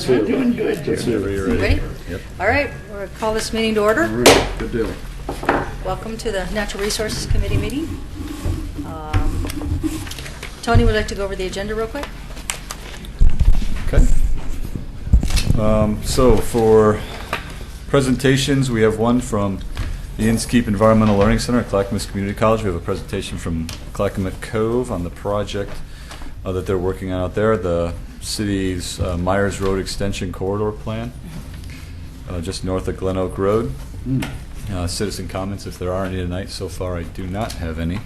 too. Doing good, Good to see Jerry. you. Ready? Yep. All right, we'll call this meeting to order. All right, good deal. Welcome to the Natural Resources Committee meeting. Tony would like to go over the agenda real quick. Okay. So for presentations, we have one from the Inskeep Environmental Learning Center at Clackamas Community College. We have a presentation from Clackamas Cove on the project that they're working on out there, the city's Myers Road Extension Corridor Plan, just north of Glen Oak Road. Citizen comments, if there are any tonight. So far, I do not have any.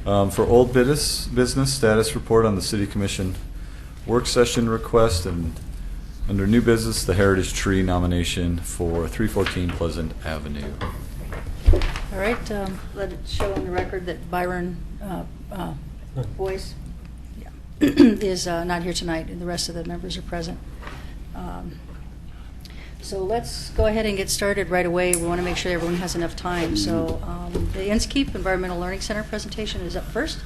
For old business status report on the City Commission work session request, and under new business, the Heritage Tree nomination for 314 Pleasant Avenue. All right, let it show on the record that Byron Boyce is not here tonight, and the rest of the members are present. So let's go ahead and get started right away. We want to make sure everyone has enough time. So the Inskeep Environmental Learning Center presentation is up first.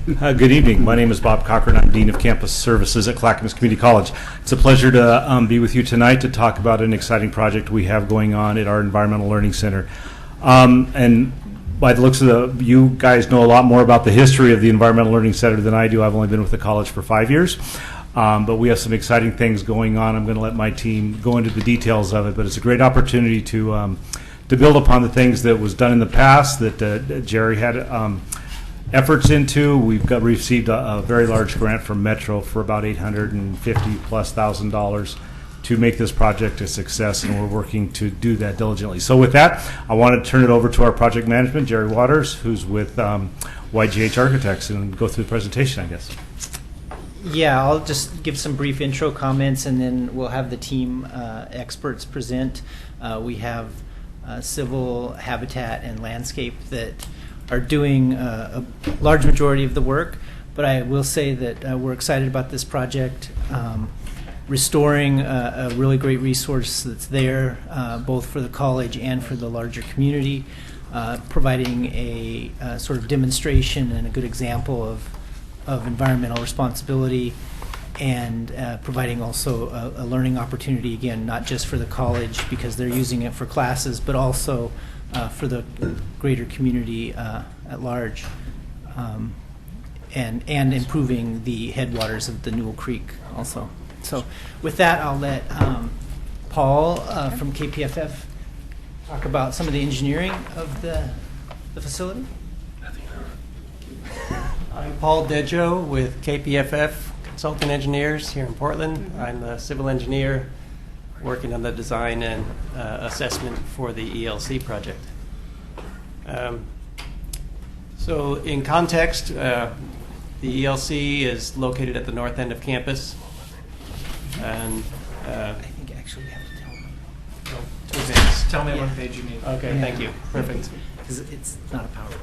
Good evening. My name is Bob Cochran. I'm Dean of Campus Services at Clackamas Community College. It's a pleasure to be with you tonight to talk about an exciting project we have going on at our Environmental Learning Center. And by the looks of you guys know a lot more about the history of the Environmental Learning Center than I do. I've only been with the college for 5 years. But we have some exciting things going on. I'm going to let my team go into the details of it, but it's a great opportunity to build upon the things that was done in the past that Jerry had efforts into. We've received a very large grant from Metro for about $850,000+ to make this project a success, and we're working to do that diligently. So with that, I want to turn it over to our project management, Jerry Waters, who's with YGH Architects, and go through the presentation, I guess. Yeah, I'll just give some brief intro comments, and then we'll have the team experts present. We have civil, habitat, and landscape that are doing a large majority of the work, but I will say that we're excited about this project, restoring a really great resource that's there, both for the college and for the larger community, providing a sort of demonstration and a good example of environmental responsibility, and providing also a learning opportunity, again, not just for the college because they're using it for classes, but also for the greater community at large, and improving the headwaters of the Newell Creek also. So with that, I'll let Paul from KPFF talk about some of the engineering of the facility. I'm Paul Dejo with KPFF Consultant Engineers here in Portland. I'm the civil engineer working on the design and assessment for the ELC project. So in context, the ELC is located at the north end of campus. And I think actually we have to tell them. two things. Tell me Yeah. what page you need. Okay, Yeah. thank you. Perfect. Because it's not a PowerPoint.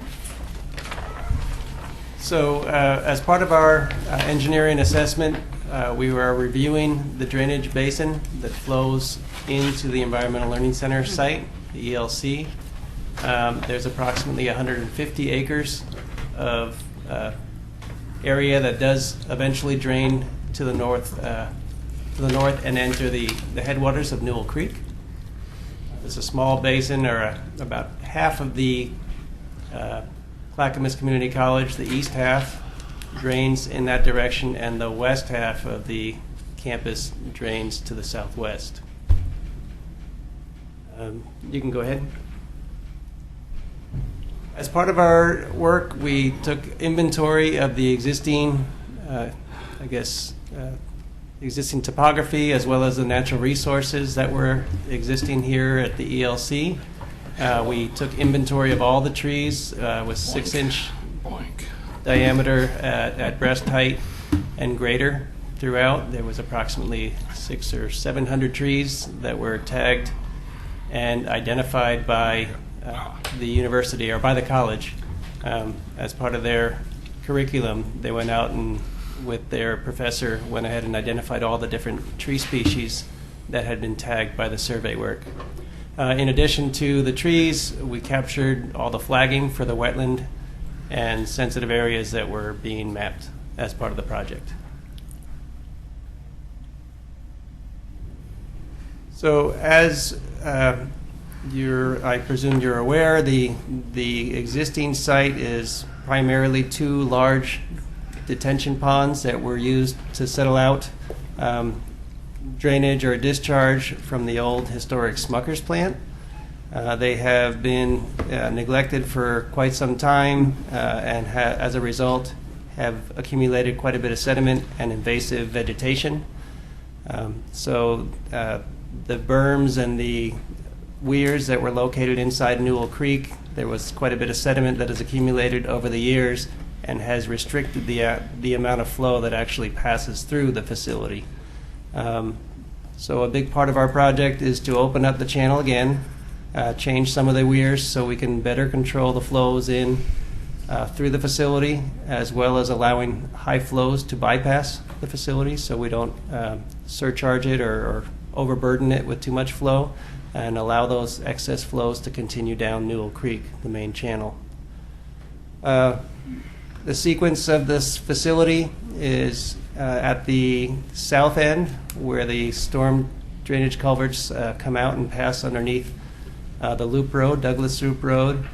So as part of our engineering assessment, we were reviewing the drainage basin that flows into the Environmental Learning Center site, the ELC. There's approximately 150 acres of area that does eventually drain to the north and enter the headwaters of Newell Creek. It's a small basin, or about half of the Clackamas Community College, the east half drains in that direction, and the west half of the campus drains to the southwest. You can go ahead. As part of our work, we took inventory of the existing, existing topography as well as the natural resources that were existing here at the ELC. We took inventory of all the trees with 6-inch diameter at breast height and greater throughout. There was approximately 600 or 700 trees that were tagged and identified by the university or by the college. As part of their curriculum, they went out and with their professor went ahead and identified all the different tree species that had been tagged by the survey work. In addition to the trees, we captured all the flagging for the wetland and sensitive areas that were being mapped as part of the project. So as I presume you're aware, the existing site is primarily 2 large detention ponds that were used to settle out drainage or discharge from the old historic Smuckers plant. They have been neglected for quite some time and as a result have accumulated quite a bit of sediment and invasive vegetation. So the berms and the weirs that were located inside Newell Creek, there was quite a bit of sediment that has accumulated over the years and has restricted the amount of flow that actually passes through the facility. So a big part of our project is to open up the channel again, change some of the weirs so we can better control the flows in through the facility, as well as allowing high flows to bypass the facility so we don't surcharge it or overburden it with too much flow, and allow those excess flows to continue down Newell Creek, the main channel. The sequence of this facility is at the south end, where the storm drainage culverts come out and pass underneath the Loop Road, Douglas Loop Road.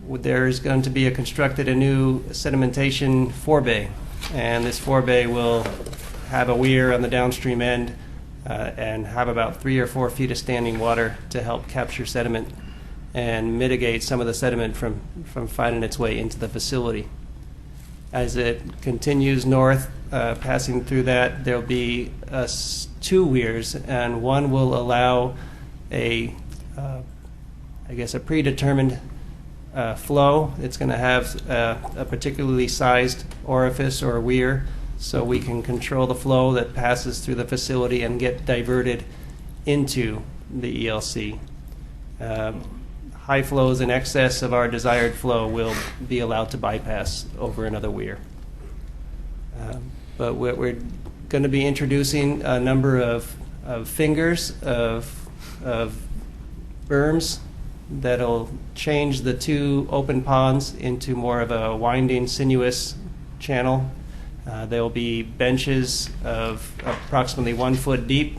There's going to be constructed a new sedimentation forebay, and this forebay will have a weir on the downstream end and have about 3 or 4 feet of standing water to help capture sediment and mitigate some of the sediment from finding its way into the facility. As it continues north, passing through that, there'll be 2 weirs, and one will allow a predetermined flow. It's going to have a particularly sized orifice or weir, so we can control the flow that passes through the facility and get diverted into the ELC. High flows in excess of our desired flow will be allowed to bypass over another weir. But we're going to be introducing a number of fingers of berms that'll change the 2 open ponds into more of a winding, sinuous channel. There will be benches of approximately 1 foot deep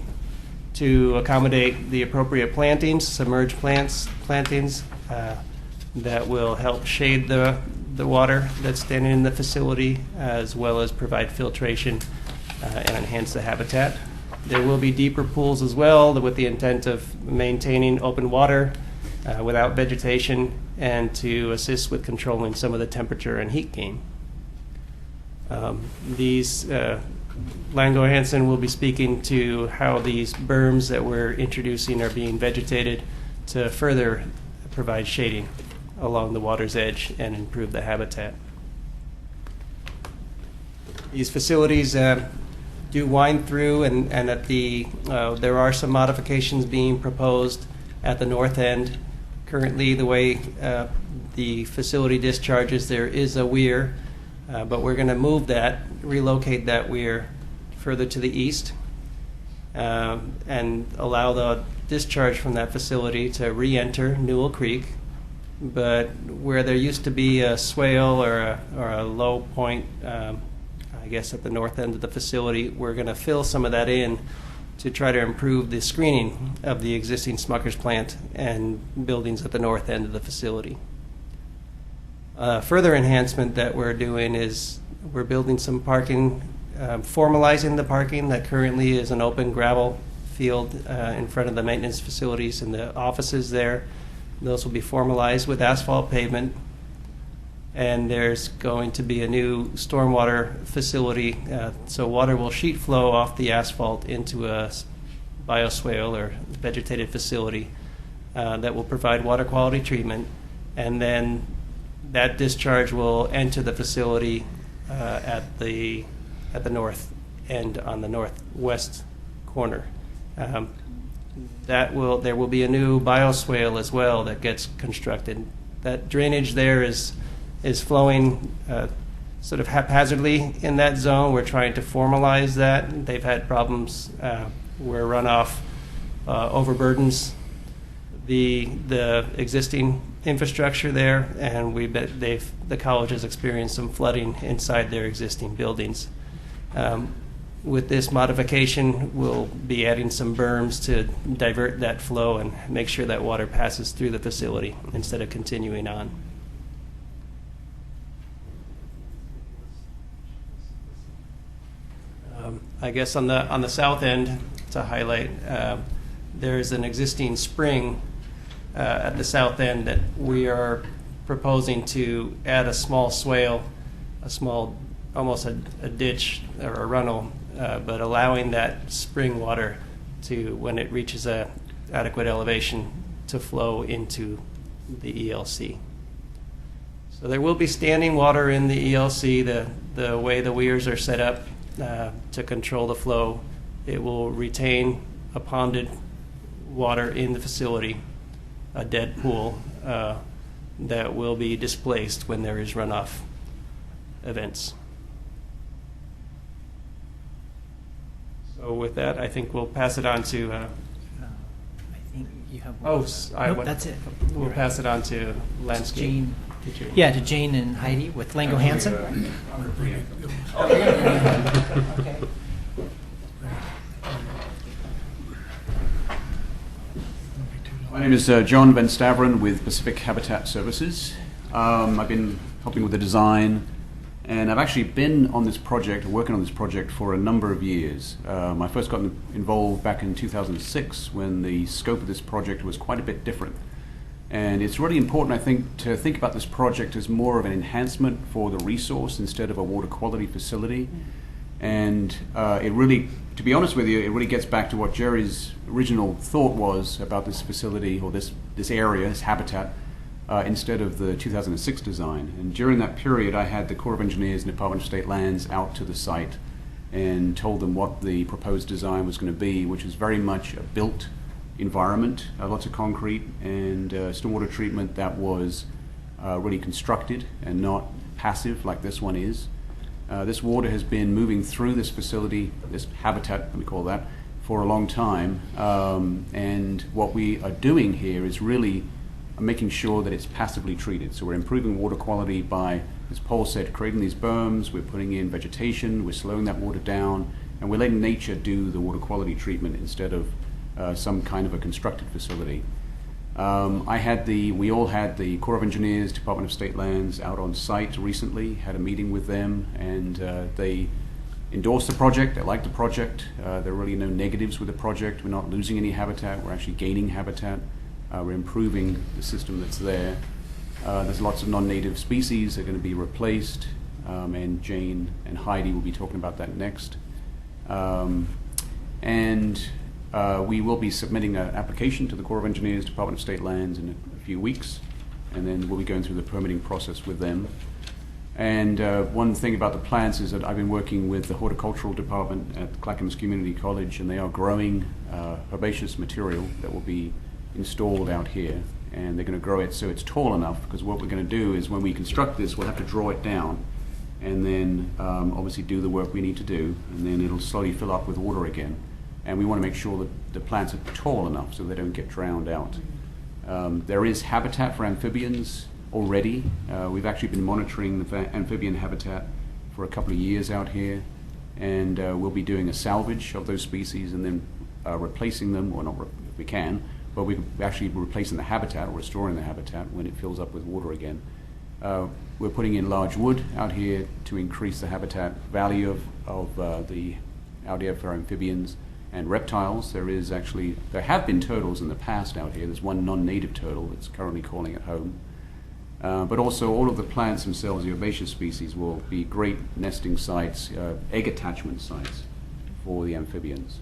to accommodate the appropriate plantings, submerged plantings that will help shade the water that's standing in the facility, as well as provide filtration and enhance the habitat. There will be deeper pools as well, with the intent of maintaining open water without vegetation and to assist with controlling some of the temperature and heat gain. Lango Hansen will be speaking to how these berms that we're introducing are being vegetated to further provide shading along the water's edge and improve the habitat. These facilities do wind through, and at there are some modifications being proposed at the north end. Currently, the way the facility discharges, there is a weir, but we're going to relocate that weir further to the east and allow the discharge from that facility to re-enter Newell Creek. But where there used to be a swale or a low point, I guess at the north end of the facility, we're going to fill some of that in to try to improve the screening of the existing Smuckers plant and buildings at the north end of the facility. Further enhancement that we're doing is we're building some parking, formalizing the parking that currently is an open gravel field in front of the maintenance facilities and the offices there. Those will be formalized with asphalt pavement. And there's going to be a new stormwater facility, so water will sheet flow off the asphalt into a bioswale or vegetated facility that will provide water quality treatment. And then that discharge will enter the facility at the north end on the northwest corner. There will be a new bioswale as well that gets constructed. That drainage there is flowing sort of haphazardly in that zone. We're trying to formalize that. They've had problems where runoff overburdens the existing infrastructure there, and the college has experienced some flooding inside their existing buildings. With this modification, we'll be adding some berms to divert that flow and make sure that water passes through the facility instead of continuing on. I guess on the south end, to highlight, there's an existing spring at the south end that we are proposing to add a small swale, almost a ditch or a runnel, but allowing that spring water to, when it reaches a adequate elevation, to flow into the ELC. So there will be standing water in the ELC. The way the weirs are set up to control the flow, it will retain a ponded water in the facility, a dead pool that will be displaced when there is runoff events. So with that, I think we'll pass it on to. I think you have. Nope, that's it. We'll pass it on to landscape. Jane. Did you- Yeah, to Jane and Heidi with Lango Hansen. Okay. My name is John Van Staveren with Pacific Habitat Services. I've been helping with the design, and I've actually been on this project, working on this project for a number of years. I first got involved back in 2006 when the scope of this project was quite a bit different. And it's really important, I think, to think about this project as more of an enhancement for the resource instead of a water quality facility. And it really, to be honest with you, it really gets back to what Jerry's original thought was about this facility or this area, this habitat, instead of the 2006 design. And during that period, I had the Corps of Engineers and Department of State Lands out to the site and told them what the proposed design was going to be, which was very much a built environment, lots of concrete and stormwater treatment that was really constructed and not passive like this one is. This water has been moving through this facility, this habitat, let me call that, for a long time. And what we are doing here is really making sure that it's passively treated. So we're improving water quality by, as Paul said, creating these berms, we're putting in vegetation, we're slowing that water down, and we're letting nature do the water quality treatment instead of some kind of a constructed facility. We all had the Corps of Engineers, Department of State Lands out on site recently, had a meeting with them, and they endorsed the project, they liked the project. There are really no negatives with the project. We're not losing any habitat, we're actually gaining habitat. We're improving the system that's there. There's lots of non-native species that are going to be replaced, and Jane and Heidi will be talking about that next. We will be submitting an application to the Corps of Engineers, Department of State Lands in a few weeks, and then we'll be going through the permitting process with them. And one thing about the plants is that I've been working with the horticultural department at Clackamas Community College, and they are growing herbaceous material that will be installed out here, and they're going to grow it so it's tall enough, because what we're going to do is when we construct this, we'll have to draw it down and then obviously do the work we need to do, and then it'll slowly fill up with water again. And we want to make sure that the plants are tall enough so they don't get drowned out. There is habitat for amphibians already. We've actually been monitoring the amphibian habitat for a couple of years out here, and we'll be doing a salvage of those species and then replacing them, or not if we can, but we're actually replacing the habitat or restoring the habitat when it fills up with water again. We're putting in large wood out here to increase the habitat value of the out here for amphibians and reptiles. There have been turtles in the past out here. There's one non-native turtle that's currently calling it home. But also all of the plants themselves, the herbaceous species, will be great nesting sites, egg attachment sites for the amphibians.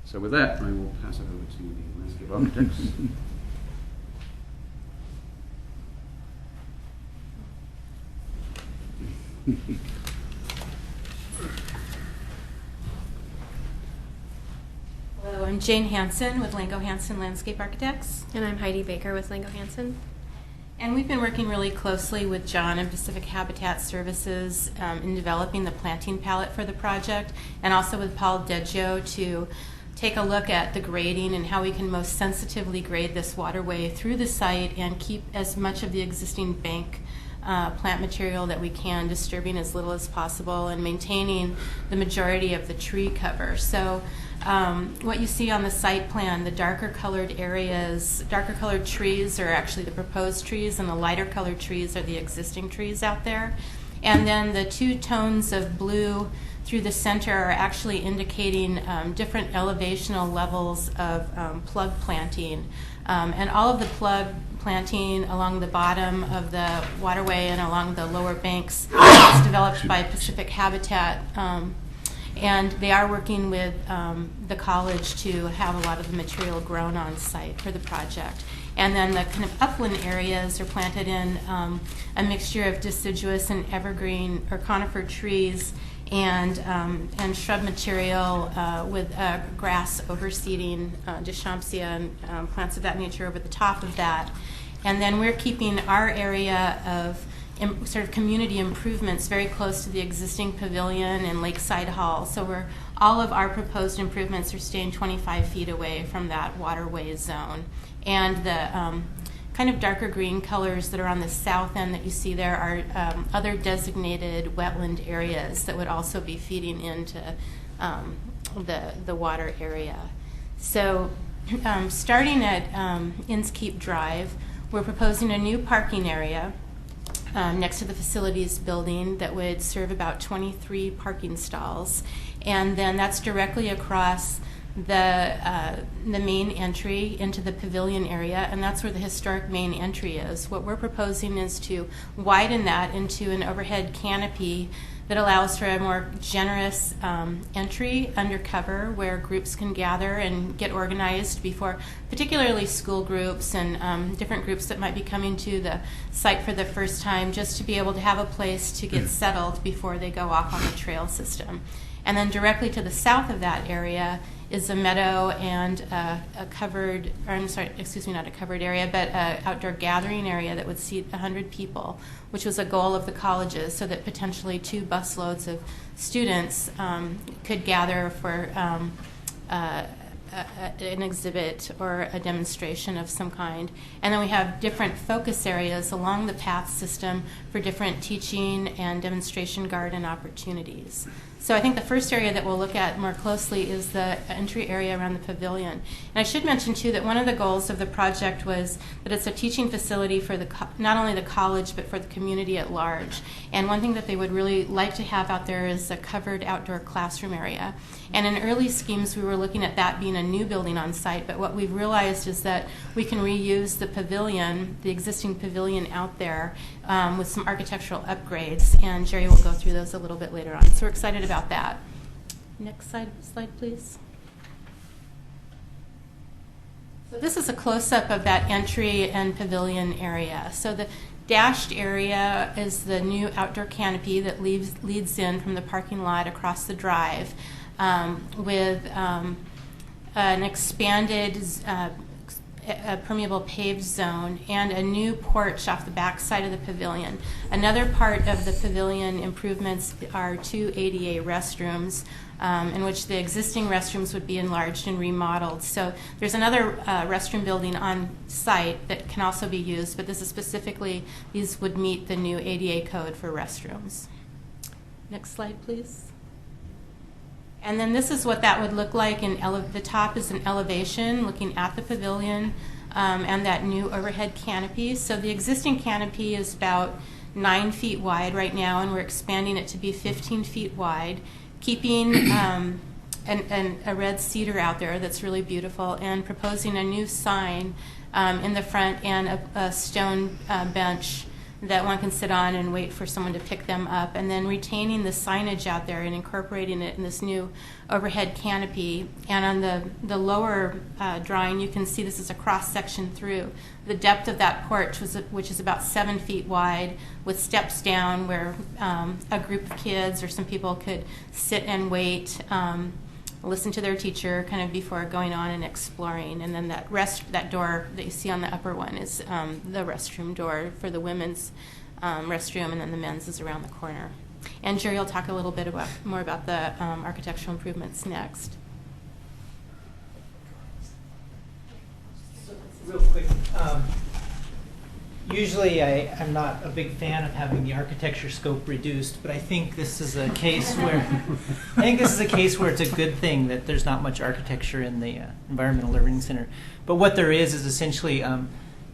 So with that, I will pass it over to the landscape architects. Hello, I'm Jane Hansen with Lango Hansen Landscape Architects. And I'm Heidi Baker with Lango Hansen. And we've been working really closely with John and Pacific Habitat Services in developing the planting palette for the project, and also with Paul Deggio to take a look at the grading and how we can most sensitively grade this waterway through the site and keep as much of the existing bank plant material that we can, disturbing as little as possible and maintaining the majority of the tree cover. So what you see on the site plan, the darker colored areas, darker colored trees are actually the proposed trees, and the lighter colored trees are the existing trees out there. And then the two tones of blue through the center are actually indicating different elevational levels of plug planting. And all of the plug planting along the bottom of the waterway and along the lower banks is developed by Pacific Habitat. And they are working with the college to have a lot of the material grown on site for the project. And then the kind of upland areas are planted in a mixture of deciduous and evergreen or conifer trees and shrub material with grass overseeding, Deschampsia and plants of that nature over the top of that. And then we're keeping our area of sort of community improvements very close to the existing pavilion and Lakeside Hall. So all of our proposed improvements are staying 25 feet away from that waterway zone. And the kind of darker green colors that are on the south end that you see there are other designated wetland areas that would also be feeding into the water area. So starting at Innskeep Drive, we're proposing a new parking area next to the facilities building that would serve about 23 parking stalls. And then that's directly across the main entry into the pavilion area, and that's where the historic main entry is. What we're proposing is to widen that into an overhead canopy that allows for a more generous entry undercover where groups can gather and get organized before, particularly school groups and different groups that might be coming to the site for the first time, just to be able to have a place to get settled before they go off on the trail system. And then directly to the south of that area is a meadow and a covered, or I'm sorry, excuse me, not a covered area, but an outdoor gathering area that would seat 100 people, which was a goal of the colleges, so that potentially 2 busloads of students could gather for an exhibit or a demonstration of some kind. And then we have different focus areas along the path system for different teaching and demonstration garden opportunities. So I think the first area that we'll look at more closely is the entry area around the pavilion. And I should mention, too, that one of the goals of the project was that it's a teaching facility for not only the college, but for the community at large. And one thing that they would really like to have out there is a covered outdoor classroom area. And in early schemes, we were looking at that being a new building on site, but what we've realized is that we can reuse the pavilion, the existing pavilion out there, with some architectural upgrades, and Jerry will go through those a little bit later on. So we're excited about that. Next slide, please. So this is a close-up of that entry and pavilion area. So the dashed area is the new outdoor canopy that leads in from the parking lot across the drive, with an expanded a permeable paved zone and a new porch off the back side of the pavilion. Another part of the pavilion improvements are 2 ADA restrooms, in which the existing restrooms would be enlarged and remodeled. So there's another restroom building on site that can also be used, but this is specifically, these would meet the new ADA code for restrooms. Next slide, please. And then this is what that would look like. The top is an elevation looking at the pavilion and that new overhead canopy. So the existing canopy is about 9 feet wide right now, and we're expanding it to be 15 feet wide, keeping a red cedar out there that's really beautiful, and proposing a new sign in the front and a stone bench that one can sit on and wait for someone to pick them up, and then retaining the signage out there and incorporating it in this new overhead canopy. And on the lower drawing, you can see this is a cross-section through. The depth of that porch, which is about 7 feet wide, with steps down where a group of kids or some people could sit and wait, listen to their teacher kind of before going on and exploring. And then that door that you see on the upper one is the restroom door for the women's restroom, and then the men's is around the corner. And Jerry will talk a little bit more about the architectural improvements next. Real quick, usually I'm not a big fan of having the architecture scope reduced, but I think this is a case where it's a good thing that there's not much architecture in the Environmental Learning Center. But what there is essentially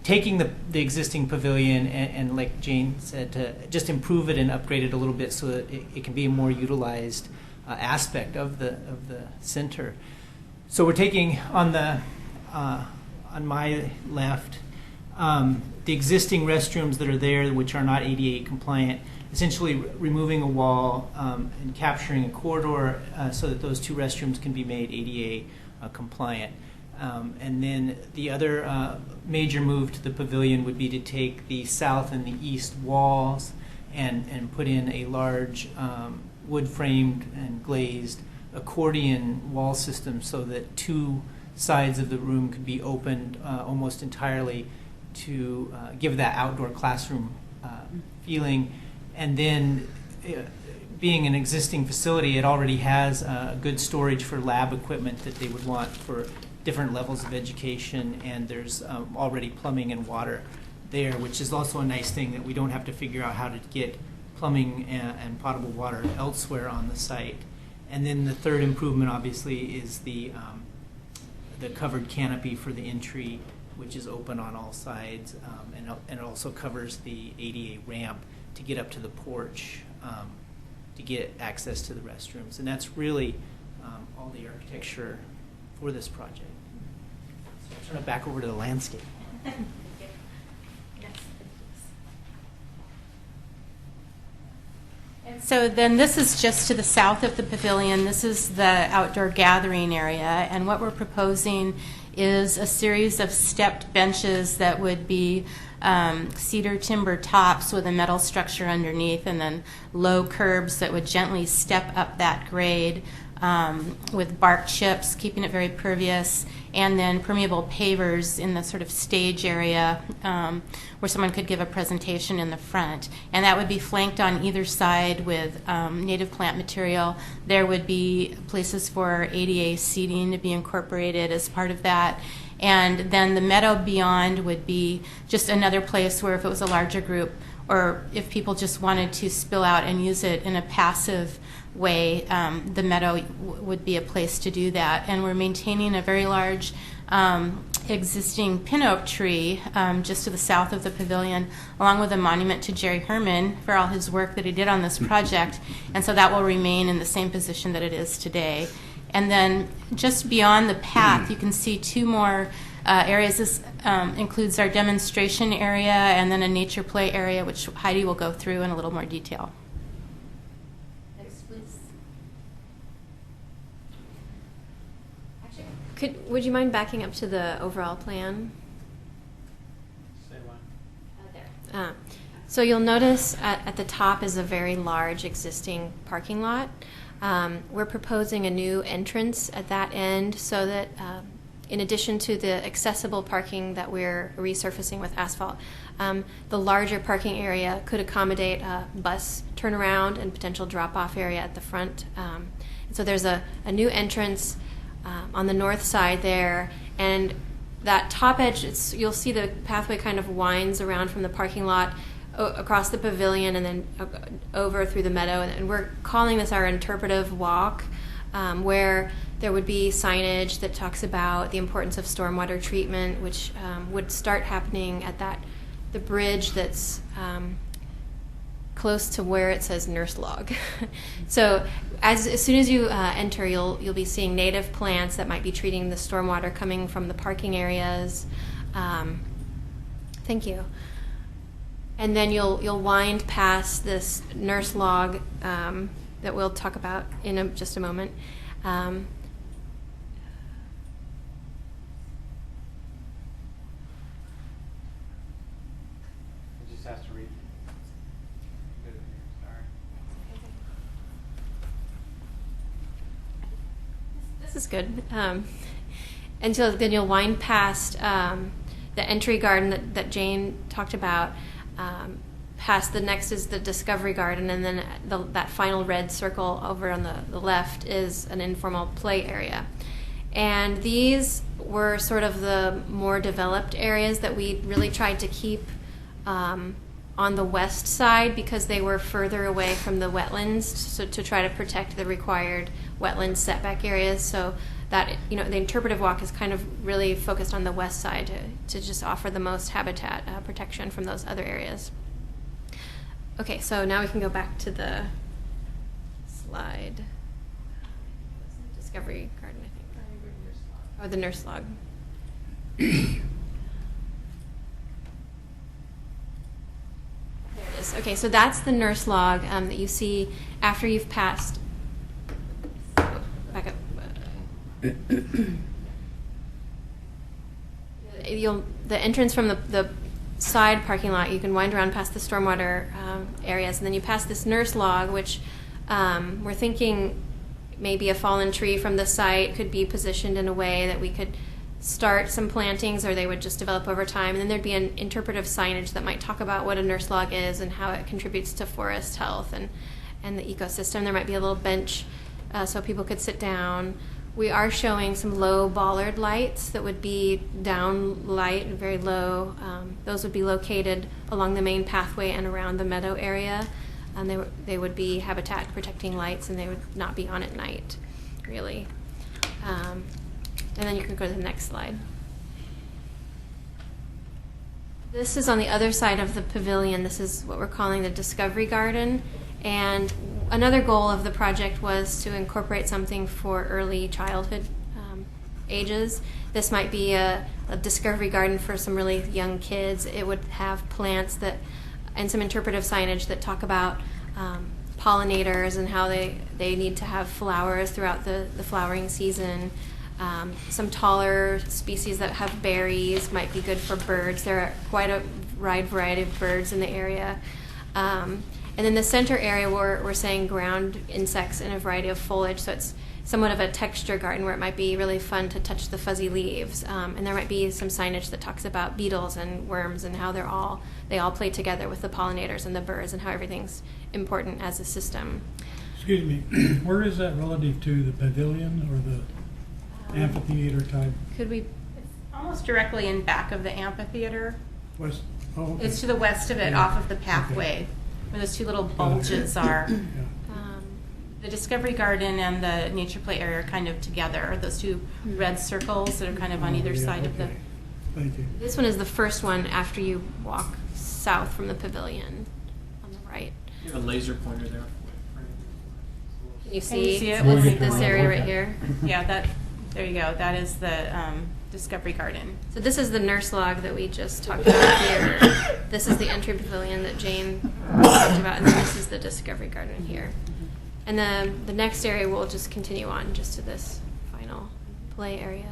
taking the existing pavilion and like Jane said, to just improve it and upgrade it a little bit so that it can be a more utilized aspect of the center. So we're taking on my left the existing restrooms that are there, which are not ADA compliant, essentially removing a wall and capturing a corridor so that those two restrooms can be made ADA compliant. And then the other major move to the pavilion would be to take the south and the east walls and put in a large wood-framed and glazed accordion wall system so that two sides of the room could be opened almost entirely to give that outdoor classroom feeling. And then being an existing facility, it already has good storage for lab equipment that they would want for different levels of education, and there's already plumbing and water there, which is also a nice thing that we don't have to figure out how to get plumbing and potable water elsewhere on the site. And then the third improvement, obviously, is the covered canopy for the entry, which is open on all sides, and it also covers the ADA ramp to get up to the porch to get access to the restrooms. And that's really all the architecture for this project. So I'll turn it back over to the landscape. So then this is just to the south of the pavilion. This is the outdoor gathering area, and what we're proposing is a series of stepped benches that would be cedar timber tops with a metal structure underneath, and then low curbs that would gently step up that grade with bark chips, keeping it very pervious, and then permeable pavers in the sort of stage area where someone could give a presentation in the front. And that would be flanked on either side with native plant material. There would be places for ADA seating to be incorporated as part of that. And then the meadow beyond would be just another place where if it was a larger group, or if people just wanted to spill out and use it in a passive way, the meadow would be a place to do that. And we're maintaining a very large existing pin oak tree just to the south of the pavilion, along with a monument to Jerry Herman for all his work that he did on this project. And so that will remain in the same position that it is today. And then just beyond the path, you can see two more areas. This includes our demonstration area and then a nature play area, which Heidi will go through in a little more detail. Next, please. Would you mind backing up to the overall plan? Say what? There. So you'll notice at the top is a very large existing parking lot. We're proposing a new entrance at that end so that in addition to the accessible parking that we're resurfacing with asphalt, the larger parking area could accommodate a bus turnaround and potential drop-off area at the front. And so there's a new entrance on the north side there, and that top edge, you'll see the pathway kind of winds around from the parking lot across the pavilion and then over through the meadow, and we're calling this our interpretive walk, where there would be signage that talks about the importance of stormwater treatment, which would start happening at the bridge that's close to where it says Nurse Log. So as soon as you enter, you'll be seeing native plants that might be treating the stormwater coming from the parking areas. Thank you. And then you'll wind past this Nurse Log that we'll talk about in just a moment. Just has to read. Sorry. This is good. And so then you'll wind past the entry garden that Jane talked about. Past the next is the Discovery Garden, and then that final red circle over on the left is an informal play area. And these were sort of the more developed areas that we really tried to keep on the west side because they were further away from the wetlands, so to try to protect the required wetland setback areas. So that, you know, the interpretive walk is kind of really focused on the west side to just offer the most habitat protection from those other areas. Okay, so now we can go back to the slide. Discovery Garden, I think. Or the nurse log. There it is. Okay, so that's the nurse log that you see after you've passed. Back up. The entrance from the side parking lot, you can wind around past the stormwater areas, and then you pass this nurse log, which we're thinking maybe a fallen tree from the site could be positioned in a way that we could start some plantings, or they would just develop over time. And then there'd be an interpretive signage that might talk about what a nurse log is and how it contributes to forest health and the ecosystem. There might be a little bench so people could sit down. We are showing some low bollard lights that would be down light, very low. Those would be located along the main pathway and around the meadow area. They would be habitat protecting lights, and they would not be on at night, really. And then you can go to the next slide. This is on the other side of the pavilion. This is what we're calling the Discovery Garden. And another goal of the project was to incorporate something for early childhood ages. This might be a discovery garden for some really young kids. It would have plants that, and some interpretive signage that talk about pollinators and how they need to have flowers throughout the flowering season. Some taller species that have berries might be good for birds. There are quite a wide variety of birds in the area. And in the center area, we're saying ground insects and a variety of foliage, so it's somewhat of a texture garden where it might be really fun to touch the fuzzy leaves. And there might be some signage that talks about beetles and worms and how they all play together with the pollinators and the birds and how everything's important as a system. Excuse me, where is that relative to the pavilion or the amphitheater type? Could we? It's almost directly in back of the amphitheater. West? Oh, okay. It's to the west of it, Yeah. off of the pathway, where those two little bulges are. Yeah. The Discovery Garden and the Nature Play area are kind of together. Those two red circles that are kind of on either Yeah, side of the. okay. Thank you. This one is the first one after you walk south from the pavilion on the right. You have a laser pointer there. Can you Can you see, see it? this, What's this the- area right here? Yeah, there you go. That is the Discovery Garden. So this is the nurse log that we just talked about here. This is the entry pavilion that Jane talked about, and then this is the Discovery Garden here. And then the next area will just continue on just to this final play area.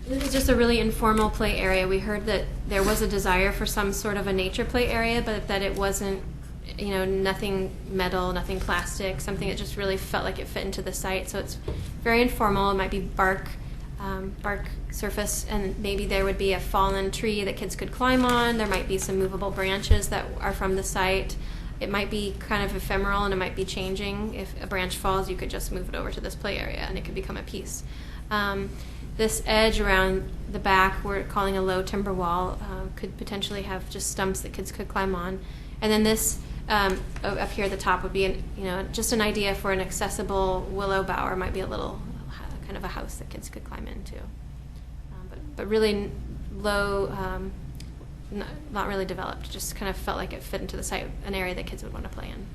This is just a really informal play area. We heard that there was a desire for some sort of a nature play area, but that it wasn't, you know, nothing metal, nothing plastic, something that just really felt like it fit into the site. So it's very informal. It might be bark surface, and maybe there would be a fallen tree that kids could climb on. There might be some movable branches that are from the site. It might be kind of ephemeral, and it might be changing. If a branch falls, you could just move it over to this play area, and it could become a piece. This edge around the back, we're calling a low timber wall, could potentially have just stumps that kids could climb on. And then this up here at the top would be, just an idea for an accessible willow bower. Might be a little kind of a house that kids could climb into. But really low, not really developed. Just kind of felt like it fit into the site, an area that kids would want to play in.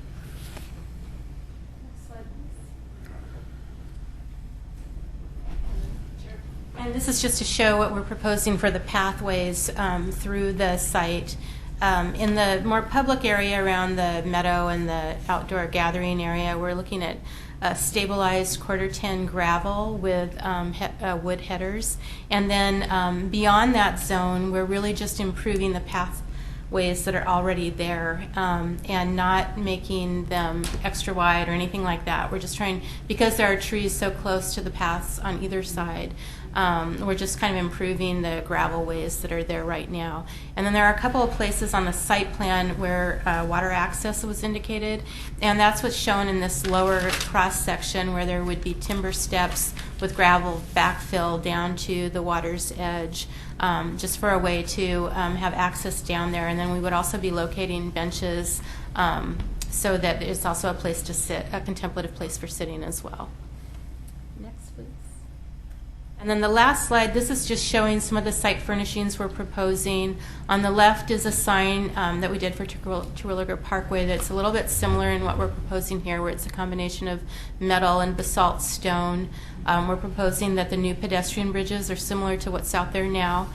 And this is just to show what we're proposing for the pathways through the site. In the more public area around the meadow and the outdoor gathering area, we're looking at stabilized quarter 10 gravel with wood headers. And then beyond that zone, we're really just improving the pathways that are already there and not making them extra wide or anything like that. We're just trying, because there are trees so close to the paths on either side, We're just kind of improving the gravel ways that are there right now. And then there are a couple of places on the site plan where water access was indicated, and that's what's shown in this lower cross section where there would be timber steps with gravel backfill down to the water's edge, just for a way to have access down there. And then we would also be locating benches so that it's also a place to sit, a contemplative place for sitting as well. Next, please. And then the last slide, this is just showing some of the site furnishings we're proposing. On the left is a sign that we did for Terwilliger Parkway that's a little bit similar in what we're proposing here, where it's a combination of metal and basalt stone. We're proposing that the new pedestrian bridges are similar to what's out there now.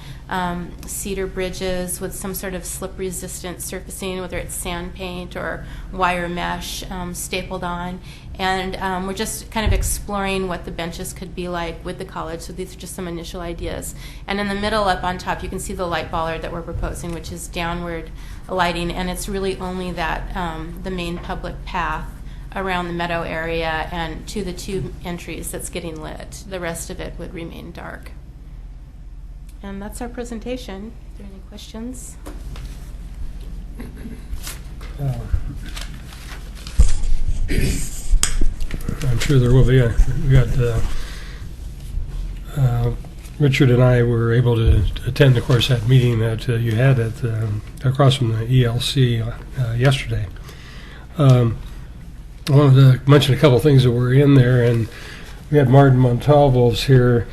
Cedar bridges with some sort of slip-resistant surfacing, whether it's sand paint or wire mesh stapled on. And we're just kind of exploring what the benches could be like with the college. So these are just some initial ideas. And in the middle up on top, you can see the light bollard that we're proposing, which is downward lighting. And it's really only that the main public path around the meadow area and to the two entries that's getting lit. The rest of it would remain dark. And that's our presentation. Are there any questions? I'm sure there will be. We got Richard and I were able to attend, of course, that meeting that you had at across from the ELC yesterday. I wanted to mention a couple of things that were in there, and we had Martin Montalvo's here.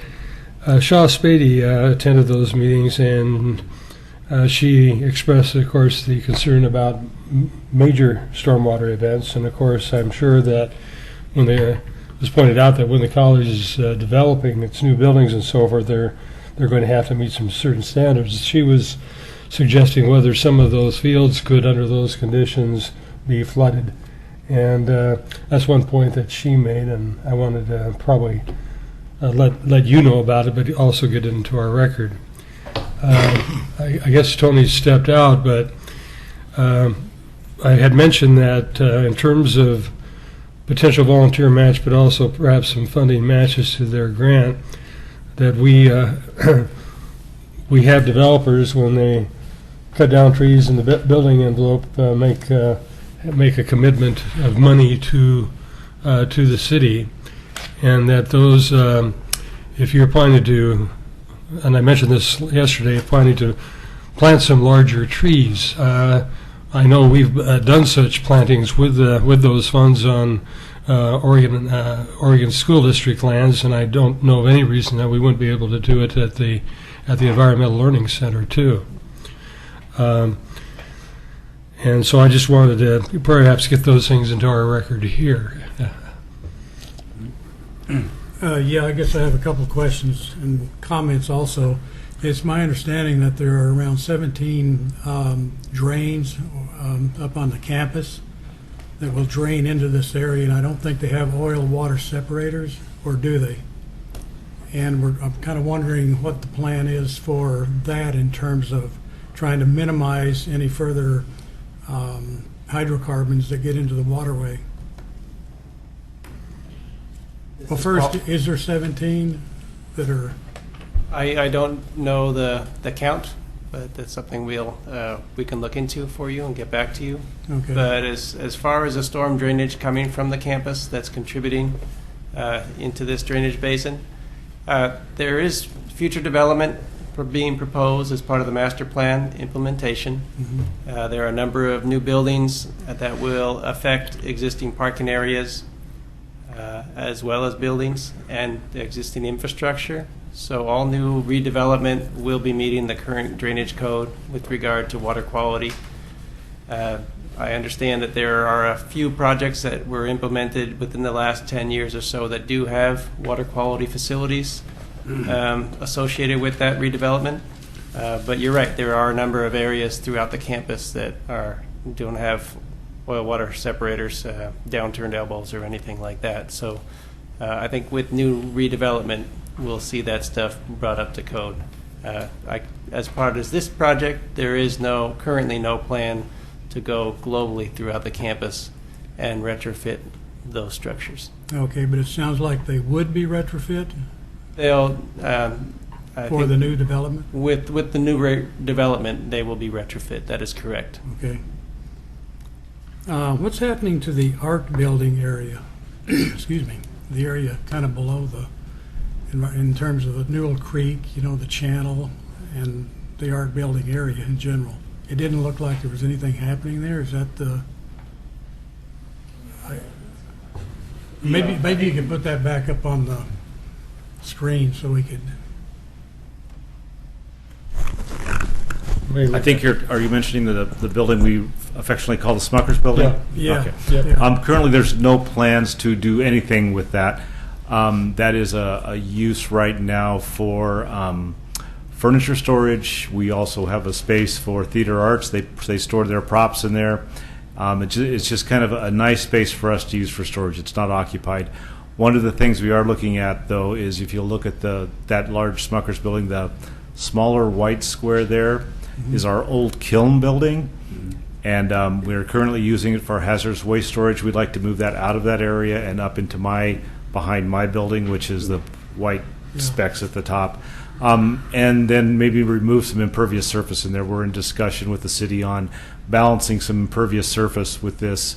Shaw Spady attended those meetings, and she expressed, of course, the concern about major stormwater events. And, of course, I'm sure that when it was pointed out that when the college is developing its new buildings and so forth, they're going to have to meet some certain standards. She was suggesting whether some of those fields could, under those conditions, be flooded. And that's one point that she made, and I wanted to probably let you know about it, but also get it into our record. I guess Tony stepped out, but I had mentioned that in terms of potential volunteer match, but also perhaps some funding matches to their grant, that we we have developers, when they cut down trees in the building envelope, make a commitment of money to the city, and that those, if you're planning to do, and I mentioned this yesterday, planning to plant some larger trees. I know we've done such plantings with those funds on Oregon School District lands, and I don't know of any reason that we wouldn't be able to do it at the Environmental Learning Center too. And so I just wanted to perhaps get those things into our record here. Yeah, I guess I have a couple of questions and comments also. It's my understanding that there are around 17 drains up on the campus that will drain into this area, and I don't think they have oil water separators, or do they? And I'm kind of wondering what the plan is for that in terms of trying to minimize any further hydrocarbons that get into the waterway. Well, first, is there 17 that are? I don't know the count, but that's something we can look into for you and get back to you. Okay. But as far as the storm drainage coming from the campus that's contributing into this drainage basin, there is future development being proposed as part of the master plan implementation. Mm-hmm. There are a number of new buildings that will affect existing parking areas, as well as buildings and the existing infrastructure. So all new redevelopment will be meeting the current drainage code with regard to water quality. I understand that there are a few projects that were implemented within the last 10 years or so that do have water quality facilities associated with that redevelopment. But you're right, there are a number of areas throughout the campus that don't have oil water separators, downturned elbows, or anything like that. So I think with new redevelopment, we'll see that stuff brought up to code. As part of this project, there is currently no plan to go globally throughout the campus and retrofit those structures. Okay, but it sounds like they would be retrofit. They'll I for think the new development? with the new development, they will be retrofit. That is correct. Okay. What's happening to the art building area? Excuse me, the area kind of below in terms of the Newell Creek, the channel and the art building area in general. It didn't look like there was anything happening there. Is that the? Maybe you could put that back up on the screen so we could. I think are you mentioning the building we affectionately call the Smuckers Building? Yeah. Okay. Yeah. Currently, there's no plans to do anything with that. That is a use right now for furniture storage. We also have a space for theater arts. They store their props in there. It's just kind of a nice space for us to use for storage. It's not occupied. One of the things we are looking at, though, is if you look at that large Smuckers Building, the smaller white square there is our old kiln building. And we're currently using it for hazardous waste storage. We'd like to move that out of that area and up into behind my building, which is the white specks at the top. And then maybe remove some impervious surface in there. We're in discussion with the city on balancing some impervious surface with this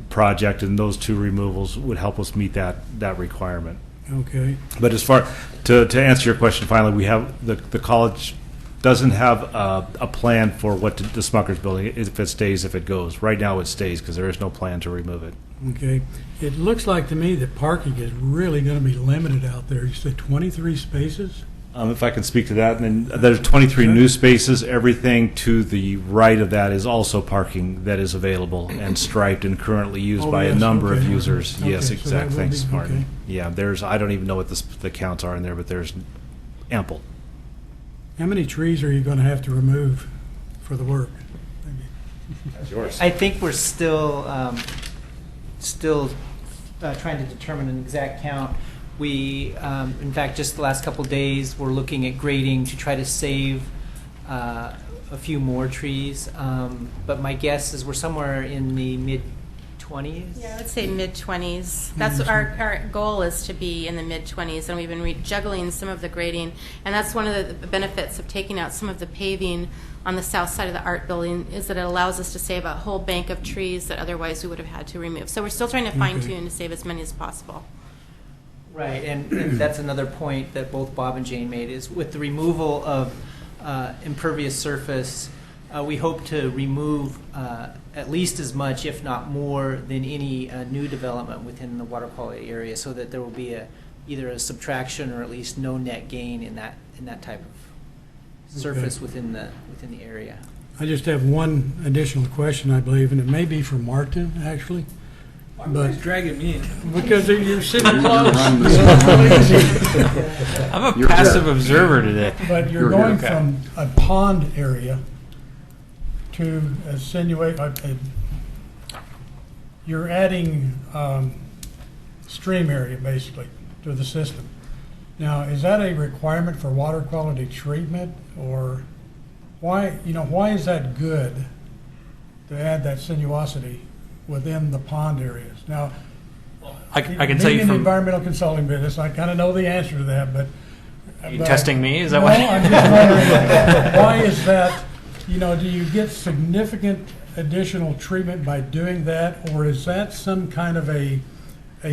project, and those two removals would help us meet that requirement. Okay. But as far to answer your question, finally, we have the college doesn't have a plan for what the Smuckers Building, if it stays, if it goes. Right now it stays because there is no plan to remove it. Okay. It looks like to me that parking is really going to be limited out there. You said 23 spaces? If I can speak to that, and then there's 23 new spaces. Everything to the right of that is also parking that is available and striped and currently used by a number of users. Okay, Yes, so exact. that will Thanks, be- Martin. okay. Yeah, I don't even know what the counts are in there, but there's ample. How many trees are you going to have to remove for the work? That's yours. I think we're still trying to determine an exact count. We, in fact, just the last couple of days, we're looking at grading to try to save a few more trees. But my guess is we're somewhere in the mid-20s. Yeah, I would say mid-20s. That's our goal, is to be in the mid-20s, and we've been juggling some of the grading. And that's one of the benefits of taking out some of the paving on the south side of the art building, is that it allows us to save a whole bank of trees that otherwise we would have had to remove. So we're still trying to fine-tune to save as many as possible. Right, and that's another point that both Bob and Jane made, is with the removal of impervious surface, we hope to remove at least as much, if not more, than any new development within the water quality area, so that there will be either a subtraction or at least no net gain in that type of surface within the area. I just have one additional question, I believe, and it may be for Martin, actually. But dragging me in. because you're sitting close. I'm a passive observer today. But you're going from a pond area to insinuate, you're adding stream area, basically, to the system. Now, is that a requirement for water quality treatment, or why is that good to add that sinuosity within the pond areas? Now, I can tell being you in the from environmental consulting business, I kind of know the answer to that, but. you testing me? Is that No, what? I'm just wondering, why is that, do you get significant additional treatment by doing that, or is that some kind of a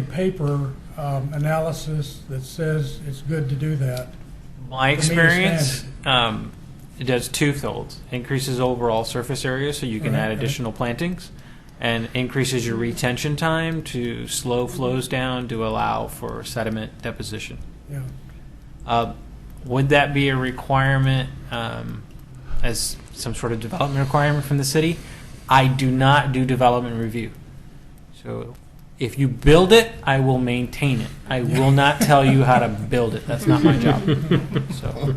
paper analysis that says it's good to do that? My To meet a experience, it does twofold. Increases overall surface area so you can add additional plantings, and increases your retention time to slow flows down to allow for sediment deposition. Yeah. Would that be a requirement as some sort of development requirement from the city? I do not do development review. So if you build it, I will maintain it. I will not tell you how to build it. That's not my job. So.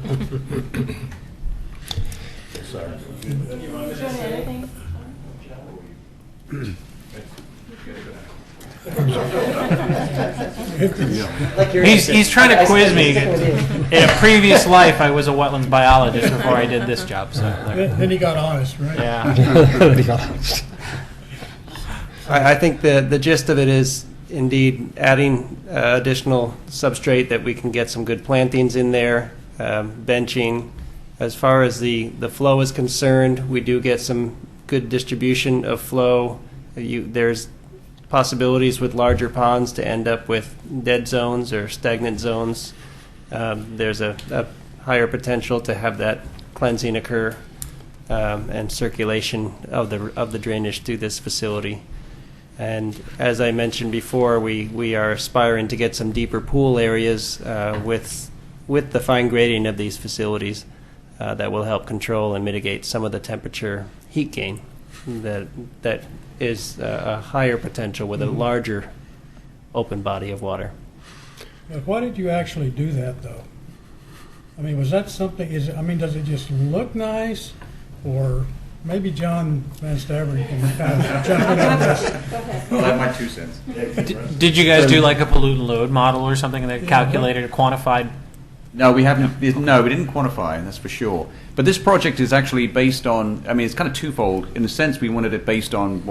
He's trying to quiz me. In a previous life, I was a wetlands biologist before I did this job. So Then he got honest, right? yeah. I think the gist of it is indeed adding additional substrate that we can get some good plantings in there, benching. As far as the flow is concerned, we do get some good distribution of flow. There's possibilities with larger ponds to end up with dead zones or stagnant zones. There's a higher potential to have that cleansing occur and circulation of the drainage through this facility. And as I mentioned before, we are aspiring to get some deeper pool areas with the fine grading of these facilities that will help control and mitigate some of the temperature heat gain that is a higher potential with a larger open body of water. But why did you actually do that, though? I mean, was that something, does it just look nice? Or maybe John Van Staveren can kind of jump in on this. Well, that's my 2 cents. Did you guys do like a pollutant load model or something that calculated or quantified? No, we haven't. No, we didn't quantify, that's for sure. But this project is actually based on. I mean, it's kind of twofold. In a sense, we wanted it based on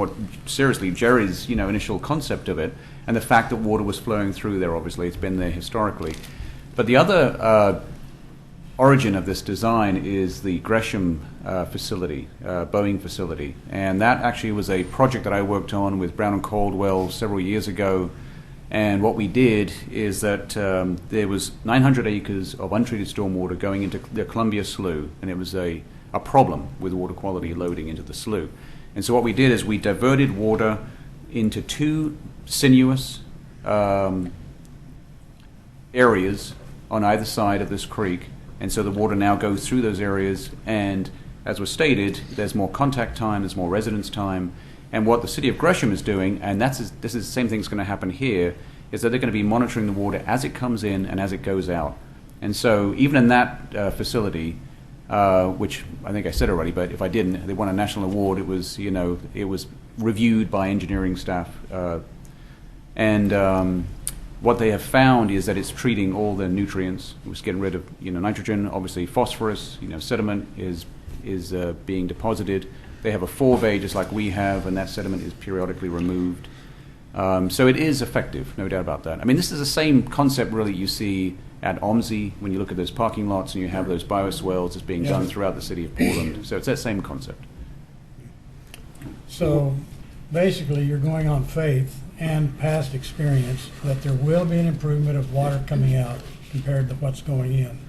Jerry's initial concept of it, and the fact that water was flowing through there. Obviously, it's been there historically. But the other origin of this design is the Gresham facility, Boeing facility, and that actually was a project that I worked on with Brown and Caldwell several years ago. And what we did is that there was 900 acres of untreated stormwater going into the Columbia Slough, and it was a problem with water quality loading into the slough. And so what we did is we diverted water into 2 sinuous areas on either side of this creek, and so the water now goes through those areas, and as was stated, there's more contact time, there's more residence time. And what the city of Gresham is doing, and this is the same thing that's going to happen here, is that they're going to be monitoring the water as it comes in and as it goes out. And so even in that facility, which I think I said already, but if I didn't, they won a national award. It was reviewed by engineering staff, and what they have found is that it's treating all the nutrients. It's getting rid of nitrogen, obviously phosphorus. Sediment is being deposited. They have a forebay just like we have, and that sediment is periodically removed. So it is effective, no doubt about that. I mean, this is the same concept really you see at OMSI when you look at those parking lots and you have those bioswales that's being done throughout the city of Portland. So it's that same concept. So basically, you're going on faith and past experience that there will be an improvement of water coming out compared to what's going in.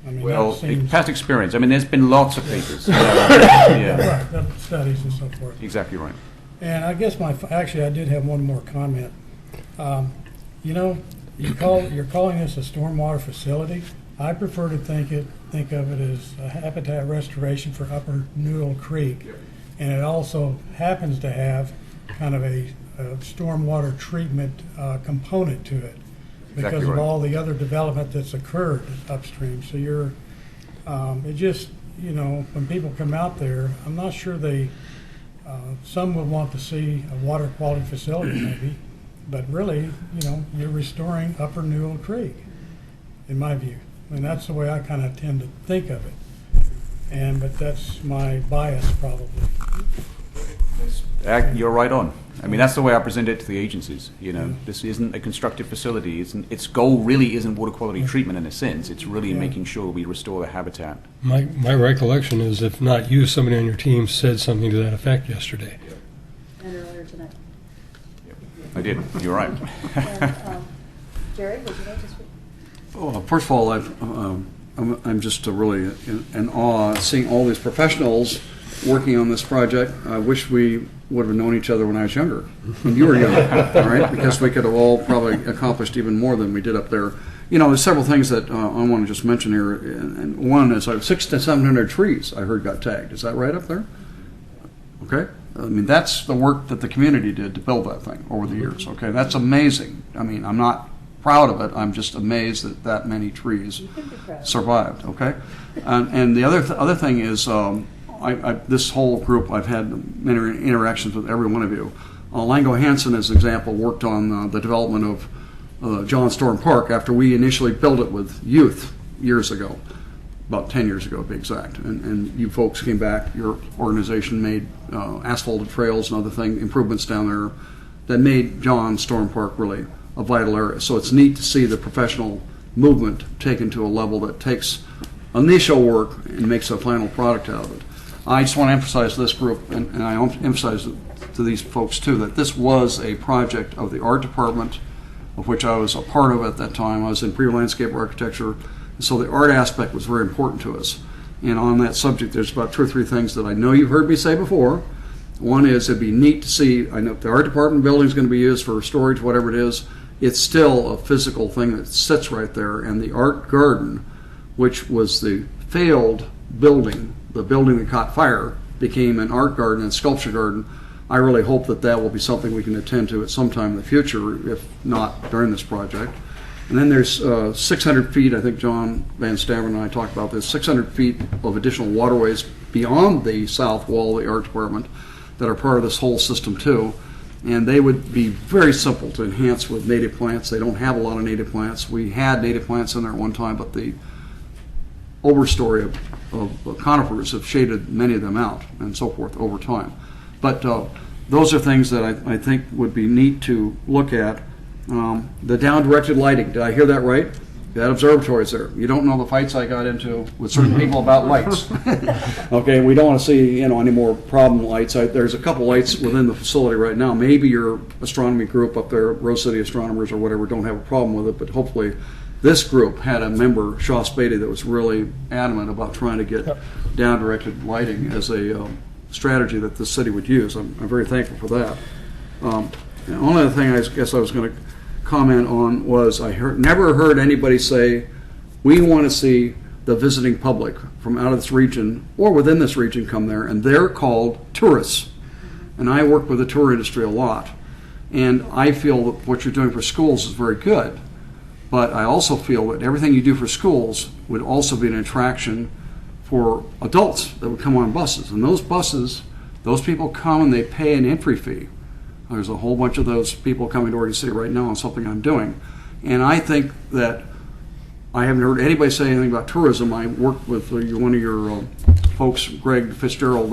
I mean, Well, that seems, past experience. I mean, there's been lots of papers. right, studies and so forth. Exactly right. And I guess actually I did have one more comment. You're calling this a stormwater facility. I prefer to think of it as a habitat restoration for Upper Newell Creek, and it also happens to have kind of a stormwater treatment component to it because Exactly of right. all the other development that's occurred upstream. So it just when people come out there, I'm not sure some would want to see a water quality facility maybe, but really, you're restoring Upper Newell Creek, in my view. And that's the way I kind of tend to think of it. But that's my bias probably. You're right on. I mean, that's the way I present it to the agencies. This isn't a constructive facility. Its goal really isn't water quality treatment in a sense. It's really making sure we restore the habitat. My recollection is, if not you, somebody on your team said something to that effect yesterday. And earlier tonight. I did. You're right. And, Jerry, would you like to speak? Well, first of all, I'm just really in awe seeing all these professionals working on this project. I wish we would have known each other when I was younger, and you were younger, all right? Because we could have all probably accomplished even more than we did up there. There's several things that I want to just mention here, and one is 600 to 700 trees I heard got tagged. Is that right up there? Okay. I mean, that's the work that the community did to build that thing over the years. Okay, that's amazing. I mean, I'm not proud of it. I'm just amazed that many trees survived. Okay, and the other thing is. This whole group, I've had many interactions with every one of you. Lango Hansen, as an example, worked on the development of John Storm Park after we initially built it with youth years ago, about 10 years ago to be exact. And you folks came back, your organization made asphalted trails and other improvements down there that made John Storm Park really a vital area. So it's neat to see the professional movement taken to a level that takes initial work and makes a final product out of it. I just want to emphasize this group, and I emphasize it to these folks too, that this was a project of the art department, of which I was a part of at that time. I was in pre-landscape architecture, and so the art aspect was very important to us. And on that subject, there's about 2 or 3 things that I know you've heard me say before. One is it'd be neat to see, I know the art department building is going to be used for storage, whatever it is. It's still a physical thing that sits right there. And the art garden, which was the failed building, the building that caught fire, became an art garden and sculpture garden. I really hope that that will be something we can attend to at some time in the future, if not during this project. And then there's 600 feet, I think John Van Staveren and I talked about this, 600 feet of additional waterways beyond the south wall of the art department that are part of this whole system too. And they would be very simple to enhance with native plants. They don't have a lot of native plants. We had native plants in there at one time, but the overstory of conifers have shaded many of them out and so forth over time. But those are things that I think would be neat to look at. The down-directed lighting, did I hear that right? That observatory's there. You don't know the fights I got into with certain people about lights. Okay, we don't want to see any more problem lights. There's a couple lights within the facility right now. Maybe your astronomy group up there, Rose City Astronomers or whatever, don't have a problem with it, but hopefully this group had a member, Shaw Spady, that was really adamant about trying to get down-directed lighting as a strategy that the city would use. I'm very thankful for that. The only other thing I guess I was going to comment on was never heard anybody say, we want to see the visiting public from out of this region or within this region come there, and they're called tourists. And I work with the tour industry a lot, and I feel that what you're doing for schools is very good, but I also feel that everything you do for schools would also be an attraction for adults that would come on buses. And those buses, those people come and they pay an entry fee. There's a whole bunch of those people coming to Oregon City right now on something I'm doing. And I think that I haven't heard anybody say anything about tourism. I worked with one of your folks, Greg Fitzgerald,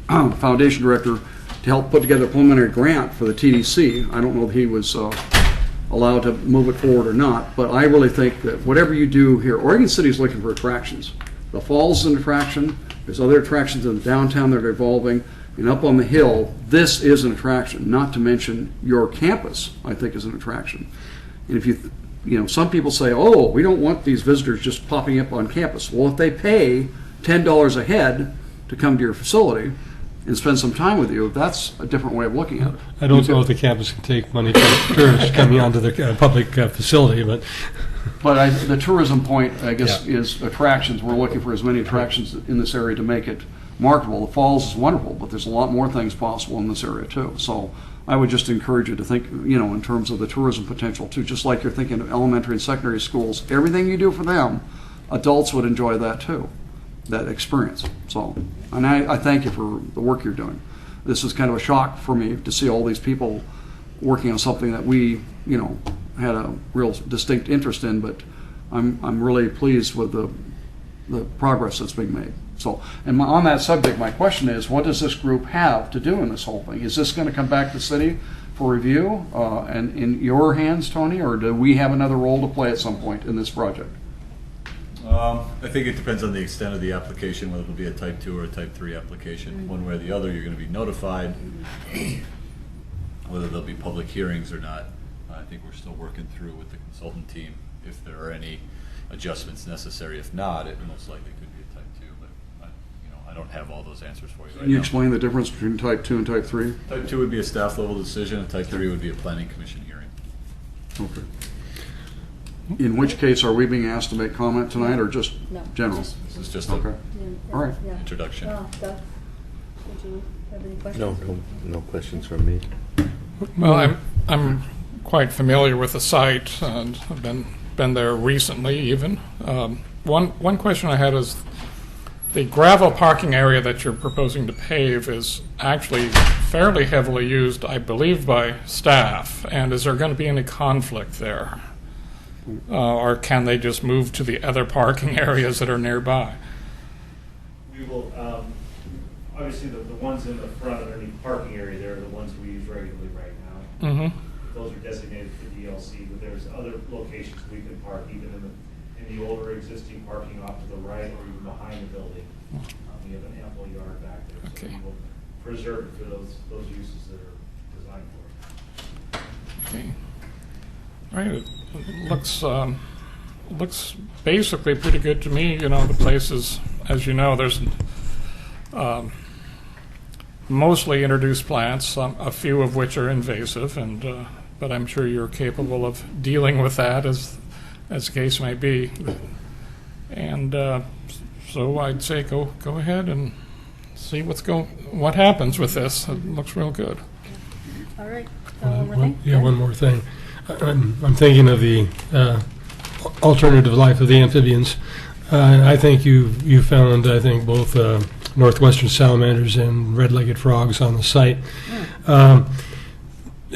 the foundation director, to help put together a preliminary grant for the TDC. I don't know if he was allowed to move it forward or not, but I really think that whatever you do here, Oregon City is looking for attractions. The Falls is an attraction. There's other attractions in the downtown that are evolving. And up on the hill, this is an attraction, not to mention your campus, I think, is an attraction. And if some people say, oh, we don't want these visitors just popping up on campus. Well, if they pay $10 a head to come to your facility and spend some time with you, that's a different way of looking at it. I don't know if the campus can take money from tourists coming onto the public facility, but... But the tourism point, I guess, is attractions. We're looking for as many attractions in this area to make it marketable. The Falls is wonderful, but there's a lot more things possible in this area too. So I would just encourage you to think, in terms of the tourism potential too. Just like you're thinking of elementary and secondary schools, everything you do for them, adults would enjoy that too, that experience. So, and I thank you for the work you're doing. This is kind of a shock for me to see all these people working on something that we, had a real distinct interest in, but I'm really pleased with the progress that's being made. So, and on that subject, my question is, what does this group have to do in this whole thing? Is this going to come back to the city for review and in your hands, Tony, or do we have another role to play at some point in this project? I think it depends on the extent of the application, whether it'll be a type 2 or a type 3 application. One way or the other, you're going to be notified. Whether there'll be public hearings or not, I think we're still working through with the consultant team if there are any adjustments necessary. If not, it most likely could be a type 2, but I don't have all those answers for you right now. Can you explain the difference between type 2 and type 3? Type 2 would be a staff level decision, and type 3 would be a planning commission hearing. Okay. In which case, are we being asked to make comment tonight, or just general? This is just Okay. an All right. introduction. Doug, did you have any questions? No questions from me. Well, I'm quite familiar with the site and I've been there recently even. One question I had is the gravel parking area that you're proposing to pave is actually fairly heavily used, I believe, by staff. And is there going to be any conflict there? Or can they just move to the other parking areas that are nearby? We will, obviously the ones in the front underneath parking area there are the ones we use regularly right now. Mm-hmm. Those are designated for DLC, but there's other locations we can park, even in the older existing parking off to the right or even behind the building. We have an ample yard back there, so Okay. we will preserve it for those uses that are designed for it. Okay. All right. It looks basically pretty good to me. You know, the place is, as you know, there's mostly introduced plants, a few of which are invasive, and but I'm sure you're capable of dealing with that as the case may be. And so I'd say go ahead and see what happens with this. It looks real good. All right. One more thing? One more thing. I'm thinking of the alternative life of the amphibians. I think you found, I think, both northwestern salamanders and red-legged frogs on the site.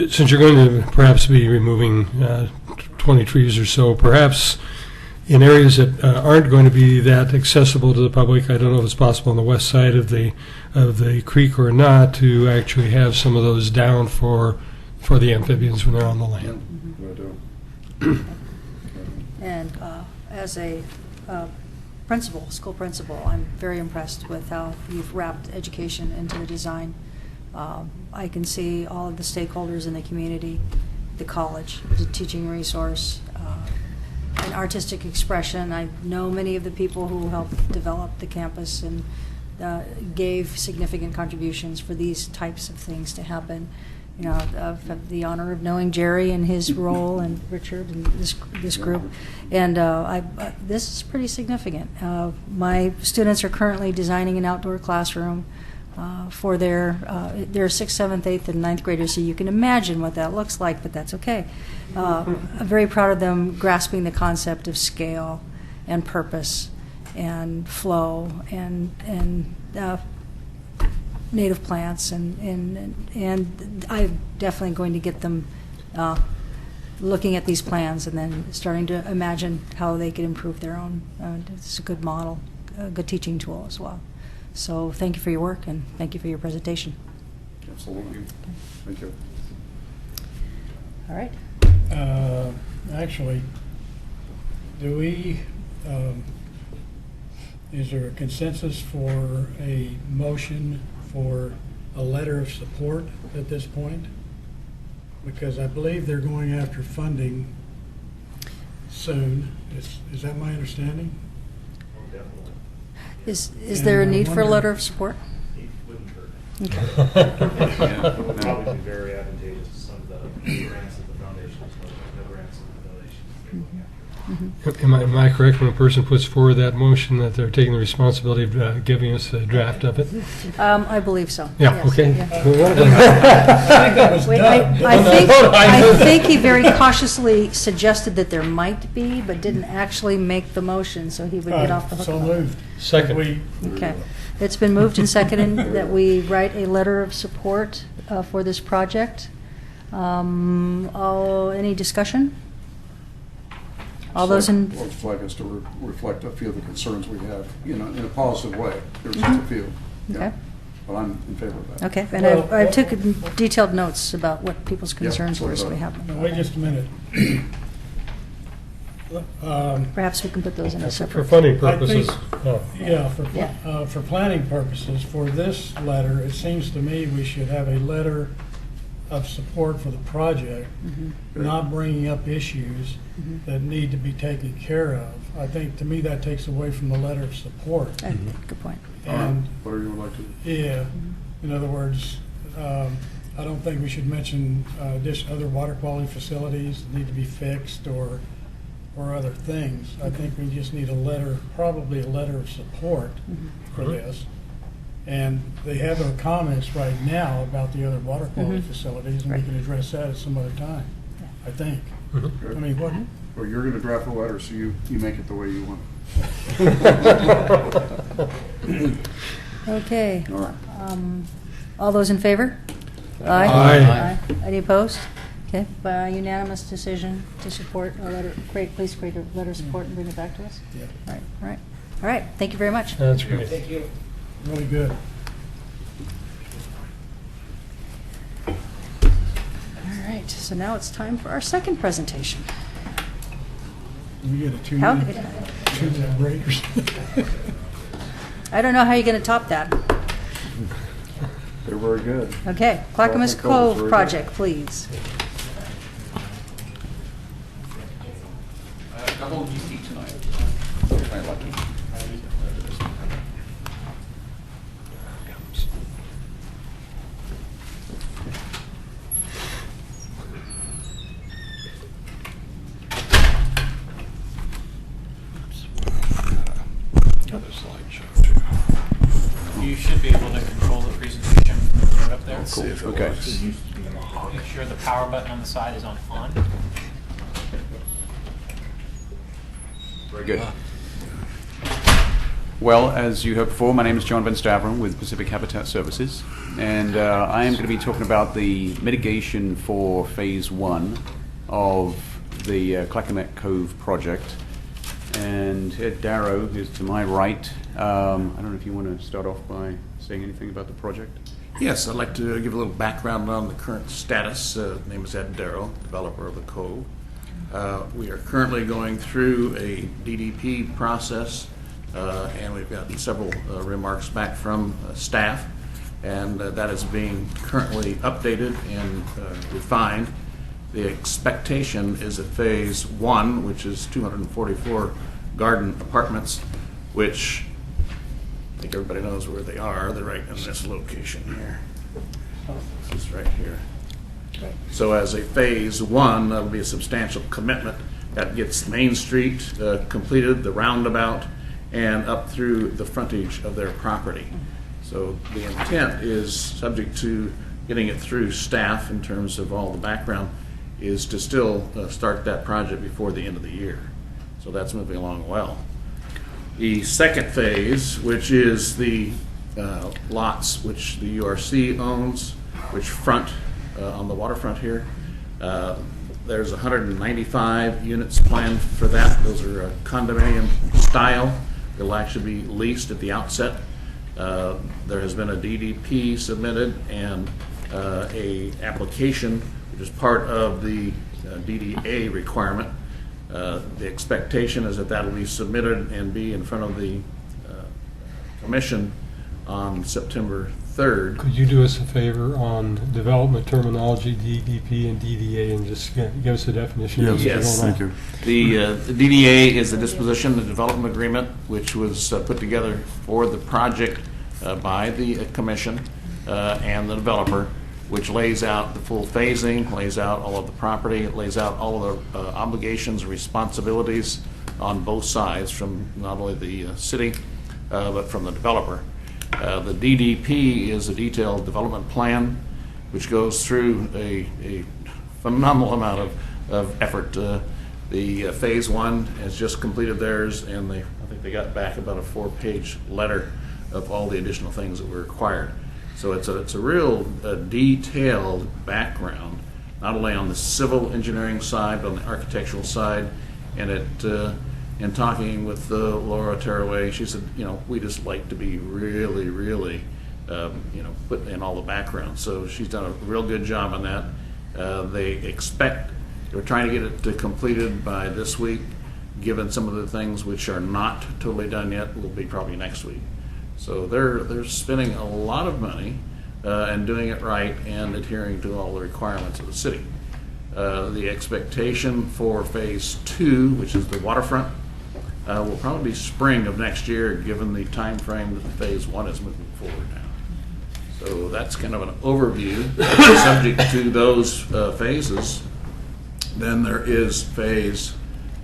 Since you're going to perhaps be removing 20 trees or so, perhaps in areas that aren't going to be that accessible to the public, I don't know if it's possible on the west side of the creek or not, to actually have some of those down for the amphibians when they're on the land. And as a school principal, I'm very impressed with how you've wrapped education into the design. I can see all of the stakeholders in the community, the college, the teaching resource, an artistic expression. I know many of the people who helped develop the campus and gave significant contributions for these types of things to happen. You know, I've had the honor of knowing Jerry and his role, and Richard and this group, and this is pretty significant. My students are currently designing an outdoor classroom for their 6th, 7th, 8th, and 9th graders, so you can imagine what that looks like, but that's okay. I'm very proud of them grasping the concept of scale and purpose and flow and native plants, and I'm definitely going to get them looking at these plans and then starting to imagine how they could improve their own. It's a good model, a good teaching tool as well. So thank you for your work, and thank you for your presentation. Absolutely. Thank you. All right. Actually, do we, is there a consensus for a motion for a letter of support at this point? Because I believe they're going after funding soon. Is that my understanding? Oh, definitely. Is there a need for a letter of support? It wouldn't hurt. Okay. It would probably be very advantageous to some of the grants that the foundation is looking at, the grants that the foundation is looking at. Am I correct when a person puts forward that motion that they're taking the responsibility of giving us a draft of it? I believe so. Yeah, Yes, okay. yeah. I think that was Wait, done. I think he very cautiously suggested that there might be, but didn't actually make the motion, so he would get off the hook. So about it. moved. Second. Okay. It's been moved and seconded that we write a letter of support for this project. Any discussion? All those in... Well, it's like us to reflect a few of the concerns we have, you know, in a positive way. There's just a few. Yeah. Okay. But I'm in favor of that. Okay, and Well, I took detailed notes about what people's concerns were, so we have Now, wait just a minute. Perhaps we can put those in a For separate... funding I purposes. think- Oh. Yeah, Yeah. for planning purposes, for this letter, it seems to me we should have a letter of support for the project, not bringing up issues that need to be taken care of. I think, to me, that takes away from the letter of support. Good point. And, Whatever you would like to. yeah, in other words, I don't think we should mention other water quality facilities that need to be fixed or other things. I think we just need a letter, probably a letter of support for this. And they have their comments right now about the other water quality facilities, and we can address that at some other time, I think. I mean, what? Well, you're going to draft a letter, so you make it the way you want it. Okay. All right. All those in favor? Aye. Aye. Any opposed? Okay, by unanimous decision to support a letter, please create a letter of support and bring it back to us? Yeah. All right, all right. All right, thank you very much. That's great. Thank you. Really good. All All right, so now it's time for our second presentation. We get a How- two-minute break or something. I don't know how you're going to top that. They're very good. Okay, Clackamas Clackamas Cove is Cove very project, please. How long do you teach tonight? Very lucky. You should be able to control the presentation right up there. see if it Okay. works. Make sure the power button on the side is on. Very good. Well, as you heard before, my name is John Van Staveren with Pacific Habitat Services, and I am going to be talking about the mitigation for Phase 1 of the Clackamas Cove project. And Ed Darrow is to my right. I don't know if you want to start off by saying anything about the project. Yes, I'd like to give a little background on the current status. Name is Ed Darrow, developer of the Cove. We are currently going through a DDP process, and we've gotten several remarks back from staff, and that is being currently updated and refined. The expectation is that Phase 1, which is 244 garden apartments, which I think everybody knows where they are. They're right in this location here. This is right here. So as a Phase 1, that'll be a substantial commitment. That gets Main Street completed, the roundabout, and up through the frontage of their property. So the intent is, subject to getting it through staff in terms of all the background, is to still start that project before the end of the year. So that's moving along well. The second phase, which is the lots which the URC owns, which front on the waterfront here, there's 195 units planned for that. Those are condominium style. They'll actually be leased at the outset. There has been a DDP submitted and a application, which is part of the DDA requirement. The expectation is that that'll be submitted and be in front of the commission on September 3rd. Could you do us a favor on development terminology, DDP and DDA, and just give us a definition? Yes, thank you. The DDA is the disposition, the development agreement, which was put together for the project by the commission and the developer, which lays out the full phasing, lays out all of the property, it lays out all of the obligations and responsibilities on both sides, from not only the city, but from the developer. The DDP is a detailed development plan, which goes through a phenomenal amount of effort. The Phase 1 has just completed theirs, and I think they got back about a 4-page letter of all the additional things that were required. So it's a real detailed background, not only on the civil engineering side, but on the architectural side. And in talking with Laura Tearaway, she said, we just like to be really, really, put in all the background. So she's done a real good job on that. They're trying to get it completed by this week. Given some of the things which are not totally done yet, will be probably next week. So they're spending a lot of money and doing it right and adhering to all the requirements of the city. The expectation for Phase 2, which is the waterfront, will probably be spring of next year, given the time frame that the Phase 1 is moving forward now. So that's kind of an overview. Subject to those phases, then there is Phase,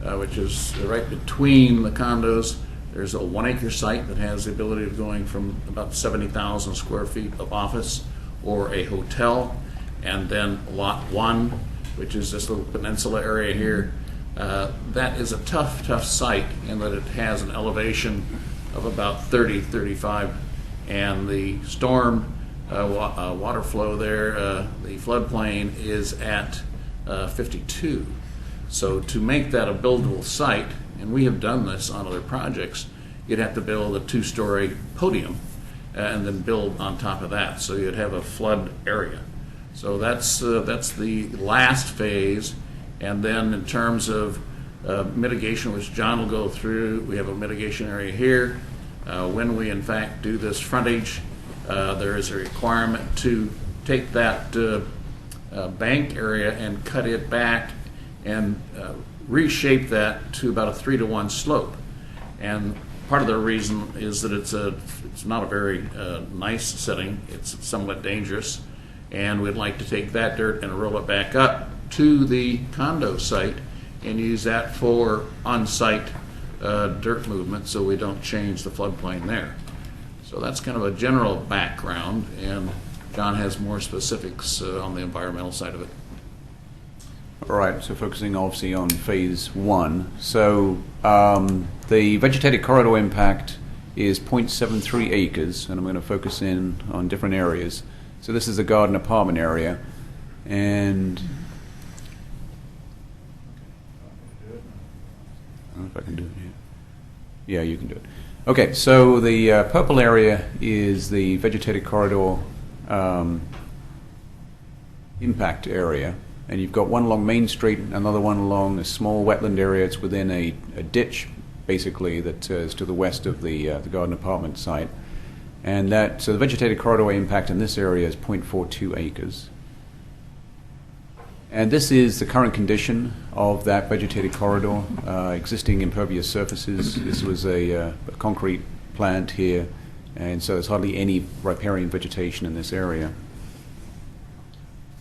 which is right between the condos. There's a 1-acre site that has the ability of going from about 70,000 square feet of office or a hotel, and then Lot 1, which is this little peninsula area here. That is a tough site in that it has an elevation of about 35, and the storm water flow there, the floodplain is at 52. So to make that a buildable site, and we have done this on other projects, you'd have to build a 2-story podium and then build on top of that. So you'd have a flood area. So that's the last phase. And then in terms of mitigation, which John will go through, we have a mitigation area here. When we in fact do this frontage, there is a requirement to take that bank area and cut it back and reshape that to about a 3-to-1 slope. And part of the reason is that it's not a very nice setting. It's somewhat dangerous, and we'd like to take that dirt and roll it back up to the condo site and use that for on-site dirt movement, so we don't change the floodplain there. So that's kind of a general background, and John has more specifics on the environmental side of it. All right, so focusing obviously on phase 1. So the vegetated corridor impact is 0.73 acres, and I'm going to focus in on different areas. So this is the garden apartment area, and I don't know if I can do it here. Yeah, you can do it. Okay, so the purple area is the vegetated corridor impact area. And you've got one along Main Street, another one along a small wetland area. It's within a ditch, basically, that is to the west of the garden apartment site. And so the vegetated corridor impact in this area is 0.42 acres. And this is the current condition of that vegetated corridor, existing impervious surfaces. This was a concrete plant here, and so there's hardly any riparian vegetation in this area.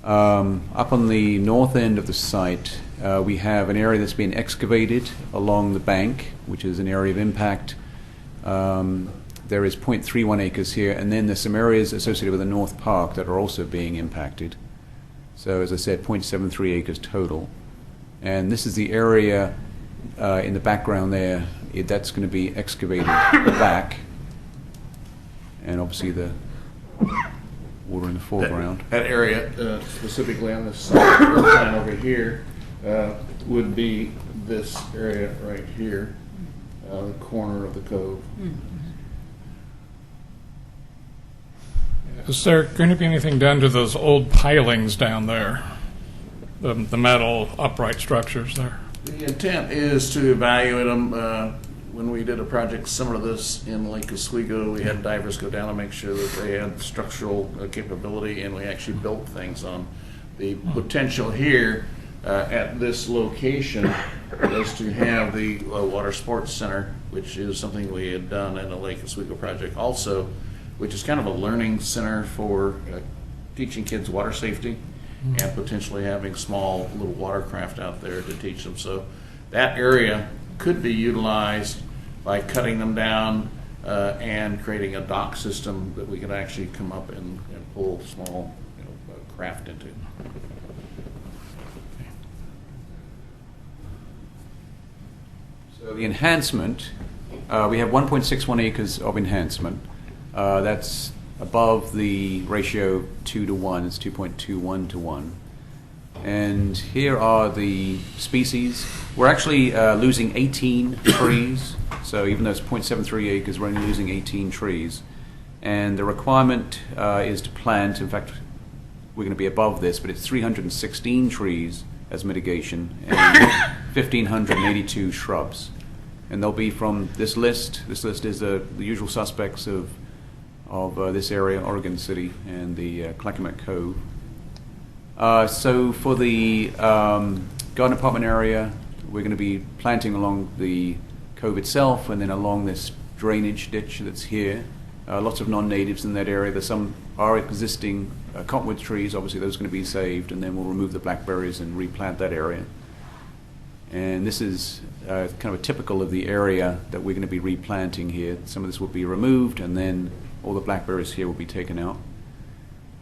Up on the north end of the site, we have an area that's been excavated along the bank, which is an area of impact. There is 0.31 acres here, and then there's some areas associated with the North Park that are also being impacted. So, as I said, 0.73 acres total. And this is the area in the background there that's going to be excavated back. And obviously the water in the foreground. That area, specifically on this plan over here, would be this area right here, the corner of the cove. Is there going to be anything done to those old pilings down there? The metal upright structures there? The intent is to evaluate them. When we did a project similar to this in Lake Oswego, we had divers go down and make sure that they had structural capability, and we actually built things on. The potential here at this location is to have the Water Sports Center, which is something we had done in the Lake Oswego project also, which is kind of a learning center for teaching kids water safety and potentially having small little watercraft out there to teach them. So that area could be utilized by cutting them down and creating a dock system that we could actually come up and pull small craft into. So the enhancement, we have 1.61 acres of enhancement. That's above the ratio 2 to 1. It's 2.21 to 1. And here are the species. We're actually losing 18 trees. So even though it's 0.73 acres, we're only losing 18 trees. And the requirement is to plant, in fact, we're going to be above this, but it's 316 trees as mitigation and 1,582 shrubs. And they'll be from this list. This list is the usual suspects of this area, Oregon City and the Clackamas Cove. So for the garden apartment area, we're going to be planting along the cove itself and then along this drainage ditch that's here. Lots of non-natives in that area. There's some are existing cottonwood trees. Obviously, those are going to be saved, and then we'll remove the blackberries and replant that area. And this is kind of a typical of the area that we're going to be replanting here. Some of this will be removed, and then all the blackberries here will be taken out.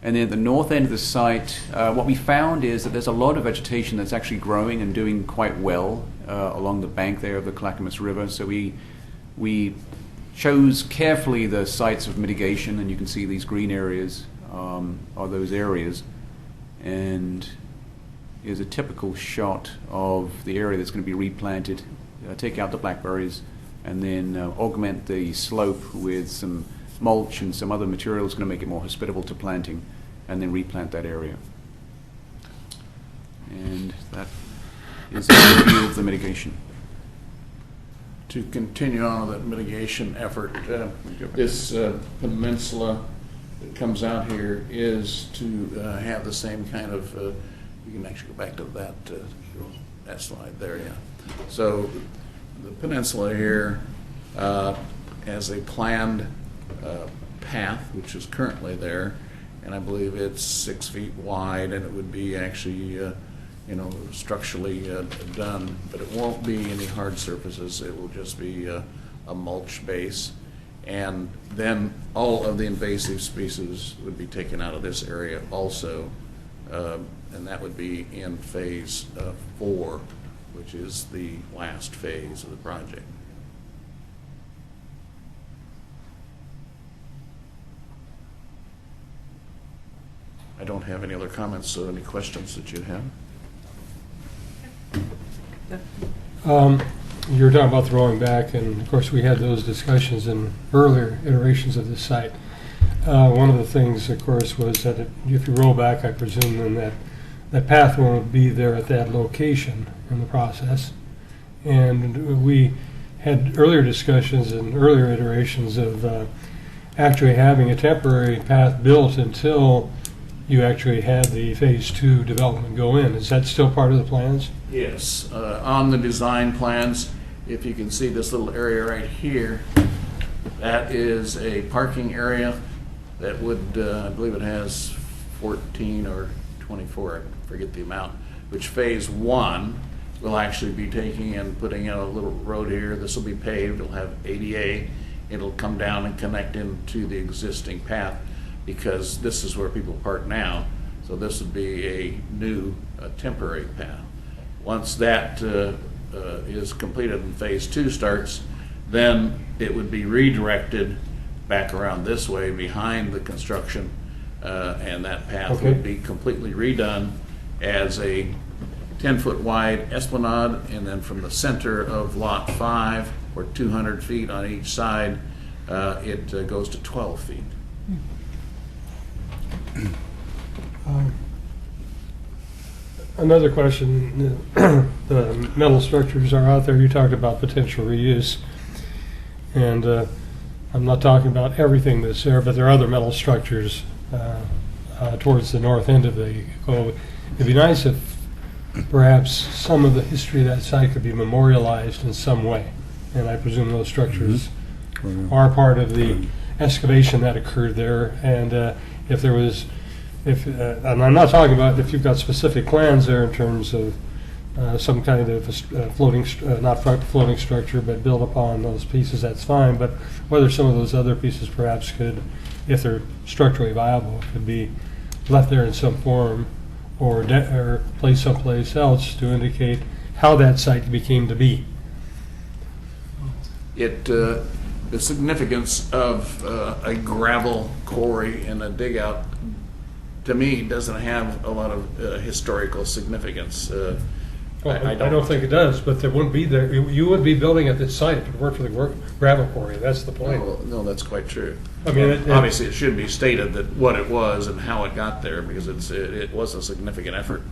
And then at the north end of the site, what we found is that there's a lot of vegetation that's actually growing and doing quite well along the bank there of the Clackamas River. So we chose carefully the sites of mitigation, and you can see these green areas are those areas. And here's a typical shot of the area that's going to be replanted. Take out the blackberries and then augment the slope with some mulch and some other materials going to make it more hospitable to planting, and then replant that area. And that is a review of the mitigation. To continue on with that mitigation effort, this peninsula that comes out here is to have the same kind of, you can actually go back to that slide there, yeah. So the peninsula here has a planned path, which is currently there, and I believe it's 6 feet wide, and it would be actually structurally done, but it won't be any hard surfaces. It will just be a mulch base. And then all of the invasive species would be taken out of this area also, and that would be in phase 4, which is the last phase of the project. I don't have any other comments, so any questions that you have? You were talking about throwing back, and of course we had those discussions in earlier iterations of this site. One of the things, of course, was that if you roll back, I presume then that path won't be there at that location in the process. And we had earlier discussions and earlier iterations of actually having a temporary path built until you actually had the phase 2 development go in. Is that still part of the plans? Yes, on the design plans, if you can see this little area right here, that is a parking area that would, I believe it has 14 or 24, I forget the amount, which phase 1 will actually be taking and putting in a little road here. This will be paved, it'll have ADA, it'll come down and connect into the existing path, because this is where people park now, so this would be a new temporary path. Once that is completed and phase 2 starts, then it would be redirected back around this way behind the construction, and that path would be completely redone as a 10-foot wide esplanade, and then from the center of lot 5, or 200 feet on each side, it goes to 12 feet. Another question, the metal structures are out there. You talked about potential reuse, and I'm not talking about everything that's there, but there are other metal structures towards the north end of the cove. It'd be nice if perhaps some of the history of that site could be memorialized in some way, and I presume those structures are part of the excavation that occurred there. And if there was, and I'm not talking about if you've got specific plans there in terms of some kind of floating, not floating structure, but build upon those pieces, that's fine. But whether some of those other pieces perhaps could, if they're structurally viable, could be left there in some form, or placed someplace else to indicate how that site became to be. The significance of a gravel quarry and a dig out, to me, doesn't have a lot of historical significance. I don't think it does, but there wouldn't be there. You would be building at this site if it weren't for the gravel quarry. That's the point. No, that's quite true. I mean, obviously, it should be stated that what it was and how it got there, because it was a significant effort.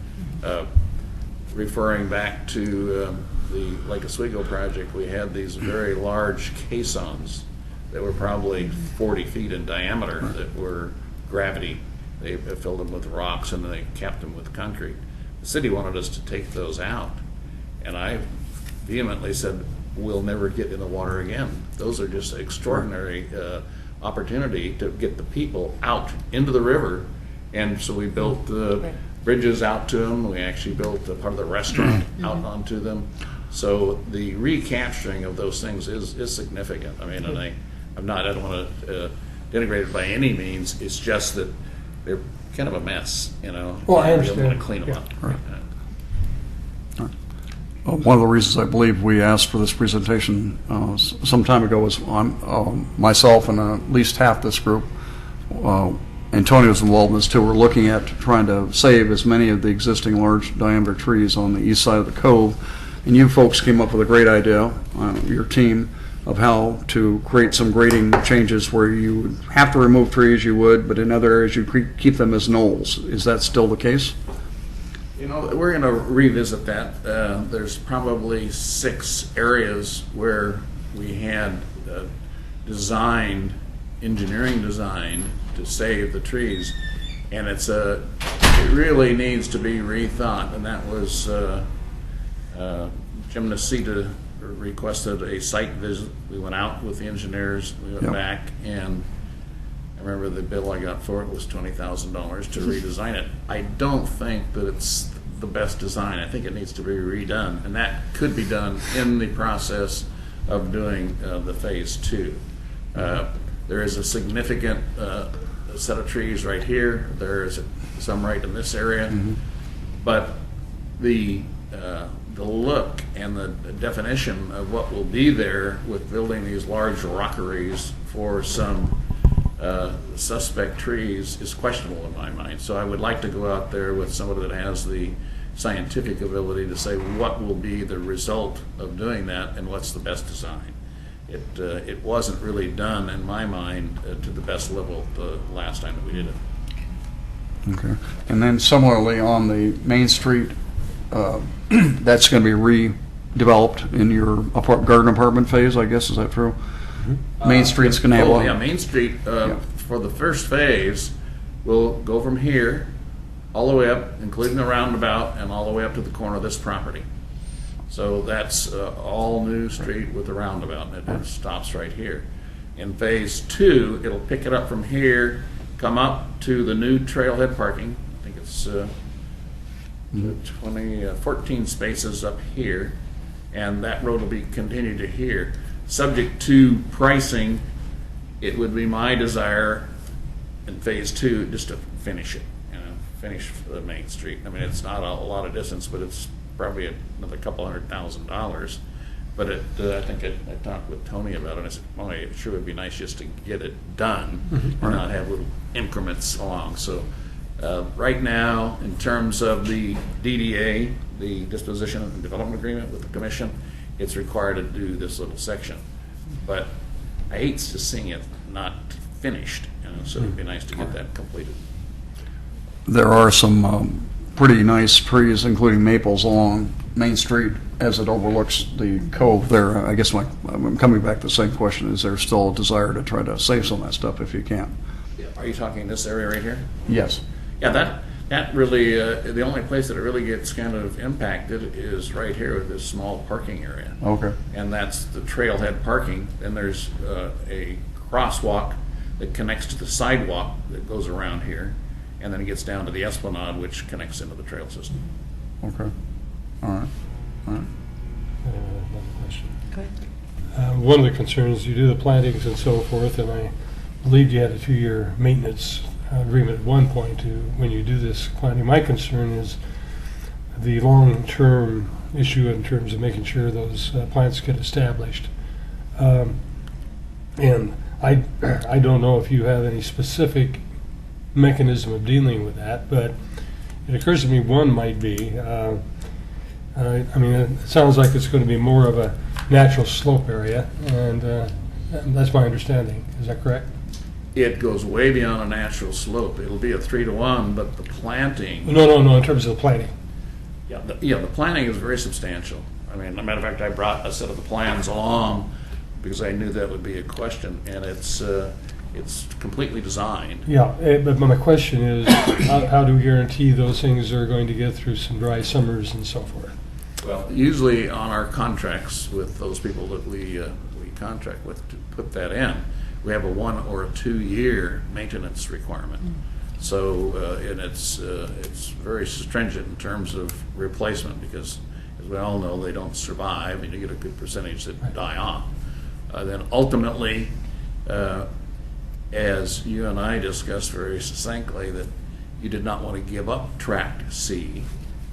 Referring back to the Lake Oswego project, we had these very large caissons that were probably 40 feet in diameter that were gravity. They filled them with rocks and they capped them with concrete. The city wanted us to take those out, and I vehemently said, we'll never get in the water again. Those are just extraordinary opportunity to get the people out into the river, and so we built bridges out to them. We actually built a part of the restaurant out onto them. So the recapturing of those things is significant. I mean, and I don't want to denigrate it by any means. It's just that they're kind of a mess, you know. Well, I understand. We want to clean them up. Right. One of the reasons I believe we asked for this presentation some time ago was myself and at least half this group, Antonio's involved in this too, we're looking at trying to save as many of the existing large diameter trees on the east side of the cove. And you folks came up with a great idea, your team, of how to create some grading changes where you would have to remove trees, you would, but in other areas you keep them as knolls. Is that still the case? You know, we're going to revisit that. There's probably 6 areas where we had engineering designed to save the trees, and it really needs to be rethought. And that was Jim Nacita requested a site visit. We went out with the engineers. We went back, and I remember the bill I got for it was $20,000 to redesign it. I don't think that it's the best design. I think it needs to be redone, and that could be done in the process of doing the phase 2. There is a significant set of trees right here. There's some right in this area, but the look and the definition of what will be there with building these large rockeries for some suspect trees is questionable in my mind. So I would like to go out there with somebody that has the scientific ability to say what will be the result of doing that and what's the best design. It wasn't really done in my mind to the best level the last time that we did it. Okay. And then similarly on the Main Street, that's going to be redeveloped in your garden apartment phase, I guess. Is that true? Main Street's going to have yeah, Main Street for the first phase will go from here all the way up, including the roundabout, and all the way up to the corner of this property. So that's all new street with the roundabout, and it stops right here. In phase 2, it'll pick it up from here, come up to the new trailhead parking. I think it's 14 spaces up here, and that road will be continued to here. Subject to pricing, it would be my desire in phase 2 just to finish it, finish the Main Street. I mean, it's not a lot of distance, but it's probably another couple $100,000. But I think I talked with Tony about it, and I said, well, it sure would be nice just to get it done and not have little increments along. So right now, in terms of the DDA, the Disposition and Development Agreement with the Commission, it's required to do this little section. But I hate to see it not finished, so it'd be nice to get that completed. There are some pretty nice trees, including maples, along Main Street as it overlooks the cove there. I guess I'm coming back to the same question. Is there still a desire to try to save some of that stuff if you can? Are you talking this area right here? Yes. Yeah, that really, the only place that it really gets kind of impacted is right here with this small parking area. Okay. And that's the trailhead parking. Then there's a crosswalk that connects to the sidewalk that goes around here. And then it gets down to the Esplanade, which connects into the trail system. Okay. All right. Another question. Go ahead. One of the concerns, you do the plantings and so forth, and I believe you had a 2-year maintenance agreement at one point when you do this planting. My concern is the long-term issue in terms of making sure those plants get established. And I don't know if you have any specific mechanism of dealing with that, but it occurs to me one might be, I mean, it sounds like it's going to be more of a natural slope area, and that's my understanding. Is that correct? It goes way beyond a natural slope. It'll be a 3-to-1, but the planting... No, in terms of the planting. Yeah, the planting is very substantial. I mean, as a matter of fact, I brought a set of the plans along because I knew that would be a question, and it's completely designed. Yeah, but my question is, how do we guarantee those things are going to get through some dry summers and so forth? Well, usually on our contracts with those people that we contract with to put that in, we have a 1 or 2 year maintenance requirement. So, and it's very stringent in terms of replacement because, as we all know, they don't survive, and you get a good percentage that die off. Then ultimately, as you and I discussed very succinctly, that you did not want to give up Tract C,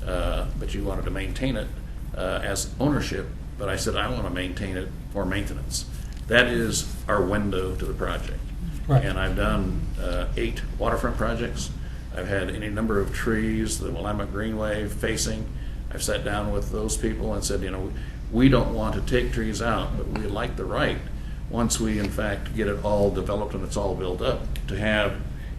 but you wanted to maintain it as ownership. But I said, I want to maintain it for maintenance. That is our window to the project. Right. And I've done 8 waterfront projects. I've had any number of trees, the Willamette Greenway facing. I've sat down with those people and said, we don't want to take trees out, but we like the right, once we in fact get it all developed and it's all built up, to have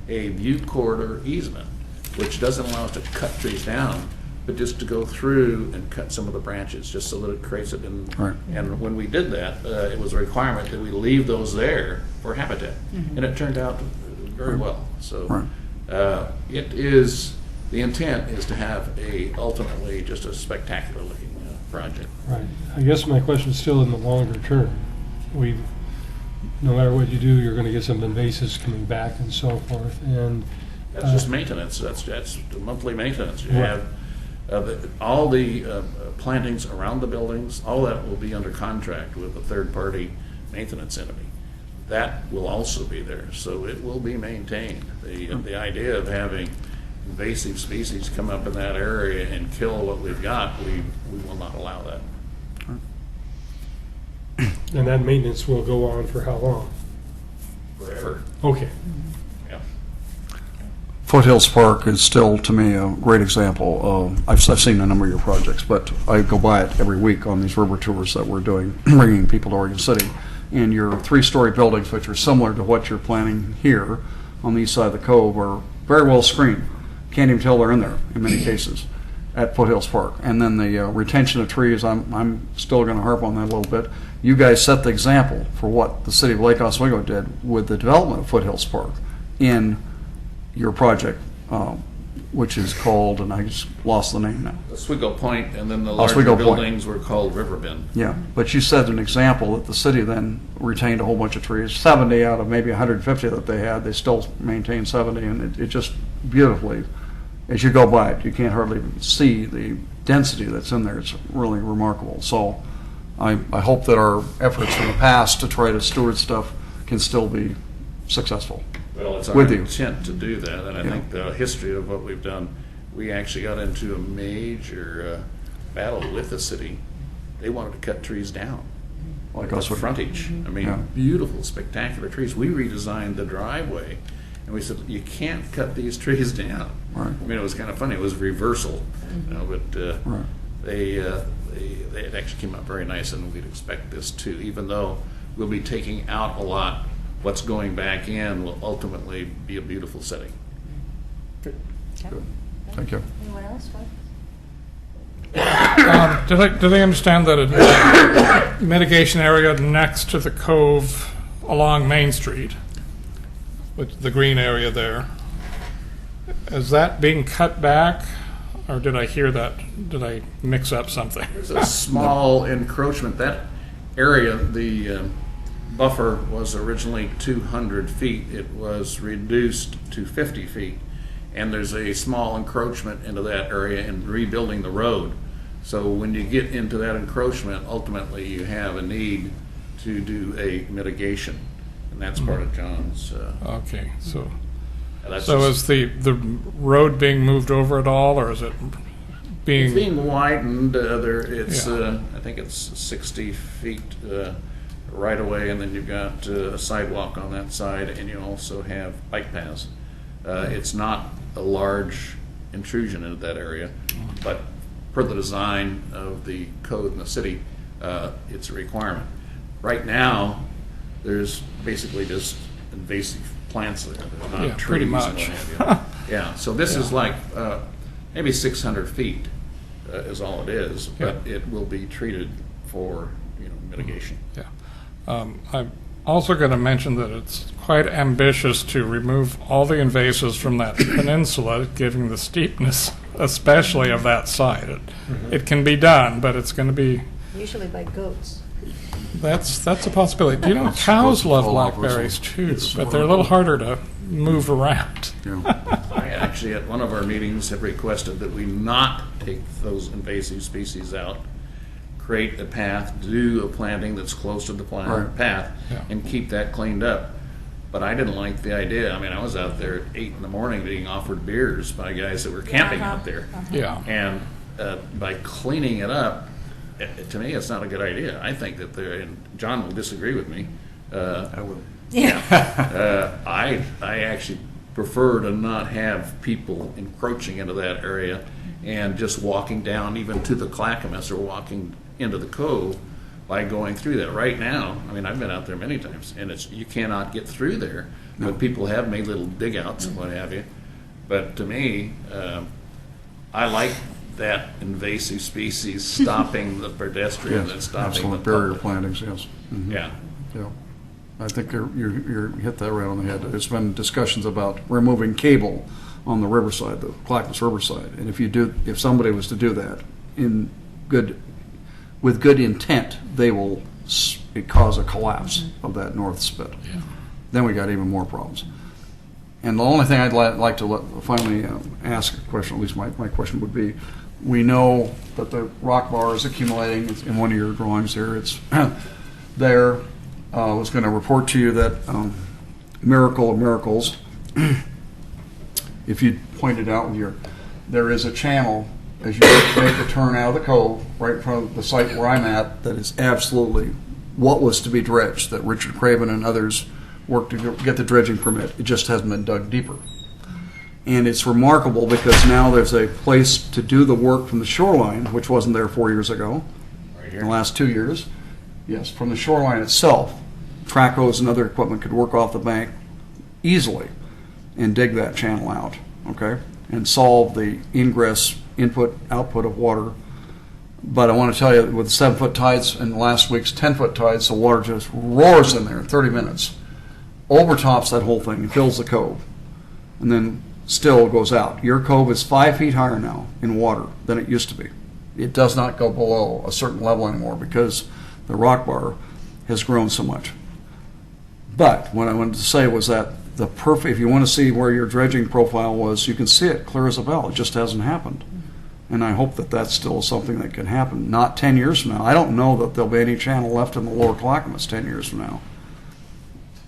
a view corridor easement, which doesn't allow us to cut trees down, but just to go through and cut some of the branches, just so that it creates it. Right. And when we did that, it was a requirement that we leave those there for habitat. And it turned out very well. So Right. it is, the intent is to have ultimately just a spectacular looking project. Right. I guess my question is still in the longer term. No matter what you do, you're going to get some invasives coming back and so forth. And That's just maintenance. That's the monthly maintenance. You Right. have all the plantings around the buildings. All that will be under contract with a third-party maintenance entity. That will also be there, so it will be maintained. The idea of having invasive species come up in that area and kill what we've got, we will not allow that. and that maintenance will go on for how long? Forever. Okay. Yeah. Foothills Park is still, to me, a great example of, I've seen a number of your projects, but I go by it every week on these river tours that we're doing, bringing people to Oregon City. And your three-story buildings, which are similar to what you're planning here on the east side of the cove, are very well screened. Can't even tell they're in there in many cases at Foothills Park. And then the retention of trees, I'm still going to harp on that a little bit. You guys set the example for what the city of Lake Oswego did with the development of Foothills Park in your project, which is called, and I just lost the name now. Oswego Point, and then the larger Oswego Point. buildings were called Riverbend. Yeah, but you set an example that the city then retained a whole bunch of trees, 70 out of maybe 150 that they had, they still maintained 70, and it just beautifully, as you go by it, you can't hardly see the density that's in there. It's really remarkable. So I hope that our efforts in the past to try to steward stuff can still be successful. Well, it's our With you. intent to do that, and I Yeah. think the history of what we've done, we actually got into a major battle with the city. They wanted to cut trees down, Like the us with- frontage. I mean, Yeah. beautiful, spectacular trees. We redesigned the driveway, and we said, you can't cut these trees down. Right. I mean, it was kind of funny. It was reversal, you know, but Right. they it actually came out very nice, and we'd expect this too. Even though we'll be taking out a lot, what's going back in will ultimately be a beautiful setting. Good. Thank you. Anyone else? Did I understand that a mitigation area next to the cove along Main Street, with the green area there, is that being cut back, or did I hear that? Did I mix up something? There's a small encroachment. That area, the buffer was originally 200 feet. It was reduced to 50 feet. And there's a small encroachment into that area in rebuilding the road. So when you get into that encroachment, ultimately you have a need to do a mitigation. And that's part of John's. Okay, so That's so just- is the road being moved over at all, or is it being? It's being widened. It's Yeah. I think it's 60 feet right away, and then you've got a sidewalk on that side, and you also have bike paths. It's not a large intrusion into that area, but per the design of the code in the city, it's a requirement. Right now, there's basically just invasive plants there. They're not Yeah, pretty trees and much. what have you. Yeah, so this is like maybe 600 feet is all it is, but it will be treated for mitigation. Yeah. I'm also going to mention that it's quite ambitious to remove all the invasives from that peninsula, given the steepness, especially of that site. It can be done, but it's going to be. Usually by goats. That's a possibility. Do you know cows love blackberries too, but they're a little harder to move around. I actually, at one of our meetings, have requested that we not take those invasive species out, create a path, do a planting that's close to the Right. path, Yeah. and keep that cleaned up. But I didn't like the idea. I mean, I was out there at 8 in the morning being offered beers by guys that were camping out there. Yeah. And by cleaning it up, to me, it's not a good idea. I think that and John will disagree with me. I will. I actually prefer to not have people encroaching into that area and just walking down even to the Clackamas or walking into the cove by going through that. Right now, I mean, I've been out there many times, and you cannot get through there. But people have made little dig outs and what have you. But to me, I like that invasive species stopping the pedestrian and stopping absolute the barrier public. plantings, yes. Mhm. Yeah. Yeah. I think you're hit that right on the head. There's been discussions about removing cable on the riverside, the Clackamas Riverside. And if somebody was to do that with good intent, they will cause a collapse of that north spit. Yeah. Then we got even more problems. And the only thing I'd like to finally ask a question, at least my question would be, we know that the rock bar is accumulating. It's in one of your drawings here. It's there. I was going to report to you that miracle of miracles, if you pointed out there is a channel as you make the turn out of the cove right in front of the site where I'm at that is absolutely what was to be dredged, that Richard Craven and others worked to get the dredging permit. It just hasn't been dug deeper. And it's remarkable because now there's a place to do the work from the shoreline, which wasn't there 4 years ago, in the last 2 years. Yes, from the shoreline itself, track hose and other equipment could work off the bank easily and dig that channel out, okay, and solve the ingress, input, output of water. But I want to tell you, with 7-foot tides and last week's 10-foot tides, the water just roars in there in 30 minutes, overtops that whole thing and fills the cove, and then still goes out. Your cove is 5 feet higher now in water than it used to be. It does not go below a certain level anymore because the rock bar has grown so much. But what I wanted to say was that if you want to see where your dredging profile was, you can see it clear as a bell. It just hasn't happened. And I hope that that's still something that can happen. Not 10 years from now. I don't know that there'll be any channel left in the lower Clackamas 10 years from now.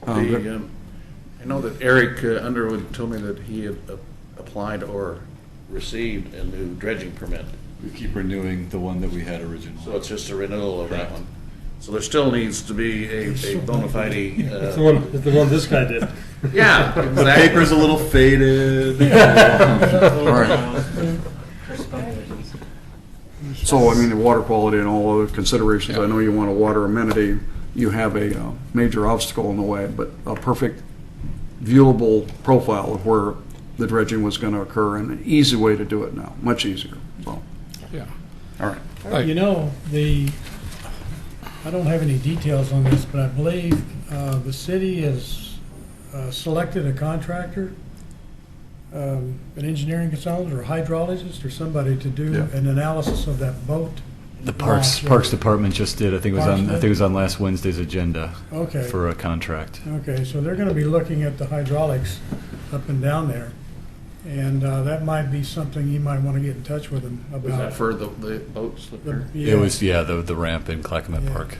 I know that Eric Underwood told me that he had applied or received a new dredging permit. We keep renewing the one that we had originally. So it's just a renewal of that one. So there still needs to be a bona fide. It's the one this guy did. Yeah, The paper's a little faded. All right. So, I mean, the water quality and all other considerations, I know you want a water amenity. You have a major obstacle in the way, but a perfect viewable profile of where the dredging was going to occur and an easy way to do it now, much easier. So, Yeah. all right. You know, I don't have any details on this, but I believe the city has selected a contractor, an engineering consultant or hydrologist or somebody to do an analysis of that boat. The Parks Department just did. I think it was on last Wednesday's agenda. Okay. For a contract. Okay, so they're going to be looking at the hydraulics up and down there, and that might be something you might want to get in touch with them about. Was that for the boats? It was the ramp in Clackamas Park.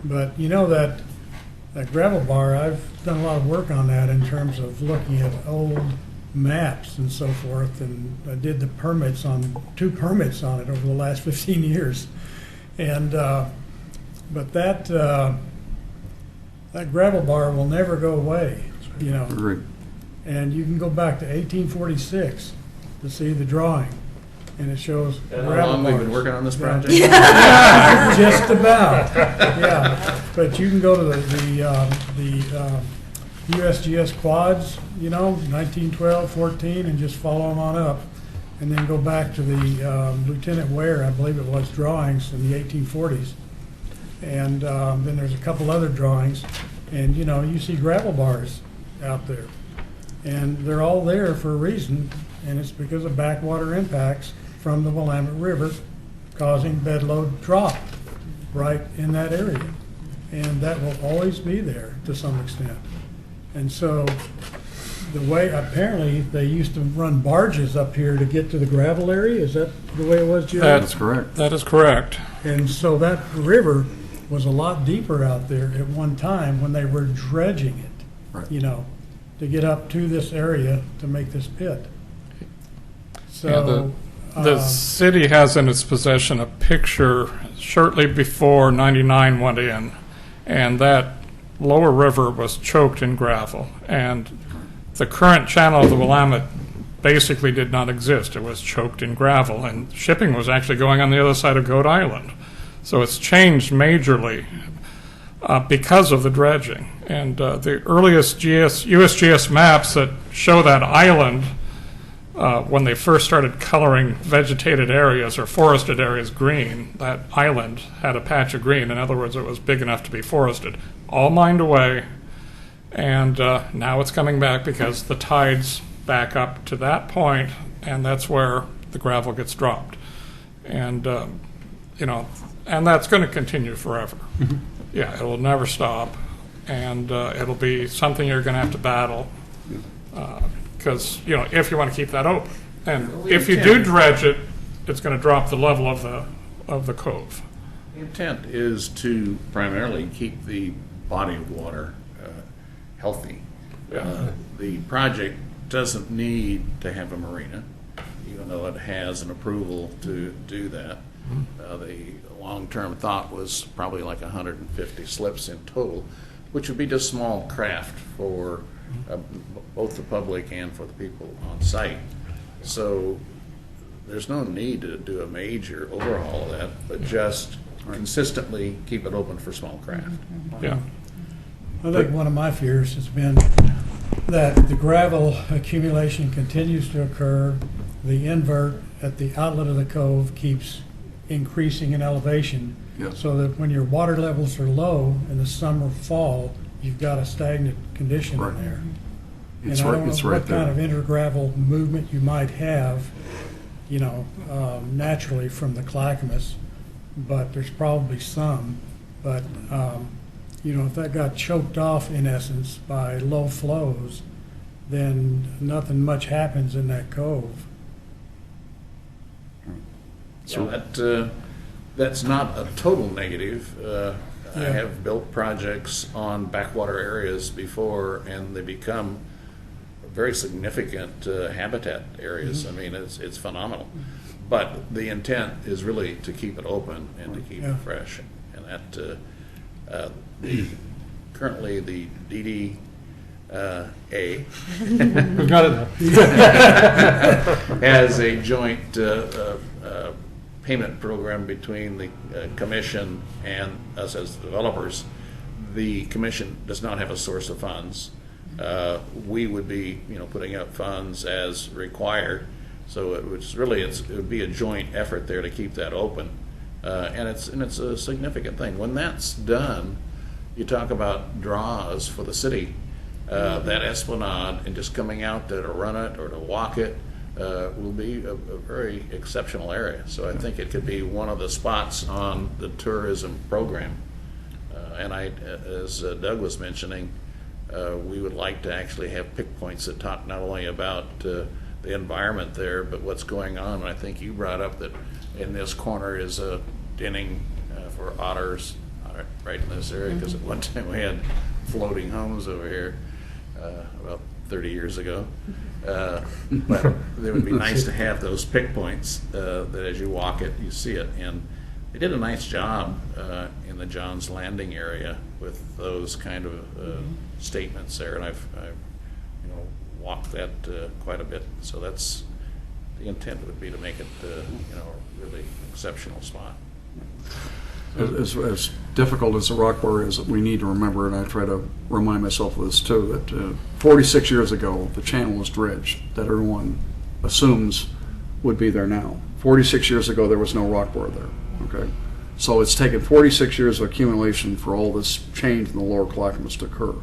But you know that gravel bar, I've done a lot of work on that in terms of looking at old maps and so forth, and I did 2 permits on it over the last 15 years. And but that gravel bar will never go away, you know. Agreed. And you can go back to 1846 to see the drawing, and it shows How gravel long we've been bars. working on this project? Just about, yeah. But you can go to the USGS quads, you know, 1912, 14, and just follow them on up. And then go back to the Lieutenant Ware, I believe it was, drawings in the 1840s. And then there's a couple other drawings. And, you know, you see gravel bars out there. And they're all there for a reason, and it's because of backwater impacts from the Willamette River causing bedload drop right in that area. And that will always be there to some extent. And so the way, apparently, they used to run barges up here to get to the gravel area. Is that the way it was, Jim? That's correct. That is correct. And so that river was a lot deeper out there at one time when they were dredging it, Right. you know, to get up to this area to make this pit. So, The city has in its possession a picture shortly before 99 went in, and that lower river was choked in gravel, and the current channel of the Willamette basically did not exist. It was choked in gravel, and shipping was actually going on the other side of Goat Island. So it's changed majorly because of the dredging. And the earliest USGS maps that show that island when they first started coloring vegetated areas or forested areas green, that island had a patch of green. In other words, it was big enough to be forested. All mined away, and now it's coming back because the tides back up to that point, and that's where the gravel gets dropped. And, and that's going to continue forever. Yeah, it will never stop, and it'll be something you're going to have to battle because, if you want to keep that open. And if you do dredge it, it's going to drop the level of the cove. The intent is to primarily keep the body of water healthy. The project doesn't need to have a marina, even though it has an approval to do that. The long-term thought was probably like 150 slips in total, which would be just small craft for both the public and for the people on site. So there's no need to do a major overhaul of that, but just consistently keep it open for small craft. Yeah. I think one of my fears has been that the gravel accumulation continues to occur. The invert at the outlet of the cove keeps increasing in elevation, so that when your water levels are low in the summer, fall, you've got a stagnant condition in there. It's and I right, don't it's know right what there. kind of intergravel movement you might have, naturally from the Clackamas, but there's probably some. But if that got choked off in essence by low flows, then nothing much happens in that cove. So that's not a total negative. I have built projects on backwater areas before, and they become very significant habitat areas. I mean, it's phenomenal. But the intent is really to keep it open and to keep it fresh. And that currently the DD has a joint payment program between the commission and us as developers. The commission does not have a source of funds. We would be, putting up funds as required. So it would be a joint effort there to keep that open, and it's a significant thing. When that's done, you talk about draws for the city. That esplanade and just coming out there to run it or to walk it will be a very exceptional area. So I think it could be one of the spots on the tourism program. And as Doug was mentioning, we would like to actually have pick points that talk not only about the environment there, but what's going on. And I think you brought up that in this corner is a denning for otters right in this area, because at one time we had floating homes over here about 30 years ago. But it would be nice to have those pick points that as you walk it, you see it. And they did a nice job in the Johns Landing area with those kind of statements there, and I've walked that quite a bit. So that's the intent would be to make it a really exceptional spot. As difficult as the rock quarry is, we need to remember, and I try to remind myself of this too, that 46 years ago, the channel was dredged that everyone assumes would be there now. 46 years ago, there was no rock quarry there. Okay, so it's taken 46 years of accumulation for all this change in the lower Clackamas to occur.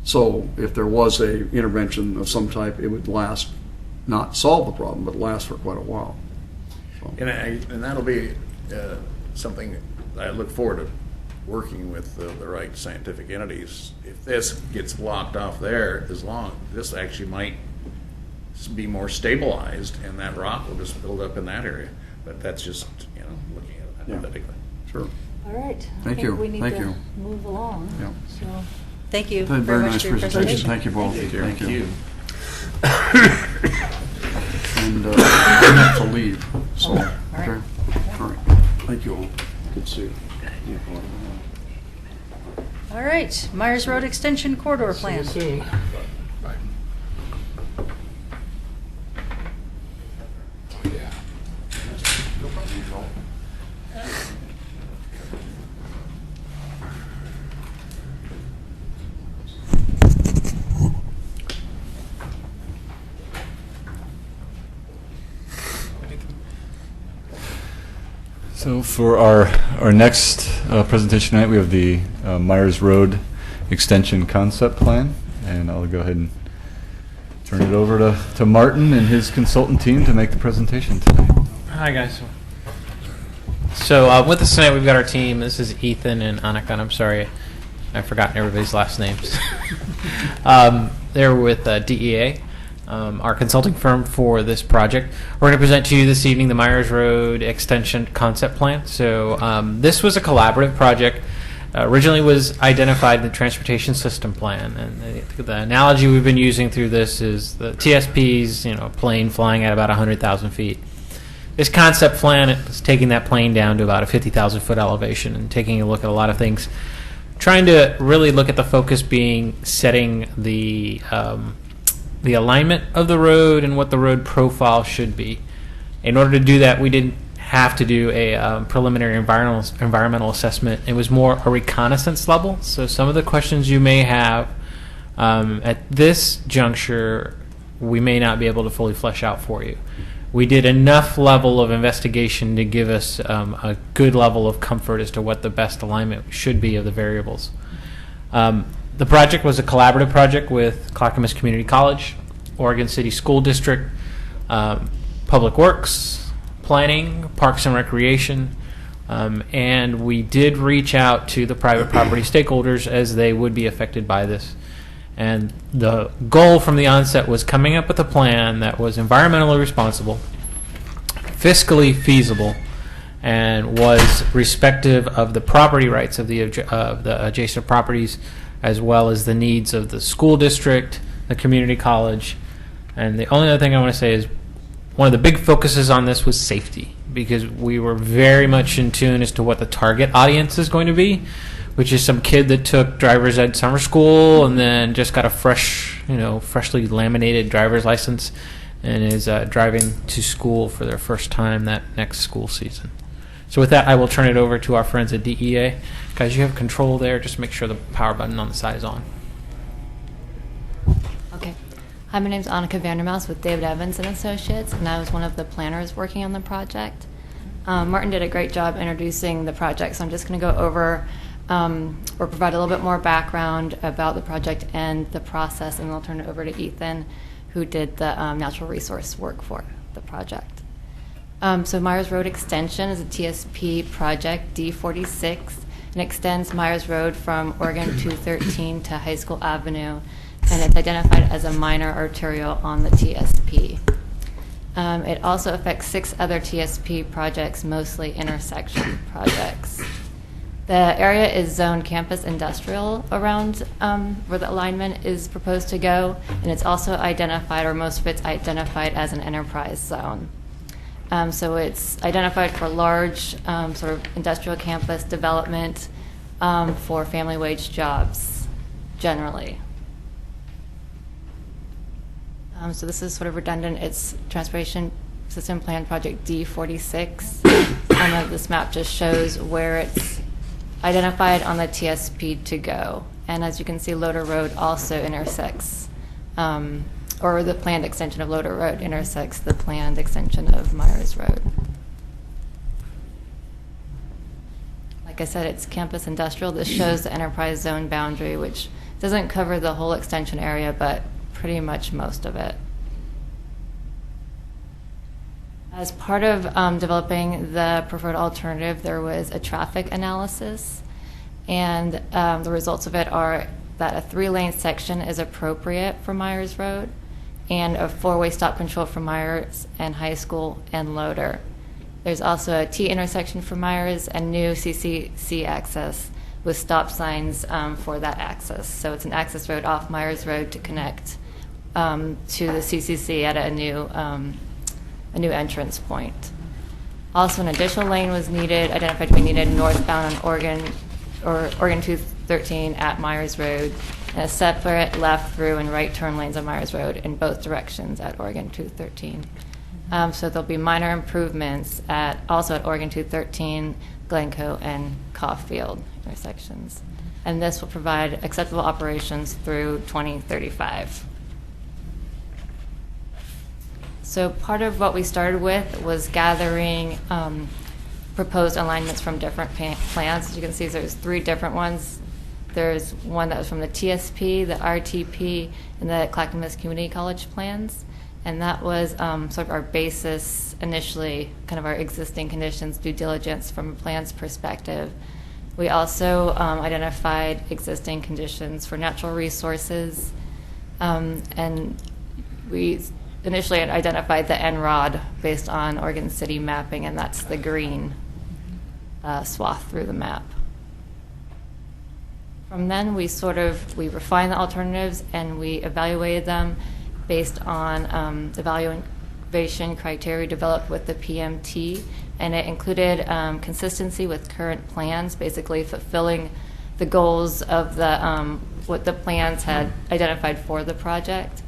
So if there was a intervention of some type, it would last, not solve the problem, but last for quite a while. So. And that'll be something I look forward to working with the right scientific entities. If this gets blocked off there, this actually might be more stabilized, and that rock will just build up in that area. But that's just looking at it hypothetically. Sure. All right. Thank I you. think we need Thank to you. move along. Yeah. So, thank you Very very much nice for your presentation. presentation. Thank you both. Thank you. And I have to leave. So, All right. okay. All right. Thank you all. Good to see you. All right, Myers Road Extension Corridor Plan. See you soon. Bye. Oh, yeah. So for our next presentation tonight, we have the Myers Road Extension Concept Plan, and I'll go ahead and turn it over to Martin and his consultant team to make the presentation tonight. Hi, guys. So with us tonight, we've got our team. This is Ethan and Annika, and I'm sorry, I've forgotten everybody's last names. They're with DEA, our consulting firm for this project. We're going to present to you this evening the Myers Road Extension Concept Plan. So this was a collaborative project. Originally was identified in the Transportation System Plan, and the analogy we've been using through this is the TSP's, a plane flying at about 100,000 feet. This concept plan is taking that plane down to about a 50,000 foot elevation and taking a look at a lot of things, trying to really look at the focus being setting the alignment of the road and what the road profile should be. In order to do that, we didn't have to do a preliminary environmental assessment. It was more a reconnaissance level. So some of the questions you may have at this juncture, we may not be able to fully flesh out for you. We did enough level of investigation to give us a good level of comfort as to what the best alignment should be of the variables. The project was a collaborative project with Clackamas Community College, Oregon City School District, Public Works, Planning, Parks and Recreation, and we did reach out to the private property stakeholders as they would be affected by this. And the goal from the onset was coming up with a plan that was environmentally responsible, fiscally feasible, and was respective of the property rights of the adjacent properties, as well as the needs of the school district, the community college. And the only other thing I want to say is one of the big focuses on this was safety, because we were very much in tune as to what the target audience is going to be, which is some kid that took driver's ed summer school and then just got a freshly laminated driver's license and is driving to school for their first time that next school season. So with that, I will turn it over to our friends at DEA. Guys, you have control there. Just make sure the power button on the side is on. Okay. Hi, my name is Annika Vandermouse with David Evans and Associates, and I was one of the planners working on the project. Martin did a great job introducing the project, so I'm just going to go over or provide a little bit more background about the project and the process, and I'll turn it over to Ethan, who did the natural resource work for the project. So Myers Road Extension is a TSP project, D46, and extends Myers Road from Oregon 213 to High School Avenue, and it's identified as a minor arterial on the TSP. It also affects 6 other TSP projects, mostly intersection projects. The area is zoned campus industrial around where the alignment is proposed to go, and it's also identified, or most of it's identified as an enterprise zone. So it's identified for large sort of industrial campus development for family wage jobs generally. So this is sort of redundant. It's Transportation System Plan Project D46. This map just shows where it's identified on the TSP to go. And as you can see, Loader Road also intersects, or the planned extension of Loader Road intersects the planned extension of Myers Road. Like I said, it's campus industrial. This shows the enterprise zone boundary, which doesn't cover the whole extension area, but pretty much most of it. As part of developing the preferred alternative, there was a traffic analysis, and the results of it are that a 3-lane section is appropriate for Myers Road, and a 4-way stop control for Myers and High School and Loader. There's also a T intersection for Myers and new CCC access with stop signs for that access. So it's an access road off Myers Road to connect to the CCC at a new entrance point. Also, an additional lane was needed, identified to be needed northbound on Oregon 213 at Myers Road, and a separate left through and right turn lanes on Myers Road in both directions at Oregon 213. So there'll be minor improvements also at Oregon 213, Glencoe, and Caulfield intersections. And this will provide acceptable operations through 2035. So part of what we started with was gathering proposed alignments from different plans. As you can see, there's 3 different ones. There's one that was from the TSP, the RTP, and the Clackamas Community College plans. And that was sort of our basis initially, kind of our existing conditions, due diligence from a plans perspective. We also identified existing conditions for natural resources, and we initially had identified the NROD based on Oregon City mapping, and that's the green swath through the map. From then, we refined the alternatives and we evaluated them based on evaluation criteria developed with the PMT, and it included consistency with current plans, basically fulfilling the goals of what the plans had identified for the project.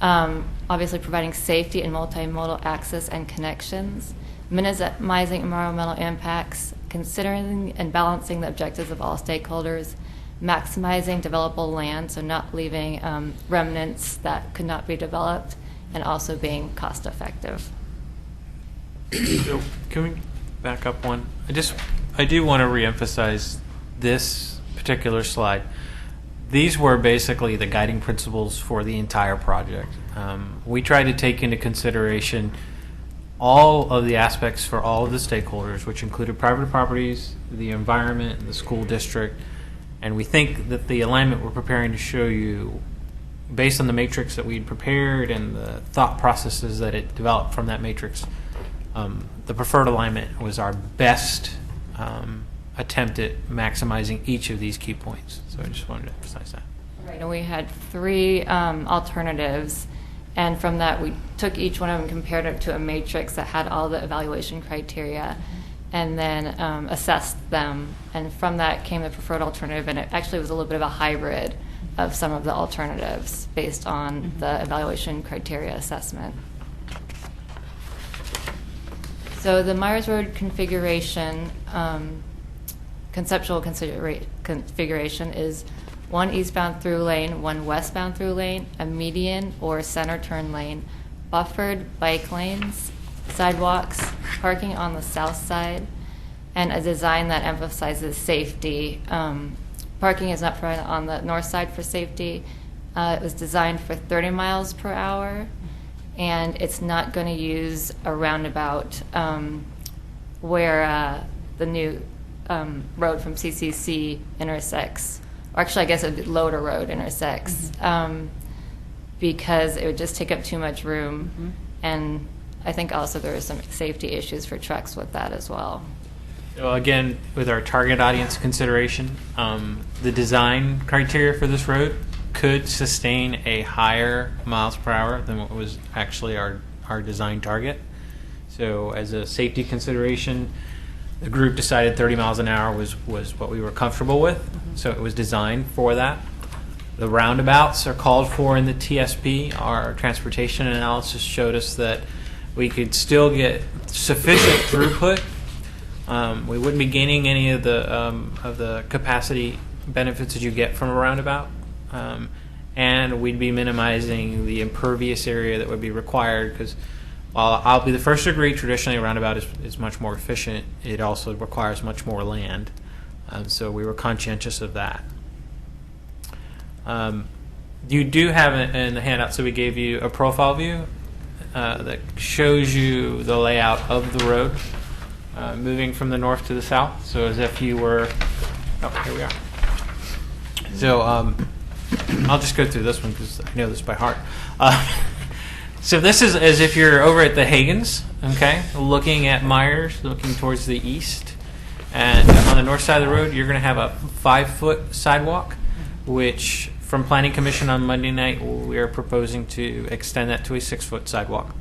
Obviously, providing safety and multimodal access and connections, minimizing environmental impacts, considering and balancing the objectives of all stakeholders, maximizing developable land, so not leaving remnants that could not be developed, and also being cost effective. So can we back up one? I do want to reemphasize this particular slide. These were basically the guiding principles for the entire project. We tried to take into consideration all of the aspects for all of the stakeholders, which included private properties, the environment, the school district, and we think that the alignment we're preparing to show you, based on the matrix that we'd prepared and the thought processes that it developed from that matrix, the preferred alignment was our best attempt at maximizing each of these key points. So I just wanted to emphasize that. Right, and we had 3 alternatives, and from that we took each one of them, compared it to a matrix that had all the evaluation criteria, and then assessed them. And from that came the preferred alternative, and it actually was a little bit of a hybrid of some of the alternatives based on the evaluation criteria assessment. So the Myers Road configuration, conceptual configuration is 1 eastbound through lane, 1 westbound through lane, a median or center turn lane, buffered bike lanes, sidewalks, parking on the south side, and a design that emphasizes safety. Parking is not provided on the north side for safety. It was designed for 30 miles per hour, and it's not going to use a roundabout where the new road from CCC intersects, or actually I guess Loader Road intersects, because it would just take up too much room, and I think also there are some safety issues for trucks with that as well. So again, with our target audience consideration, the design criteria for this road could sustain a higher miles per hour than what was actually our design target. So as a safety consideration, the group decided 30 miles an hour was what we were comfortable with. So it was designed for that. The roundabouts are called for in the TSP. Our transportation analysis showed us that we could still get sufficient throughput. We wouldn't be gaining any of the capacity benefits that you get from a roundabout, and we'd be minimizing the impervious area that would be required, because while I'll be the first to agree traditionally a roundabout is much more efficient, it also requires much more land, so we were conscientious of that. You do have in the handout, so we gave you a profile view that shows you the layout of the road, moving from the north to the south. So as if you were, here we are. So I'll just go through this one because I know this by heart. So this is as if you're over at the Hagens, okay, looking at Myers, looking towards the east. And on the north side of the road, you're going to have a 5-foot sidewalk, which from Planning Commission on Monday night, we are proposing to extend that to a 6-foot sidewalk.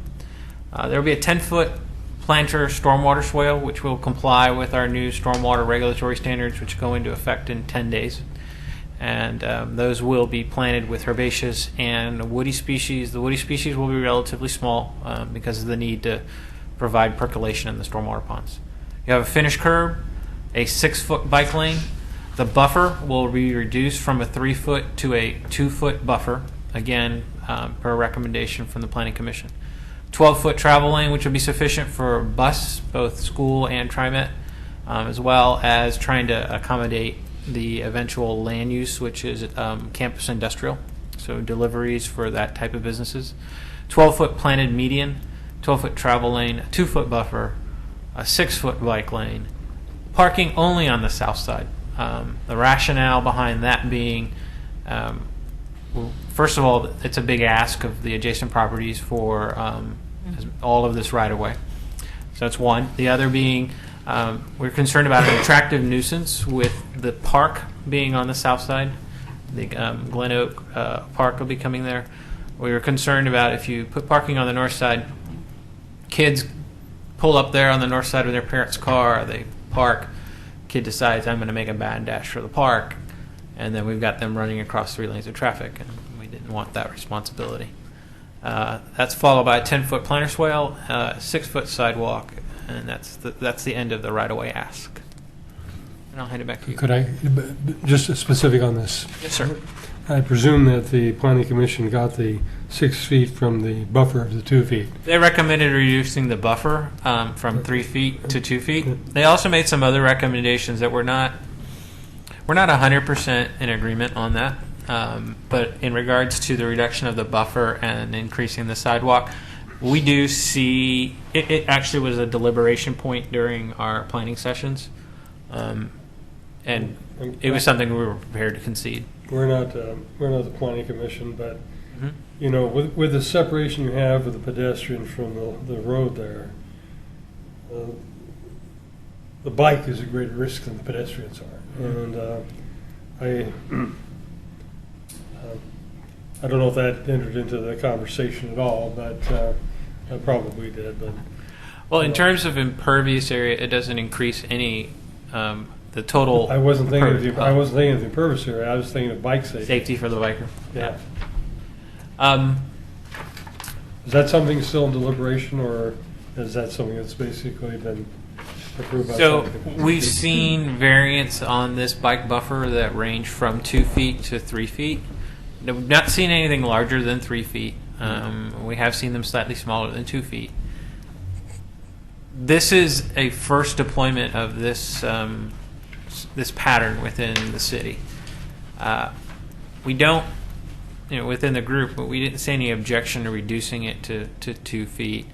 There will be a 10-foot planter stormwater swale, which will comply with our new stormwater regulatory standards, which go into effect in 10 days. And those will be planted with herbaceous and woody species. The woody species will be relatively small because of the need to provide percolation in the stormwater ponds. You have a finished curb, a 6-foot bike lane. The buffer will be reduced from a 3-foot to a 2-foot buffer, again, per recommendation from the Planning Commission. 12-foot travel lane, which will be sufficient for bus, both school and TriMet, as well as trying to accommodate the eventual land use, which is campus industrial, so deliveries for that type of businesses. 12-foot planted median, 12-foot travel lane, a 2-foot buffer, a 6-foot bike lane, parking only on the south side. The rationale behind that being, well, first of all, it's a big ask of the adjacent properties for all of this right-of-way. So that's one. The other being, we're concerned about an attractive nuisance with the park being on the south side. The Glen Oak Park will be coming there. We were concerned about if you put parking on the north side, kids pull up there on the north side of their parents' car, they park, kid decides I'm going to make a bad dash for the park, and then we've got them running across 3 lanes of traffic, and we didn't want that responsibility. That's followed by a 10-foot planter swale, 6-foot sidewalk, and that's the end of the right-of-way ask. And I'll hand it back to you. Could I, just specific on this? Yes, sir. I presume that the planning commission got the 6 feet from the buffer of the 2 feet. They recommended reducing the buffer from 3 feet to 2 feet. They also made some other recommendations that we're not 100% in agreement on that. But in regards to the reduction of the buffer and increasing the sidewalk, we do see it actually was a deliberation point during our planning sessions, and it was something we were prepared to concede. We're not the planning commission, but you know, with the separation you have with the pedestrian from the road there, the bike is a greater risk than the pedestrians are, and I don't know if that entered into the conversation at all, but I probably did. But well, in terms of impervious area, it doesn't increase any the total. I wasn't thinking of the impervious area. I was thinking of bike safety. Safety for the biker. Yeah. Is that something still in deliberation, or is that something that's basically been approved by? So we've seen variants on this bike buffer that range from 2 feet to 3 feet. We've not seen anything larger than 3 feet. We have seen them slightly smaller than 2 feet. This is a first deployment of this this pattern within the city. We don't, within the group, but we didn't see any objection to reducing it to 2 feet.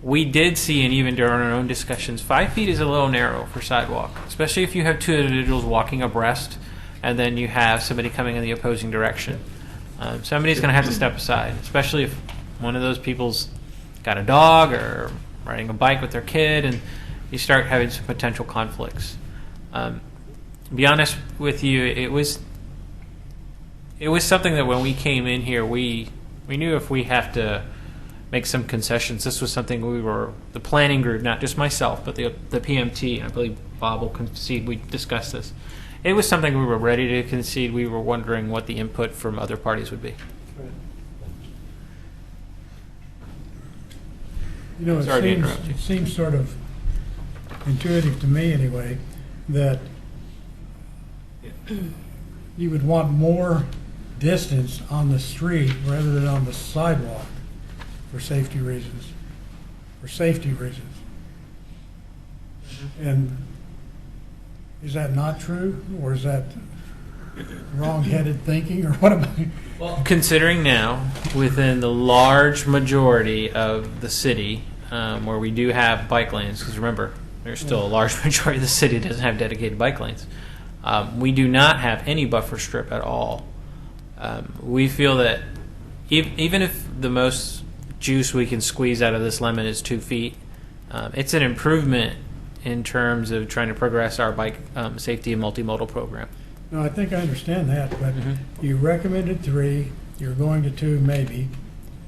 We did see, and even during our own discussions, 5 feet is a little narrow for sidewalk, especially if you have 2 individuals walking abreast, and then you have somebody coming in the opposing direction. Somebody's going to have to step aside, especially if one of those people's got a dog or riding a bike with their kid, and you start having some potential conflicts. To be honest with you, it was something that when we came in here, we knew if we have to make some concessions, this was something the planning group, not just myself, but the PMT, I believe Bob will concede, we discussed this. It was something we were ready to concede. We were wondering what the input from other parties would be. It seems sort of intuitive to me anyway that you would want more distance on the street rather than on the sidewalk for safety reasons. And is that not true, or is that wrong-headed thinking, or what am I? Well, considering now, within the large majority of the city, where we do have bike lanes, because remember, there's still a large majority of the city that doesn't have dedicated bike lanes. We do not have any buffer strip at all. We feel that even if the most juice we can squeeze out of this lemon is 2 feet, it's an improvement in terms of trying to progress our bike safety and multimodal program. No, I think I understand that, but you recommended 3, you're going to 2 maybe,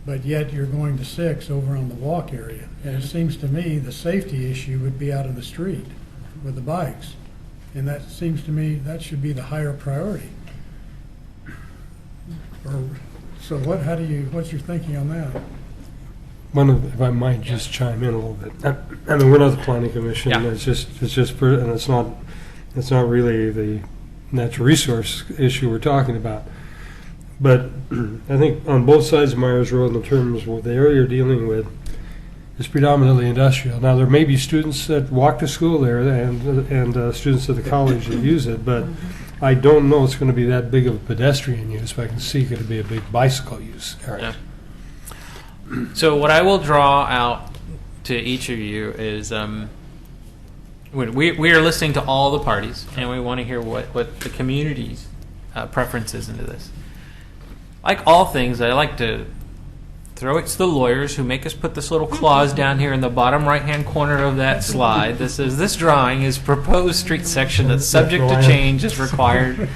but yet you're going to 6 over on the walk area. And it seems to me the safety issue would be out in the street with the bikes. And that seems to me that should be the higher priority. So what's your thinking on that? If I might just chime in a little bit. I mean, we're not the planning commission. Yeah. And it's not really the natural resource issue we're talking about. But I think on both sides of Myers Road, in terms of the area you're dealing with, is predominantly industrial. Now, there may be students that walk to school there and students at the college that use it, but I don't know it's going to be that big of a pedestrian use, but I can see it could be a big bicycle use area. So what I will draw out to each of you is we are listening to all the parties, and we want to hear what the community's preferences into this. Like all things, I like to throw it to the lawyers who make us put this little clause down here in the bottom right-hand corner of that slide that says this drawing is proposed street section that's subject to change as required.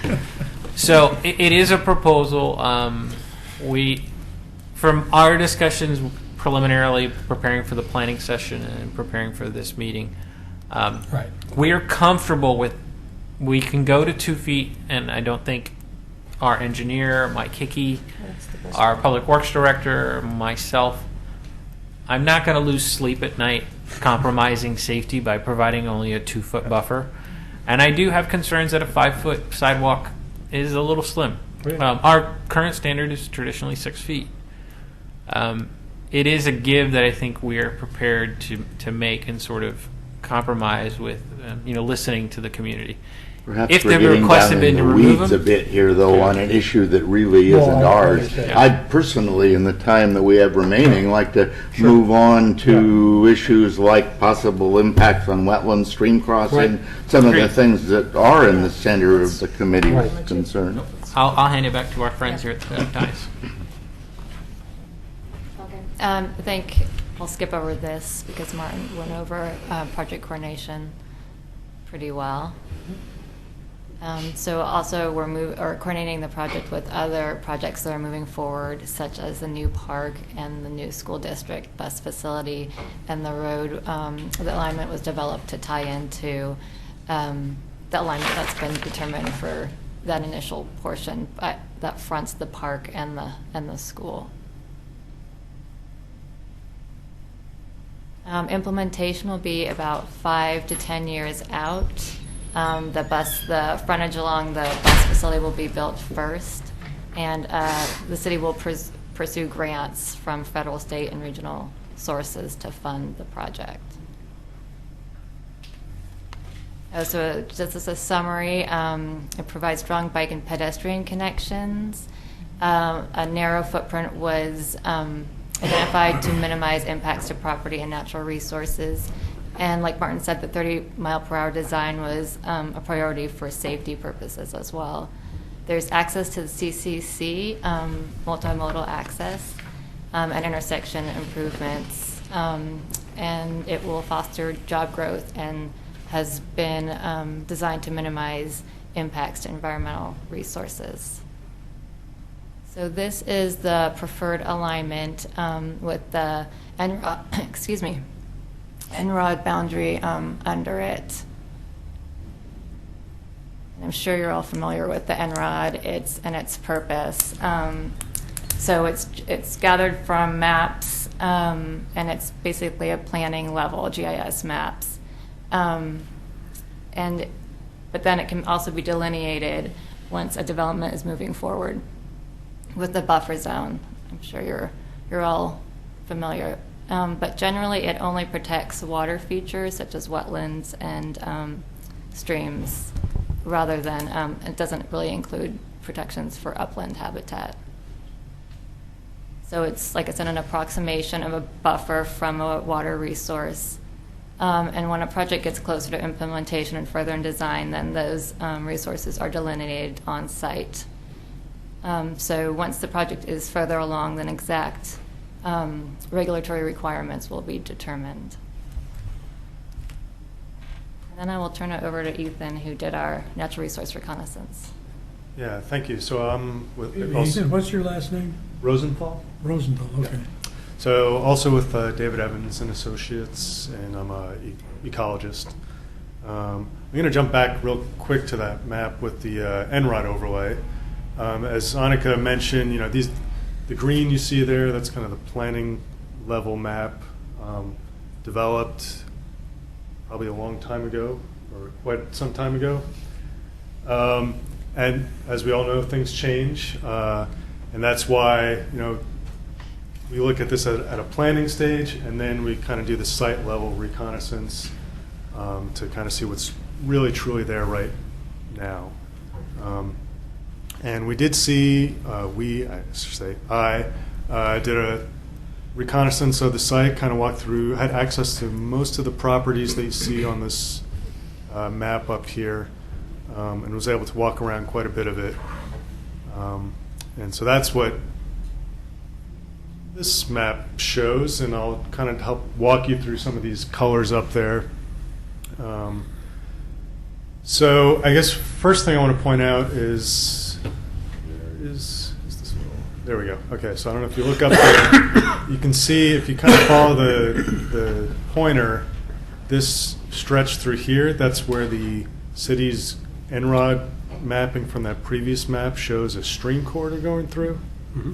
So it is a proposal. From our discussions preliminarily preparing for the planning session and preparing for this meeting, we are comfortable with, we can go to 2 feet, and I don't think our engineer, Mike Hickey, our public works director, myself, I'm not going to lose sleep at night compromising safety by providing only a 2-foot buffer. And I do have concerns that a 5-foot sidewalk is a little slim. Our current standard is traditionally 6 feet. It is a give that I think we are prepared to make and sort of compromise with, listening to the community. Perhaps if we're the getting request down had in been the to remove weeds them, a bit here, though, on an issue that really isn't ours. I'd personally, in the time that we have remaining, like to move on to issues like possible impacts on wetlands, stream crossing, some of the things that are in the center of the committee's concern. I'll hand it back to our friends here at the Times. I think I'll skip over this because Martin went over project coordination pretty well. So also we're coordinating the project with other projects that are moving forward, such as the new park and the new school district bus facility, and the road. The alignment was developed to tie into the alignment that's been determined for that initial portion that fronts the park and the school. Implementation will be about 5 to 10 years out. The frontage along the bus facility will be built first, and the city will pursue grants from federal, state, and regional sources to fund the project. So just as a summary, it provides strong bike and pedestrian connections. A narrow footprint was identified to minimize impacts to property and natural resources. And like Martin said, the 30-mile-per-hour design was a priority for safety purposes as well. There's access to the CCC, multimodal access, and intersection improvements. And it will foster job growth and has been designed to minimize impacts to environmental resources. So this is the preferred alignment with the NROD boundary under it. And I'm sure you're all familiar with the NROD and its purpose. So it's gathered from maps, and it's basically a planning level GIS maps. But then it can also be delineated once a development is moving forward with the buffer zone. I'm sure you're all familiar. But generally, it only protects water features such as wetlands and streams, rather than it doesn't really include protections for upland habitat. So it's, like I said, an approximation of a buffer from a water resource. And when a project gets closer to implementation and further in design, then those resources are delineated on site. So once the project is further along, then exact regulatory requirements will be determined. And then I will turn it over to Ethan, who did our natural resource reconnaissance. Yeah, thank you. So with Ethan, what's your last name? Rosenthal. Rosenthal, okay. Yeah. So also with David Evans and Associates, and I'm an ecologist. I'm going to jump back real quick to that map with the NROD overlay. As Annika mentioned, the green you see there, that's kind of the planning level map, developed probably a long time ago, or quite some time ago. And as we all know, things change, and that's why we look at this at a planning stage, and then we kind of do the site level reconnaissance to kind of see what's really truly there right now. And we did see, I did a reconnaissance of the site, kind of walked through, had access to most of the properties that you see on this map up here, and was able to walk around quite a bit of it. And so that's what this map shows, and I'll kind of help walk you through some of these colors up there. So I guess first thing I want to point out is, there we go. Okay, so I don't know if you look up there, you can see if you kind of follow the pointer, this stretch through here, that's where the city's NROD mapping from that previous map shows a stream corridor going through. Mm-hmm.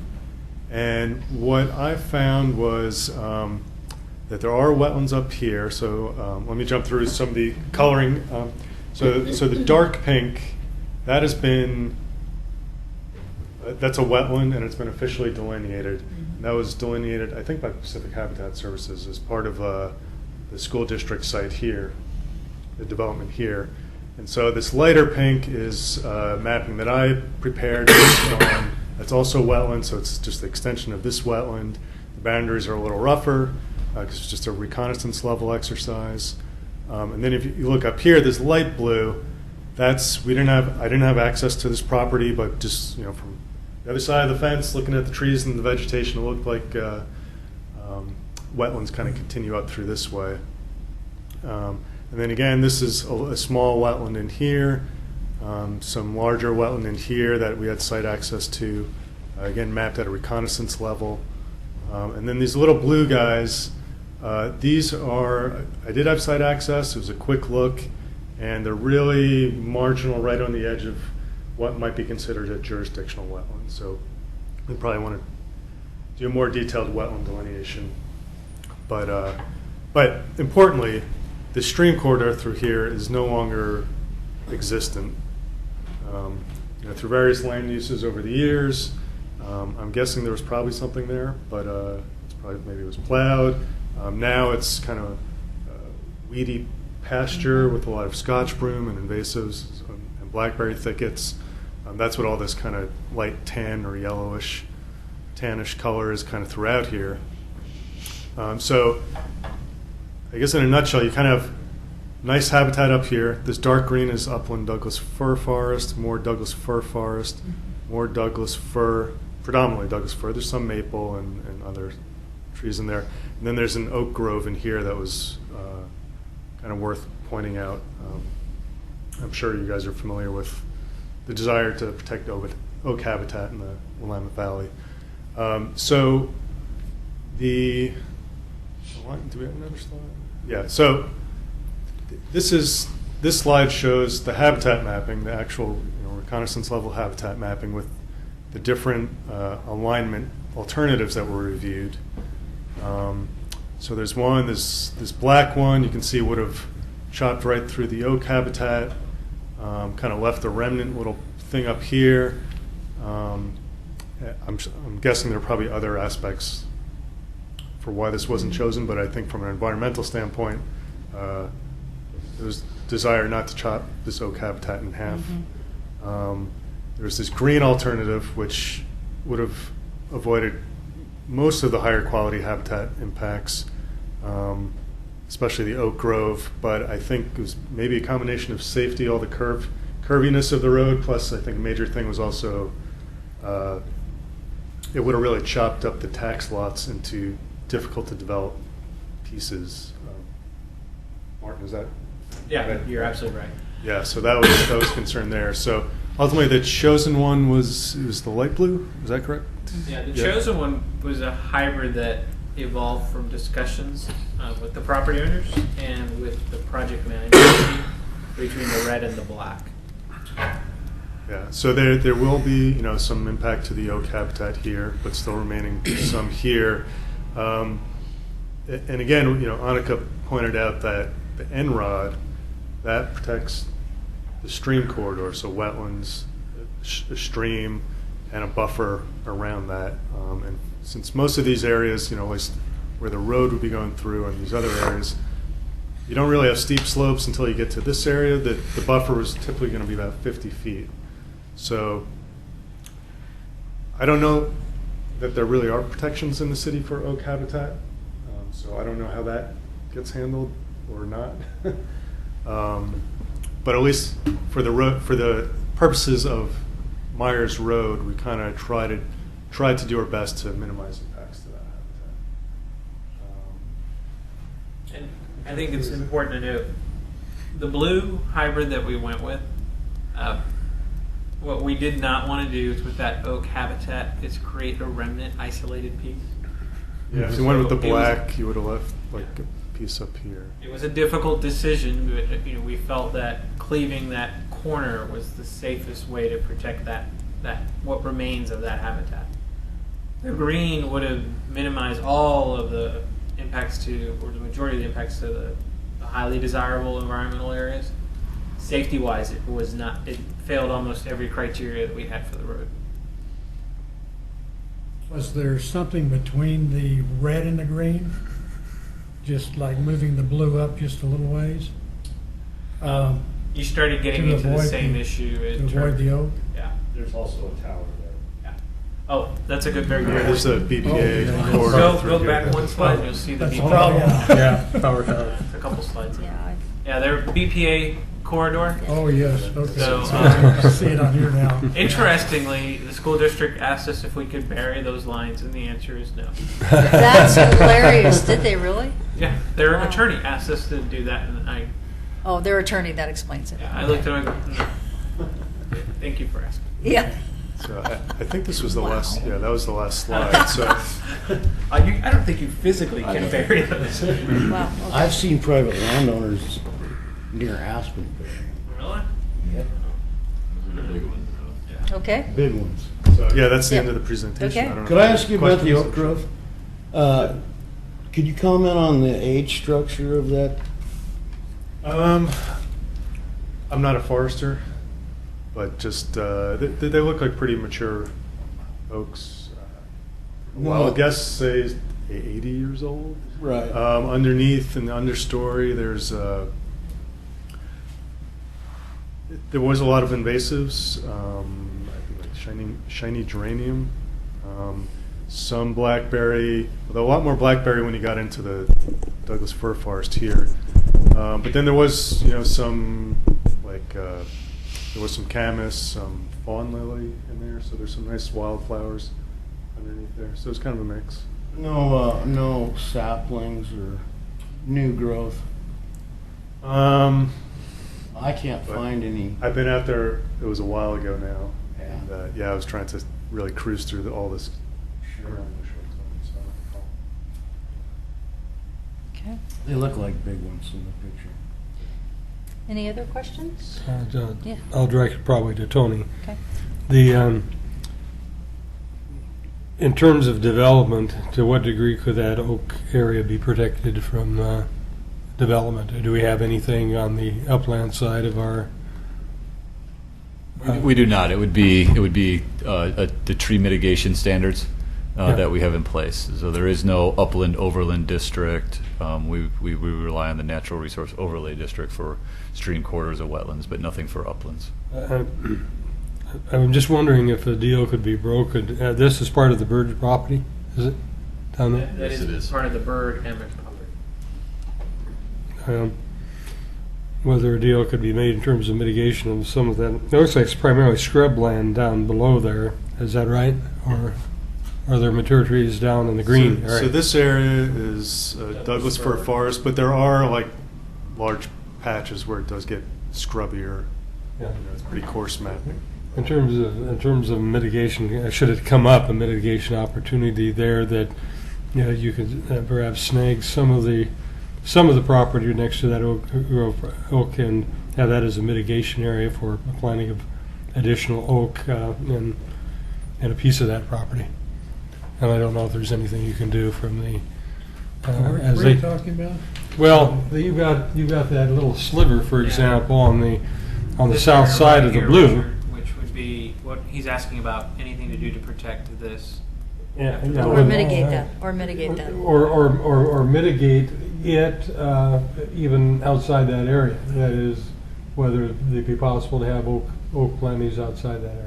And what I found was that there are wetlands up here. So let me jump through some of the coloring. So the dark pink, that has been, that's a wetland, and it's been officially delineated. And that was delineated, I think, by Pacific Habitat Services as part of the school district site here, the development here. And so this lighter pink is mapping that I prepared based on, that's also wetland, so it's just the extension of this wetland. The boundaries are a little rougher because it's just a reconnaissance level exercise. And then if you look up here, this light blue, that's, I didn't have access to this property, but just, from the other side of the fence, looking at the trees and the vegetation, it looked like wetlands kind of continue up through this way. And then again, this is a small wetland in here, some larger wetland in here that we had site access to, again mapped at a reconnaissance level. And then these little blue guys, these are, I did have site access, it was a quick look, and they're really marginal right on the edge of what might be considered a jurisdictional wetland. So we probably want to do a more detailed wetland delineation. But importantly, the stream corridor through here is no longer existent. Through various land uses over the years, I'm guessing there was probably something there, but it's probably, maybe it was plowed. Now it's kind of weedy pasture with a lot of scotch broom and invasives and blackberry thickets. That's what all this kind of light tan or yellowish, tannish color is kind of throughout here. So I guess in a nutshell, you kind of have nice habitat up here. This dark green is upland Douglas fir forest, more Douglas fir forest, more Douglas fir, predominantly Douglas fir. There's some maple and other trees in there. And then there's an oak grove in here that was kind of worth pointing out. I'm sure you guys are familiar with the desire to protect oak habitat in the Willamette Valley. So the, do we have another slide? Yeah, so this slide shows the habitat mapping, the actual reconnaissance level habitat mapping with the different alignment alternatives that were reviewed. So there's one, this black one, you can see would have chopped right through the oak habitat, kind of left a remnant little thing up here. I'm guessing there are probably other aspects for why this wasn't chosen, but I think from an environmental standpoint, there was desire not to chop this oak habitat in half. There's this green alternative, which would have avoided most of the higher quality habitat impacts, especially the oak grove, but I think it was maybe a combination of safety, all the curviness of the road, plus I think a major thing was also it would have really chopped up the tax lots into difficult to develop pieces. Martin, is that? Yeah, right? you're absolutely right. Yeah, so that was concern there. So ultimately, the chosen one was the light blue. Is that correct? Yeah, the chosen one was a hybrid that evolved from discussions with the property owners and with the project manager between the red and the black. Yeah, so there will be some impact to the oak habitat here, but still remaining some here. And again, Annika pointed out that the NROD that protects the stream corridor, so wetlands, a stream, and a buffer around that, and since most of these areas, at least where the road would be going through and these other areas, you don't really have steep slopes until you get to this area. The buffer is typically going to be about 50 feet. So I don't know that there really are protections in the city for oak habitat. So I don't know how that gets handled or not. But at least for the purposes of Myers Road, we kind of tried to do our best to minimize impacts to that habitat. And I think it's important to note the blue hybrid that we went with. What we did not want to do is with that oak habitat is create a remnant isolated piece. Yeah, if you went with the black, you would have left like a piece up here. It was a difficult decision, but we felt that cleaving that corner was the safest way to protect that what remains of that habitat. The green would have minimized all of the impacts or the majority of the impacts to the highly desirable environmental areas. Safety-wise, it failed almost every criteria that we had for the road. Was there something between the red and the green? Just like moving the blue up just a little ways? You started getting into the same issue. To avoid the oak? Yeah. There's also a tower there. Yeah. Oh, that's a very good There's a BPA corridor. Go back one slide and you'll see the BPA. Yeah, power tower. A couple slides. Yeah. Yeah, they're BPA corridor. Oh, yes, okay. So, I see it on here now. Interestingly, the school district asked us if we could bury those lines, and the answer is no. That's hilarious. Did they really? Yeah, their attorney asked us to do that, and Oh, their attorney, that explains it. yeah, I looked at him and go, no. Thank you for asking. Yeah. So I think this was the last. Yeah, that was the last slide. So I don't think you physically can bury those. Wow. Okay. I've seen private landowners near Aspen. Really? Yep. Okay. Big ones. So yeah, that's the Yeah. end of the presentation. Okay. I don't know Could if I you ask have you about the questions. oak grove? Could you comment on the age structure of that? I'm not a forester, but just they look like pretty mature oaks. Well, I guess say 80 years old. Right. Underneath in the understory, there was a lot of invasives, I think like shiny geranium, some blackberry, although a lot more blackberry when you got into the Douglas fir forest here. But then there was, some like there was some camas, some fawn lily in there, so there's some nice wildflowers underneath there. So it's kind of a mix. No saplings or new growth. I can't find any. I've been out there. It was a while ago now, Yeah. and I was trying to really cruise through all this. Sure. Okay. They look like big ones in the picture. Any other questions? Yeah. I'll direct it probably to Tony. Okay. In terms of development, to what degree could that oak area be protected from development? Do we have anything on the upland side of our? We do not. It would be the tree mitigation standards that we have in place. So there is no upland overland district. We rely on the natural resource overlay district for stream corridors of wetlands, but nothing for uplands. I'm just wondering if a deal could be brokered. This is part of the Bird property, is it? Down there? That is part of the Bird Emmett property. Whether a deal could be made in terms of mitigation of some of that. It looks like it's primarily scrubland down below there. Is that right? Or are there mature trees down in the green? So this area is Douglas fir forest, but there are like large patches where it does get scrubbier. Yeah. It's pretty coarse mapping. In terms of mitigation, should it come up a mitigation opportunity there that you could perhaps snag some of the property next to that oak and have that as a mitigation area for planting of additional oak and a piece of that property. And I don't know if there's anything you can do from the What are you talking about? Well, you've got that little sliver, for example, on the This south area side right of the here, blue. Richard, which would be what he's asking about, anything to do to protect this Yeah, Or mitigate that, or mitigate that. Or mitigate it even outside that area. That is, whether it be possible to have oak plantings outside that area.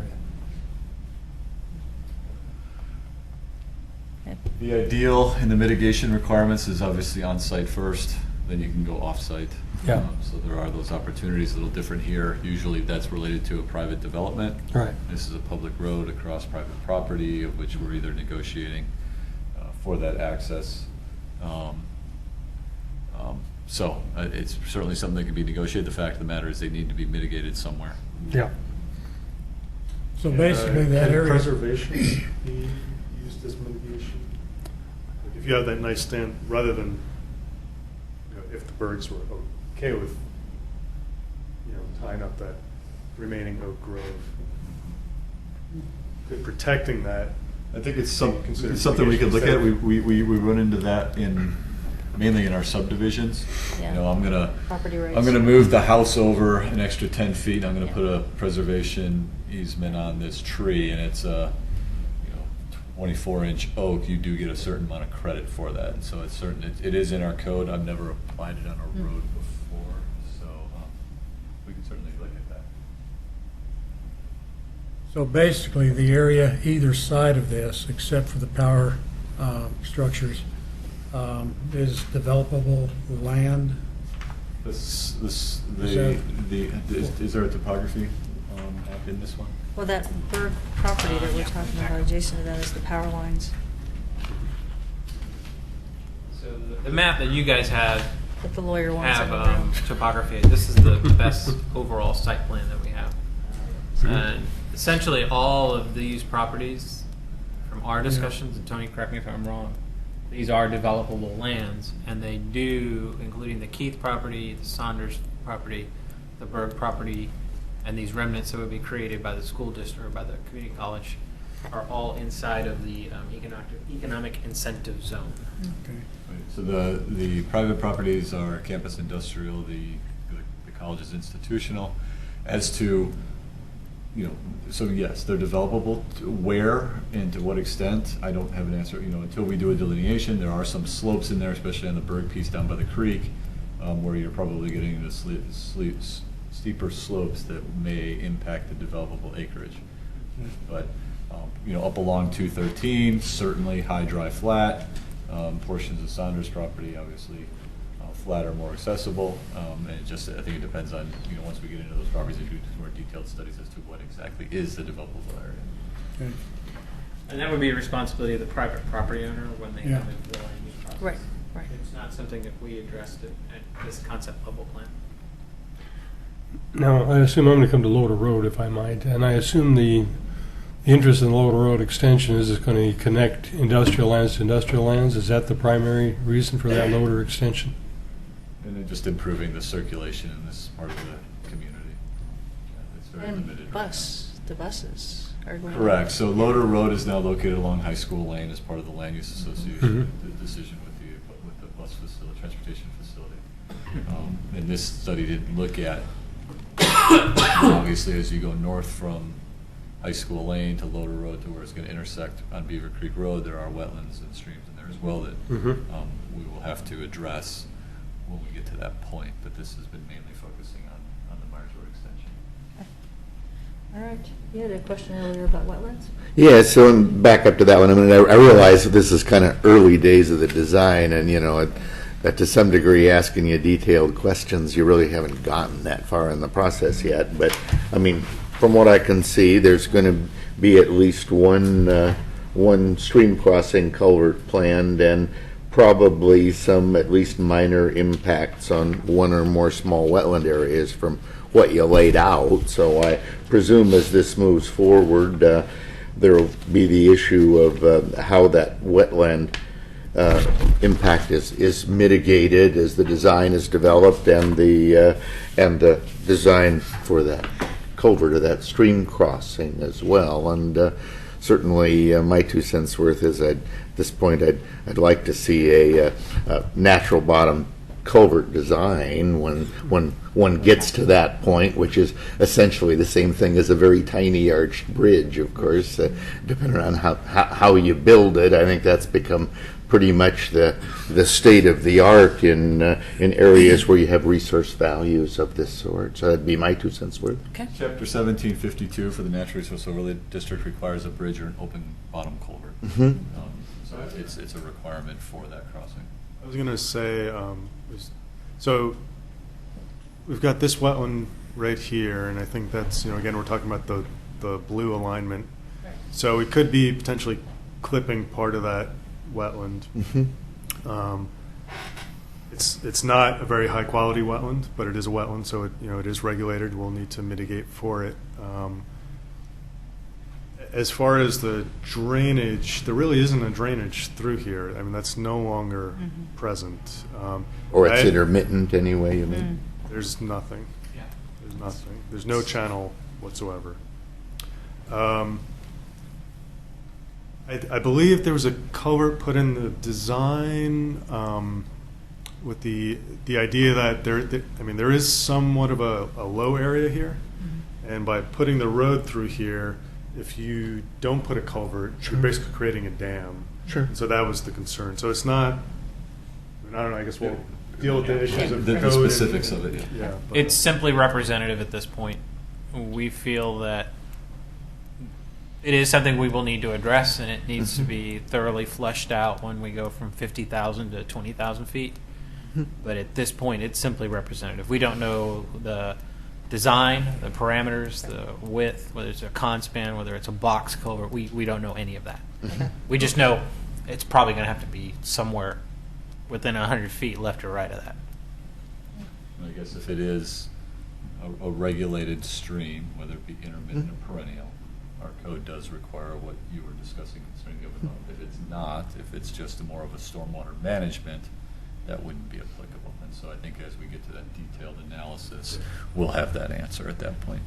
The ideal in the mitigation requirements is obviously on-site first, then you can go off-site. Yeah. So there are those opportunities, a little different here. Usually that's related to a private development. Right. This is a public road across private property, of which we're either negotiating for that access. So it's certainly something that can be negotiated. The fact of the matter is they need to be mitigated somewhere. Yeah. So basically that Can area. preservation be used as mitigation? Like if you have that nice stand, rather than, if the birds were okay with, tying up that remaining oak grove, could protecting that. I think it's considered something we could look at. mitigation We run into that mainly in our subdivisions. Yeah. Property rights. I'm gonna move the house over an extra 10 feet. I'm gonna put a preservation easement on this tree, and it's a 24-inch oak. You do get a certain amount of credit for that, and so it is in our code. I've never applied it on a road before, so we can certainly look at that. So basically, the area either side of this, except for the power structures, is developable land. Is there a topography map in this one? Well, that bird property that we're talking about adjacent to that is the power lines. So the map that you guys have That the lawyer wants have on the ground. topography. This is the best overall site plan that we have. And essentially all of these properties, from our discussions, and Tony, correct me if I'm wrong, these are developable lands, and they do, including the Keith property, the Saunders property, the Berg property, and these remnants that would be created by the school district or by the community college, are all inside of the economic incentive zone. Okay. So the private properties are campus industrial, the college is institutional. As to, so yes, they're developable. Where and to what extent, I don't have an answer. Until we do a delineation, there are some slopes in there, especially on the Berg piece down by the creek, where you're probably getting into steeper slopes that may impact the developable acreage. But up along 213, certainly high, dry, flat. Portions of Saunders property, obviously, flat or more accessible. And I think it depends on, once we get into those properties, we do more detailed studies as to what exactly is the developable area. Okay. And that would be a responsibility of the private property owner when they come in for the land use process. Right. It's not something that we addressed at this concept level plan. Now, I assume I'm going to come to Loader Road, if I might, and I assume the interest in Loader Road extension is it's going to connect industrial lands to industrial lands. Is that the primary reason for that Loader extension? And then just improving the circulation in this part of the community. It's very limited. And the buses are going. Correct. So Loader Road is now located along High School Lane as part of the Land Use Association the decision with the bus facility, transportation facility. And this study didn't look at, obviously, as you go north from High School Lane to Loader Road to where it's going to intersect on Beaver Creek Road, there are wetlands and streams in there as well that we will have to address when we get to that point. But this has been mainly focusing on the Myers Road extension. All right. You had a question earlier about wetlands? Yeah, so back up to that one. I mean, I realize that this is kind of early days of the design, and that to some degree asking you detailed questions, you really haven't gotten that far in the process yet. But I mean, from what I can see, there's going to be at least one stream crossing culvert planned, and probably some at least minor impacts on one or more small wetland areas from what you laid out. So I presume as this moves forward, there will be the issue of how that wetland impact is mitigated as the design is developed, and the design for that culvert or that stream crossing as well. And certainly my 2 cents worth is at this point I'd like to see a natural bottom culvert design when one gets to that point, which is essentially the same thing as a very tiny arched bridge, of course. Depending on how you build it, I think that's become pretty much the state of the art in areas where you have resource values of this sort. So that'd be my 2 cents worth. Okay. Chapter 1752 for the Natural Resource Overlay District requires a bridge or an open bottom culvert. So it's a requirement for that crossing. I was going to say, so we've got this wetland right here, and I think that's, again, we're talking about the blue alignment. Right. So we could be potentially clipping part of that wetland. It's not a very high quality wetland, but it is a wetland, so it is regulated. We'll need to mitigate for it. As far as the drainage, there really isn't a drainage through here. I mean, that's no longer present. Or it's intermittent anyway, you mean? There's nothing. Yeah. There's nothing. There's no channel whatsoever. I believe there was a culvert put in the design with the idea that there is somewhat of a low area here, and by putting the road through here, if you don't put a culvert, you're basically creating a dam. Sure. And so that was the concern. So it's not. I don't know. I guess we'll deal with the issues of the code specifics of it. Yeah. It's simply representative at this point. We feel that it is something we will need to address, and it needs to be thoroughly fleshed out when we go from 50,000 to 20,000 feet. But at this point, it's simply representative. We don't know the design, the parameters, the width, whether it's a con span, whether it's a box culvert. We don't know any of that. We just know it's probably going to have to be somewhere within 100 feet left or right of that. I guess if it is a regulated stream, whether it be intermittent or perennial, our code does require what you were discussing concerning the open road. If it's not, if it's just more of a stormwater management, that wouldn't be applicable. And so I think as we get to that detailed analysis, we'll have that answer at that point.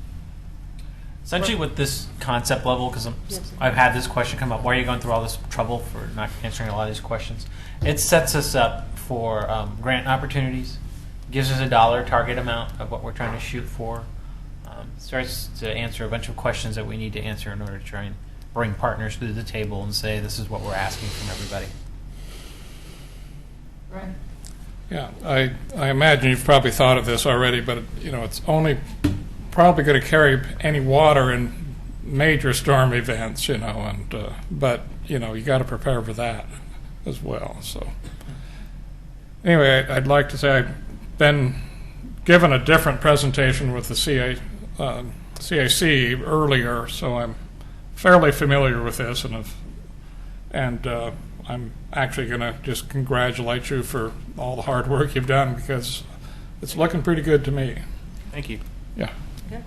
Essentially with this concept level, because I've had this question come up, why are you going through all this trouble for not answering a lot of these questions? It sets us up for grant opportunities, gives us a dollar target amount of what we're trying to shoot for, starts to answer a bunch of questions that we need to answer in order to try and bring partners to the table and say this is what we're asking from everybody. Right. Yeah, I imagine you've probably thought of this already, but it's only probably going to carry any water in major storm events, but you got to prepare for that as well. So anyway, I'd like to say I've been given a different presentation with the CAC earlier, so I'm fairly familiar with this, and I'm actually going to just congratulate you for all the hard work you've done, because it's looking pretty good to me. Thank you. Yeah. Okay.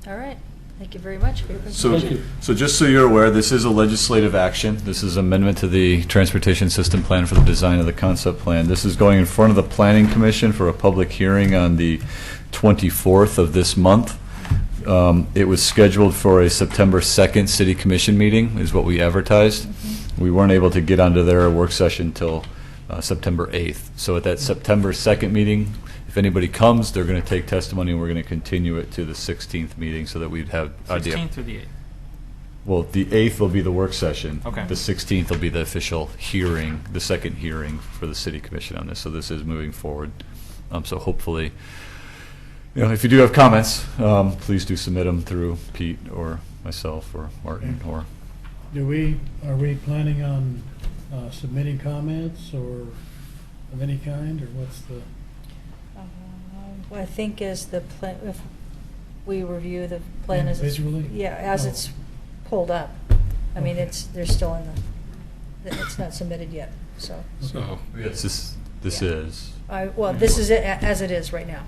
All right. Thank you very much for your presentation. So just so you're aware, this is a legislative action. This is amendment to the Transportation System Plan for the design of the concept plan. This is going in front of the Planning Commission for a public hearing on the 24th of this month. It was scheduled for a September 2nd City Commission meeting, is what we advertised. We weren't able to get onto their work session until September 8th. So at that September 2nd meeting, if anybody comes, they're going to take testimony, and we're going to continue it to the 16th meeting so that we'd have 16th or the 8th? Well, the 8th will be the work session. Okay. The 16th will be the official hearing, the second hearing for the City Commission on this. So this is moving forward. So hopefully, if you do have comments, please do submit them through Pete or myself or Martin or. Are we planning on submitting comments or of any kind, or what's the? I think as the plan, if we review the plan as Visually? as it's pulled up. I mean, they're still in it's not submitted yet. So. Yes, this is. This is it as it is right now.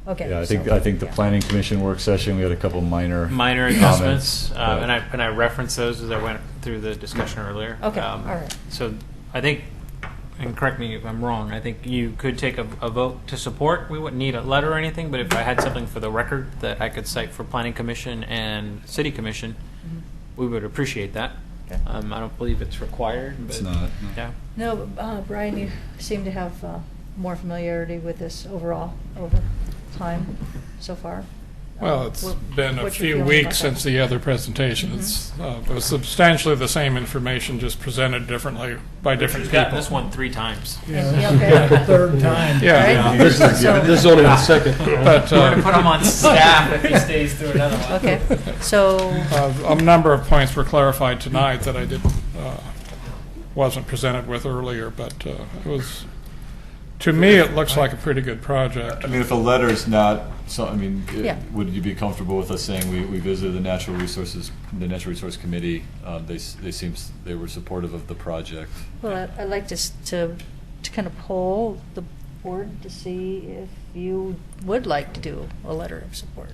Okay. Yeah, I think the Planning Commission work session, we had a couple minor adjustments, and I referenced those as I went through the discussion earlier. Okay. All right. So I think, and correct me if I'm wrong, I think you could take a vote to support. We wouldn't need a letter or anything, but if I had something for the record that I could cite for Planning Commission and City Commission, we would appreciate that. Okay. I don't believe it's required. But it's not. No. Yeah. No, Brian, you seem to have more familiarity with this overall over time so far? Well, it's been a What's your few feeling weeks about since that? the other presentation. It was substantially the same information, just presented differently by different We've people. gotten this one 3 times. Yeah, Yeah, okay. third time. Yeah. This is only the second. But We're going to put him on staff if he stays through another one. Okay, so, a number of points were clarified tonight that I wasn't presented with earlier, but it was, to me, it looks like a pretty good project. I mean, if a letter is not, so, I mean, Yeah. would you be comfortable with us saying we visited the Natural Resource Committee? They were supportive of the project. well, I'd like to kind of poll the board to see if you would like to do a letter of support.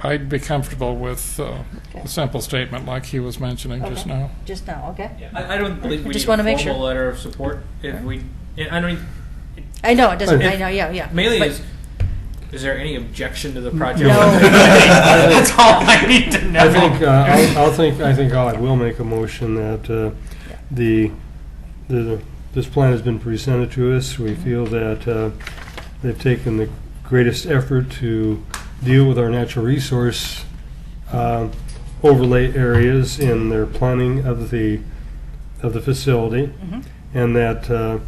I'd be comfortable with a simple statement like he was mentioning just Okay. now. Just now, okay? I don't believe we Just need wanna a make formal sure. letter of support. If we, I don't. I know, it doesn't, I If- know, yeah. Mainly, but- is there any objection to the project? No. That's all I need to know. I think I will make a motion that this plan has been presented to us. We feel that they've taken the greatest effort to deal with our natural resource overlay areas in their planning of the facility, and that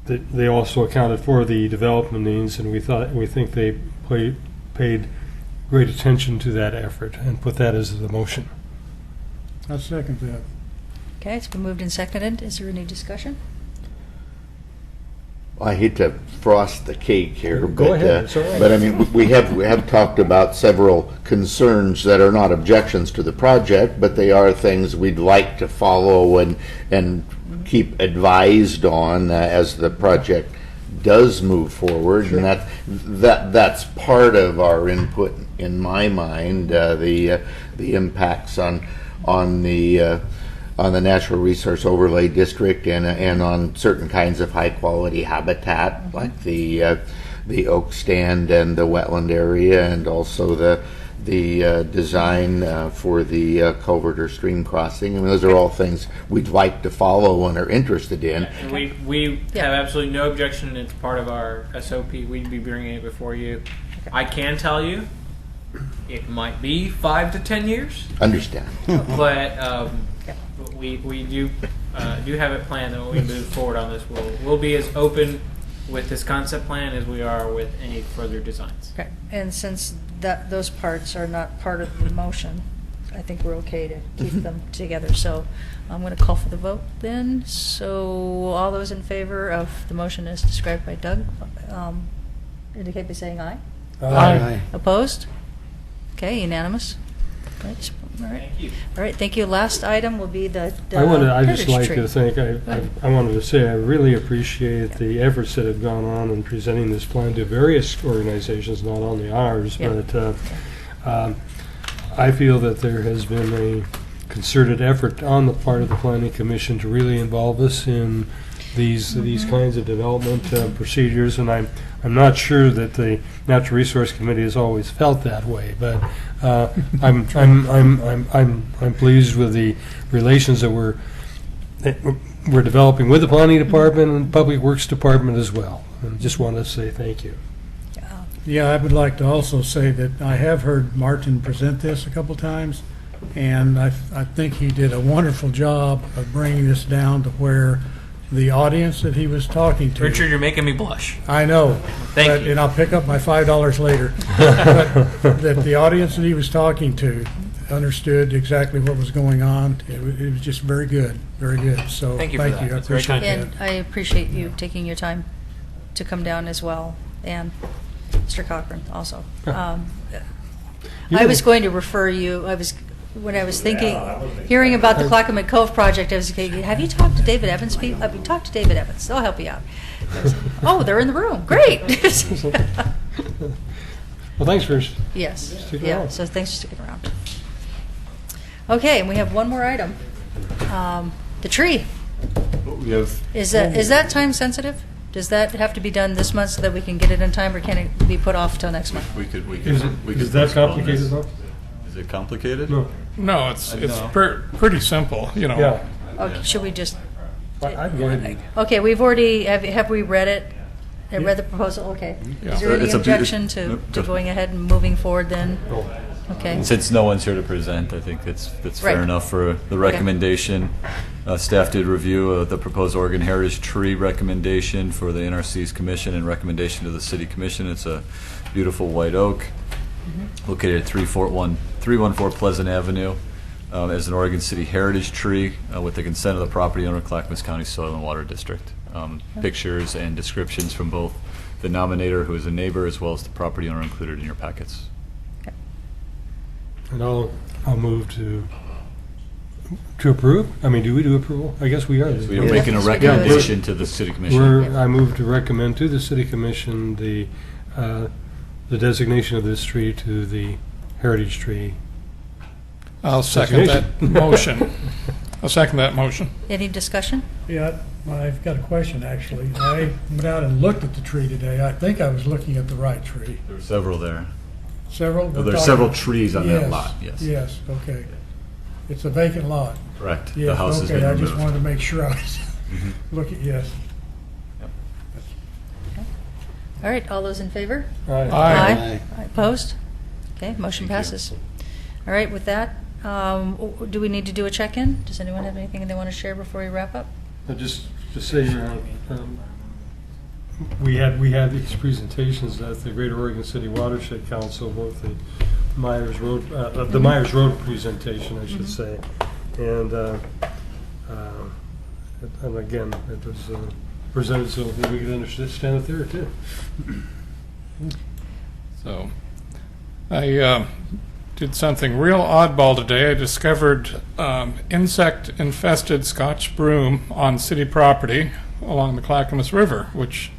they also accounted for the development needs, and we think they paid great attention to that effort and put that as the motion. I second that. Okay, it's been moved and seconded. Is there any discussion? I hate to frost the cake here, Go but ahead, it's all right. but I mean we have talked about several concerns that are not objections to the project, but they are things we'd like to follow and keep advised on as the project does move forward, and that's part of our input in my mind. The impacts on the Natural Resource Overlay District and on certain kinds of high quality habitat like the oak stand and the wetland area, and also the design for the culvert or stream crossing. I mean, those are all things we'd like to follow and are interested in. And we have absolutely no objection, and it's part of our SOP. We'd be bringing it before you. I can tell you, it might be 5 to 10 years. Understand. But we do have it planned that when we move forward on this, we'll be as open with this concept plan as we are with any further designs. Okay, and since those parts are not part of the motion, I think we're okay to keep them together. So I'm going to call for the vote then. So all those in favor of the motion as described by Doug, indicate by saying aye. Aye. Opposed? Okay, unanimous. Right. All right. Thank you. All right, thank you. Last item will be the I'd just heritage like tree. to thank, I wanted to say, I really appreciate the efforts that have gone on in presenting this plan to various organizations, not only ours, Yeah. but I feel that there has been a concerted effort on the part of the Planning Commission to really involve us in these kinds of development procedures, and I'm not sure that the Natural Resource Committee has always felt that way, but I'm pleased with the relations that we're developing with the Planning Department and Public Works Department as well. And just wanted to say thank you. Yeah, I would like to also say that I have heard Martin present this a couple times, and I think he did a wonderful job of bringing this down to where the audience that he was talking to. Richard, you're making me blush. I know. Thank you. And I'll pick up my $5 later. But that the audience that he was talking to understood exactly what was going on. It was just very good, very good. So Thank you for that. I That's very appreciate kind. that. And I appreciate you taking your time to come down as well, and Mr. Cochran also. I was going to refer you, when I was thinking, hearing about the Clackamas Cove project, I was thinking, have you talked to David Evans? Have you talked to David Evans? They'll help you out. Oh, they're in the room. Great. Well, thanks for Yes. sticking Yeah, around. so thanks for sticking around. Okay, and we have one more item. The tree. We have Is that time sensitive? Does that have to be done this month so that we can get it in time, or can it be put off till next month? we could Is that postpone complicated this. though? Is it complicated? No. No, it's No. pretty simple, you know. Yeah. Okay, should we just, I can go ahead. okay, we've already, have we read it? Have read the proposal? Okay. Yeah. Is there any It's a- objection to Nope, go going ahead and moving forward then? Okay. Since no one's here to present, I think that's Right. fair enough for the recommendation. Staff did review the proposed Oregon Heritage Tree recommendation for the NRC's commission and recommendation to the city commission. It's a beautiful white oak located at 314 Pleasant Avenue as an Oregon City Heritage Tree with the consent of the property owner, Clackamas County Soil and Water District. Pictures and descriptions from both the nominator, who is a neighbor, as well as the property owner included in your packets. And I'll move to approve. I mean, do we do approval? I guess we are. So you're making a recommendation to the city commission. I move to recommend to the city commission the designation of this tree to the heritage tree. I'll second that motion. I'll second that motion. Any discussion? Yeah, I've got a question, actually. I went out and looked at the tree today. I think I was looking at the right tree. There were several there. Several? Well, there's several trees on that lot, yes. Yes, okay. It's a vacant lot. Correct. The Yes, house has been okay, I removed. just wanted to make sure I was looking, yes. All right, all those in favor? Aye. Opposed? Okay, motion passes. All right, with that, do we need to do a check-in? Does anyone have anything they want to share before we wrap up? Just to say, we had these presentations at the Greater Oregon City Watershed Council, both the Myers Road presentation, I should say, and again, it was presented so that we could understand it there too. So, I did something real oddball today. I discovered insect-infested Scotch broom on city property along the Clackamas River, which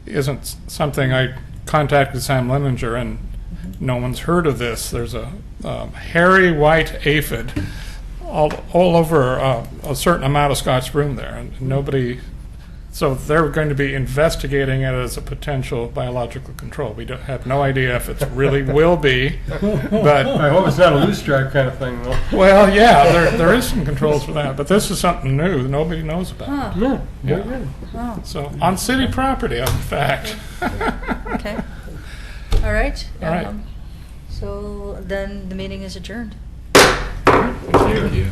isn't something. I contacted Sam Leninger, and no one's heard of this. There's a hairy white aphid all over a certain amount of Scotch broom there, and nobody. So they're going to be investigating it as a potential biological control. We have no idea if it really will be, but I hope it's not a loose strap kind of thing, though. Well, yeah, there is some controls for that, but this is something new that nobody knows about. Yeah. Oh. So on city property, in fact. Okay. All right. All right. So then the meeting is adjourned. Thank you.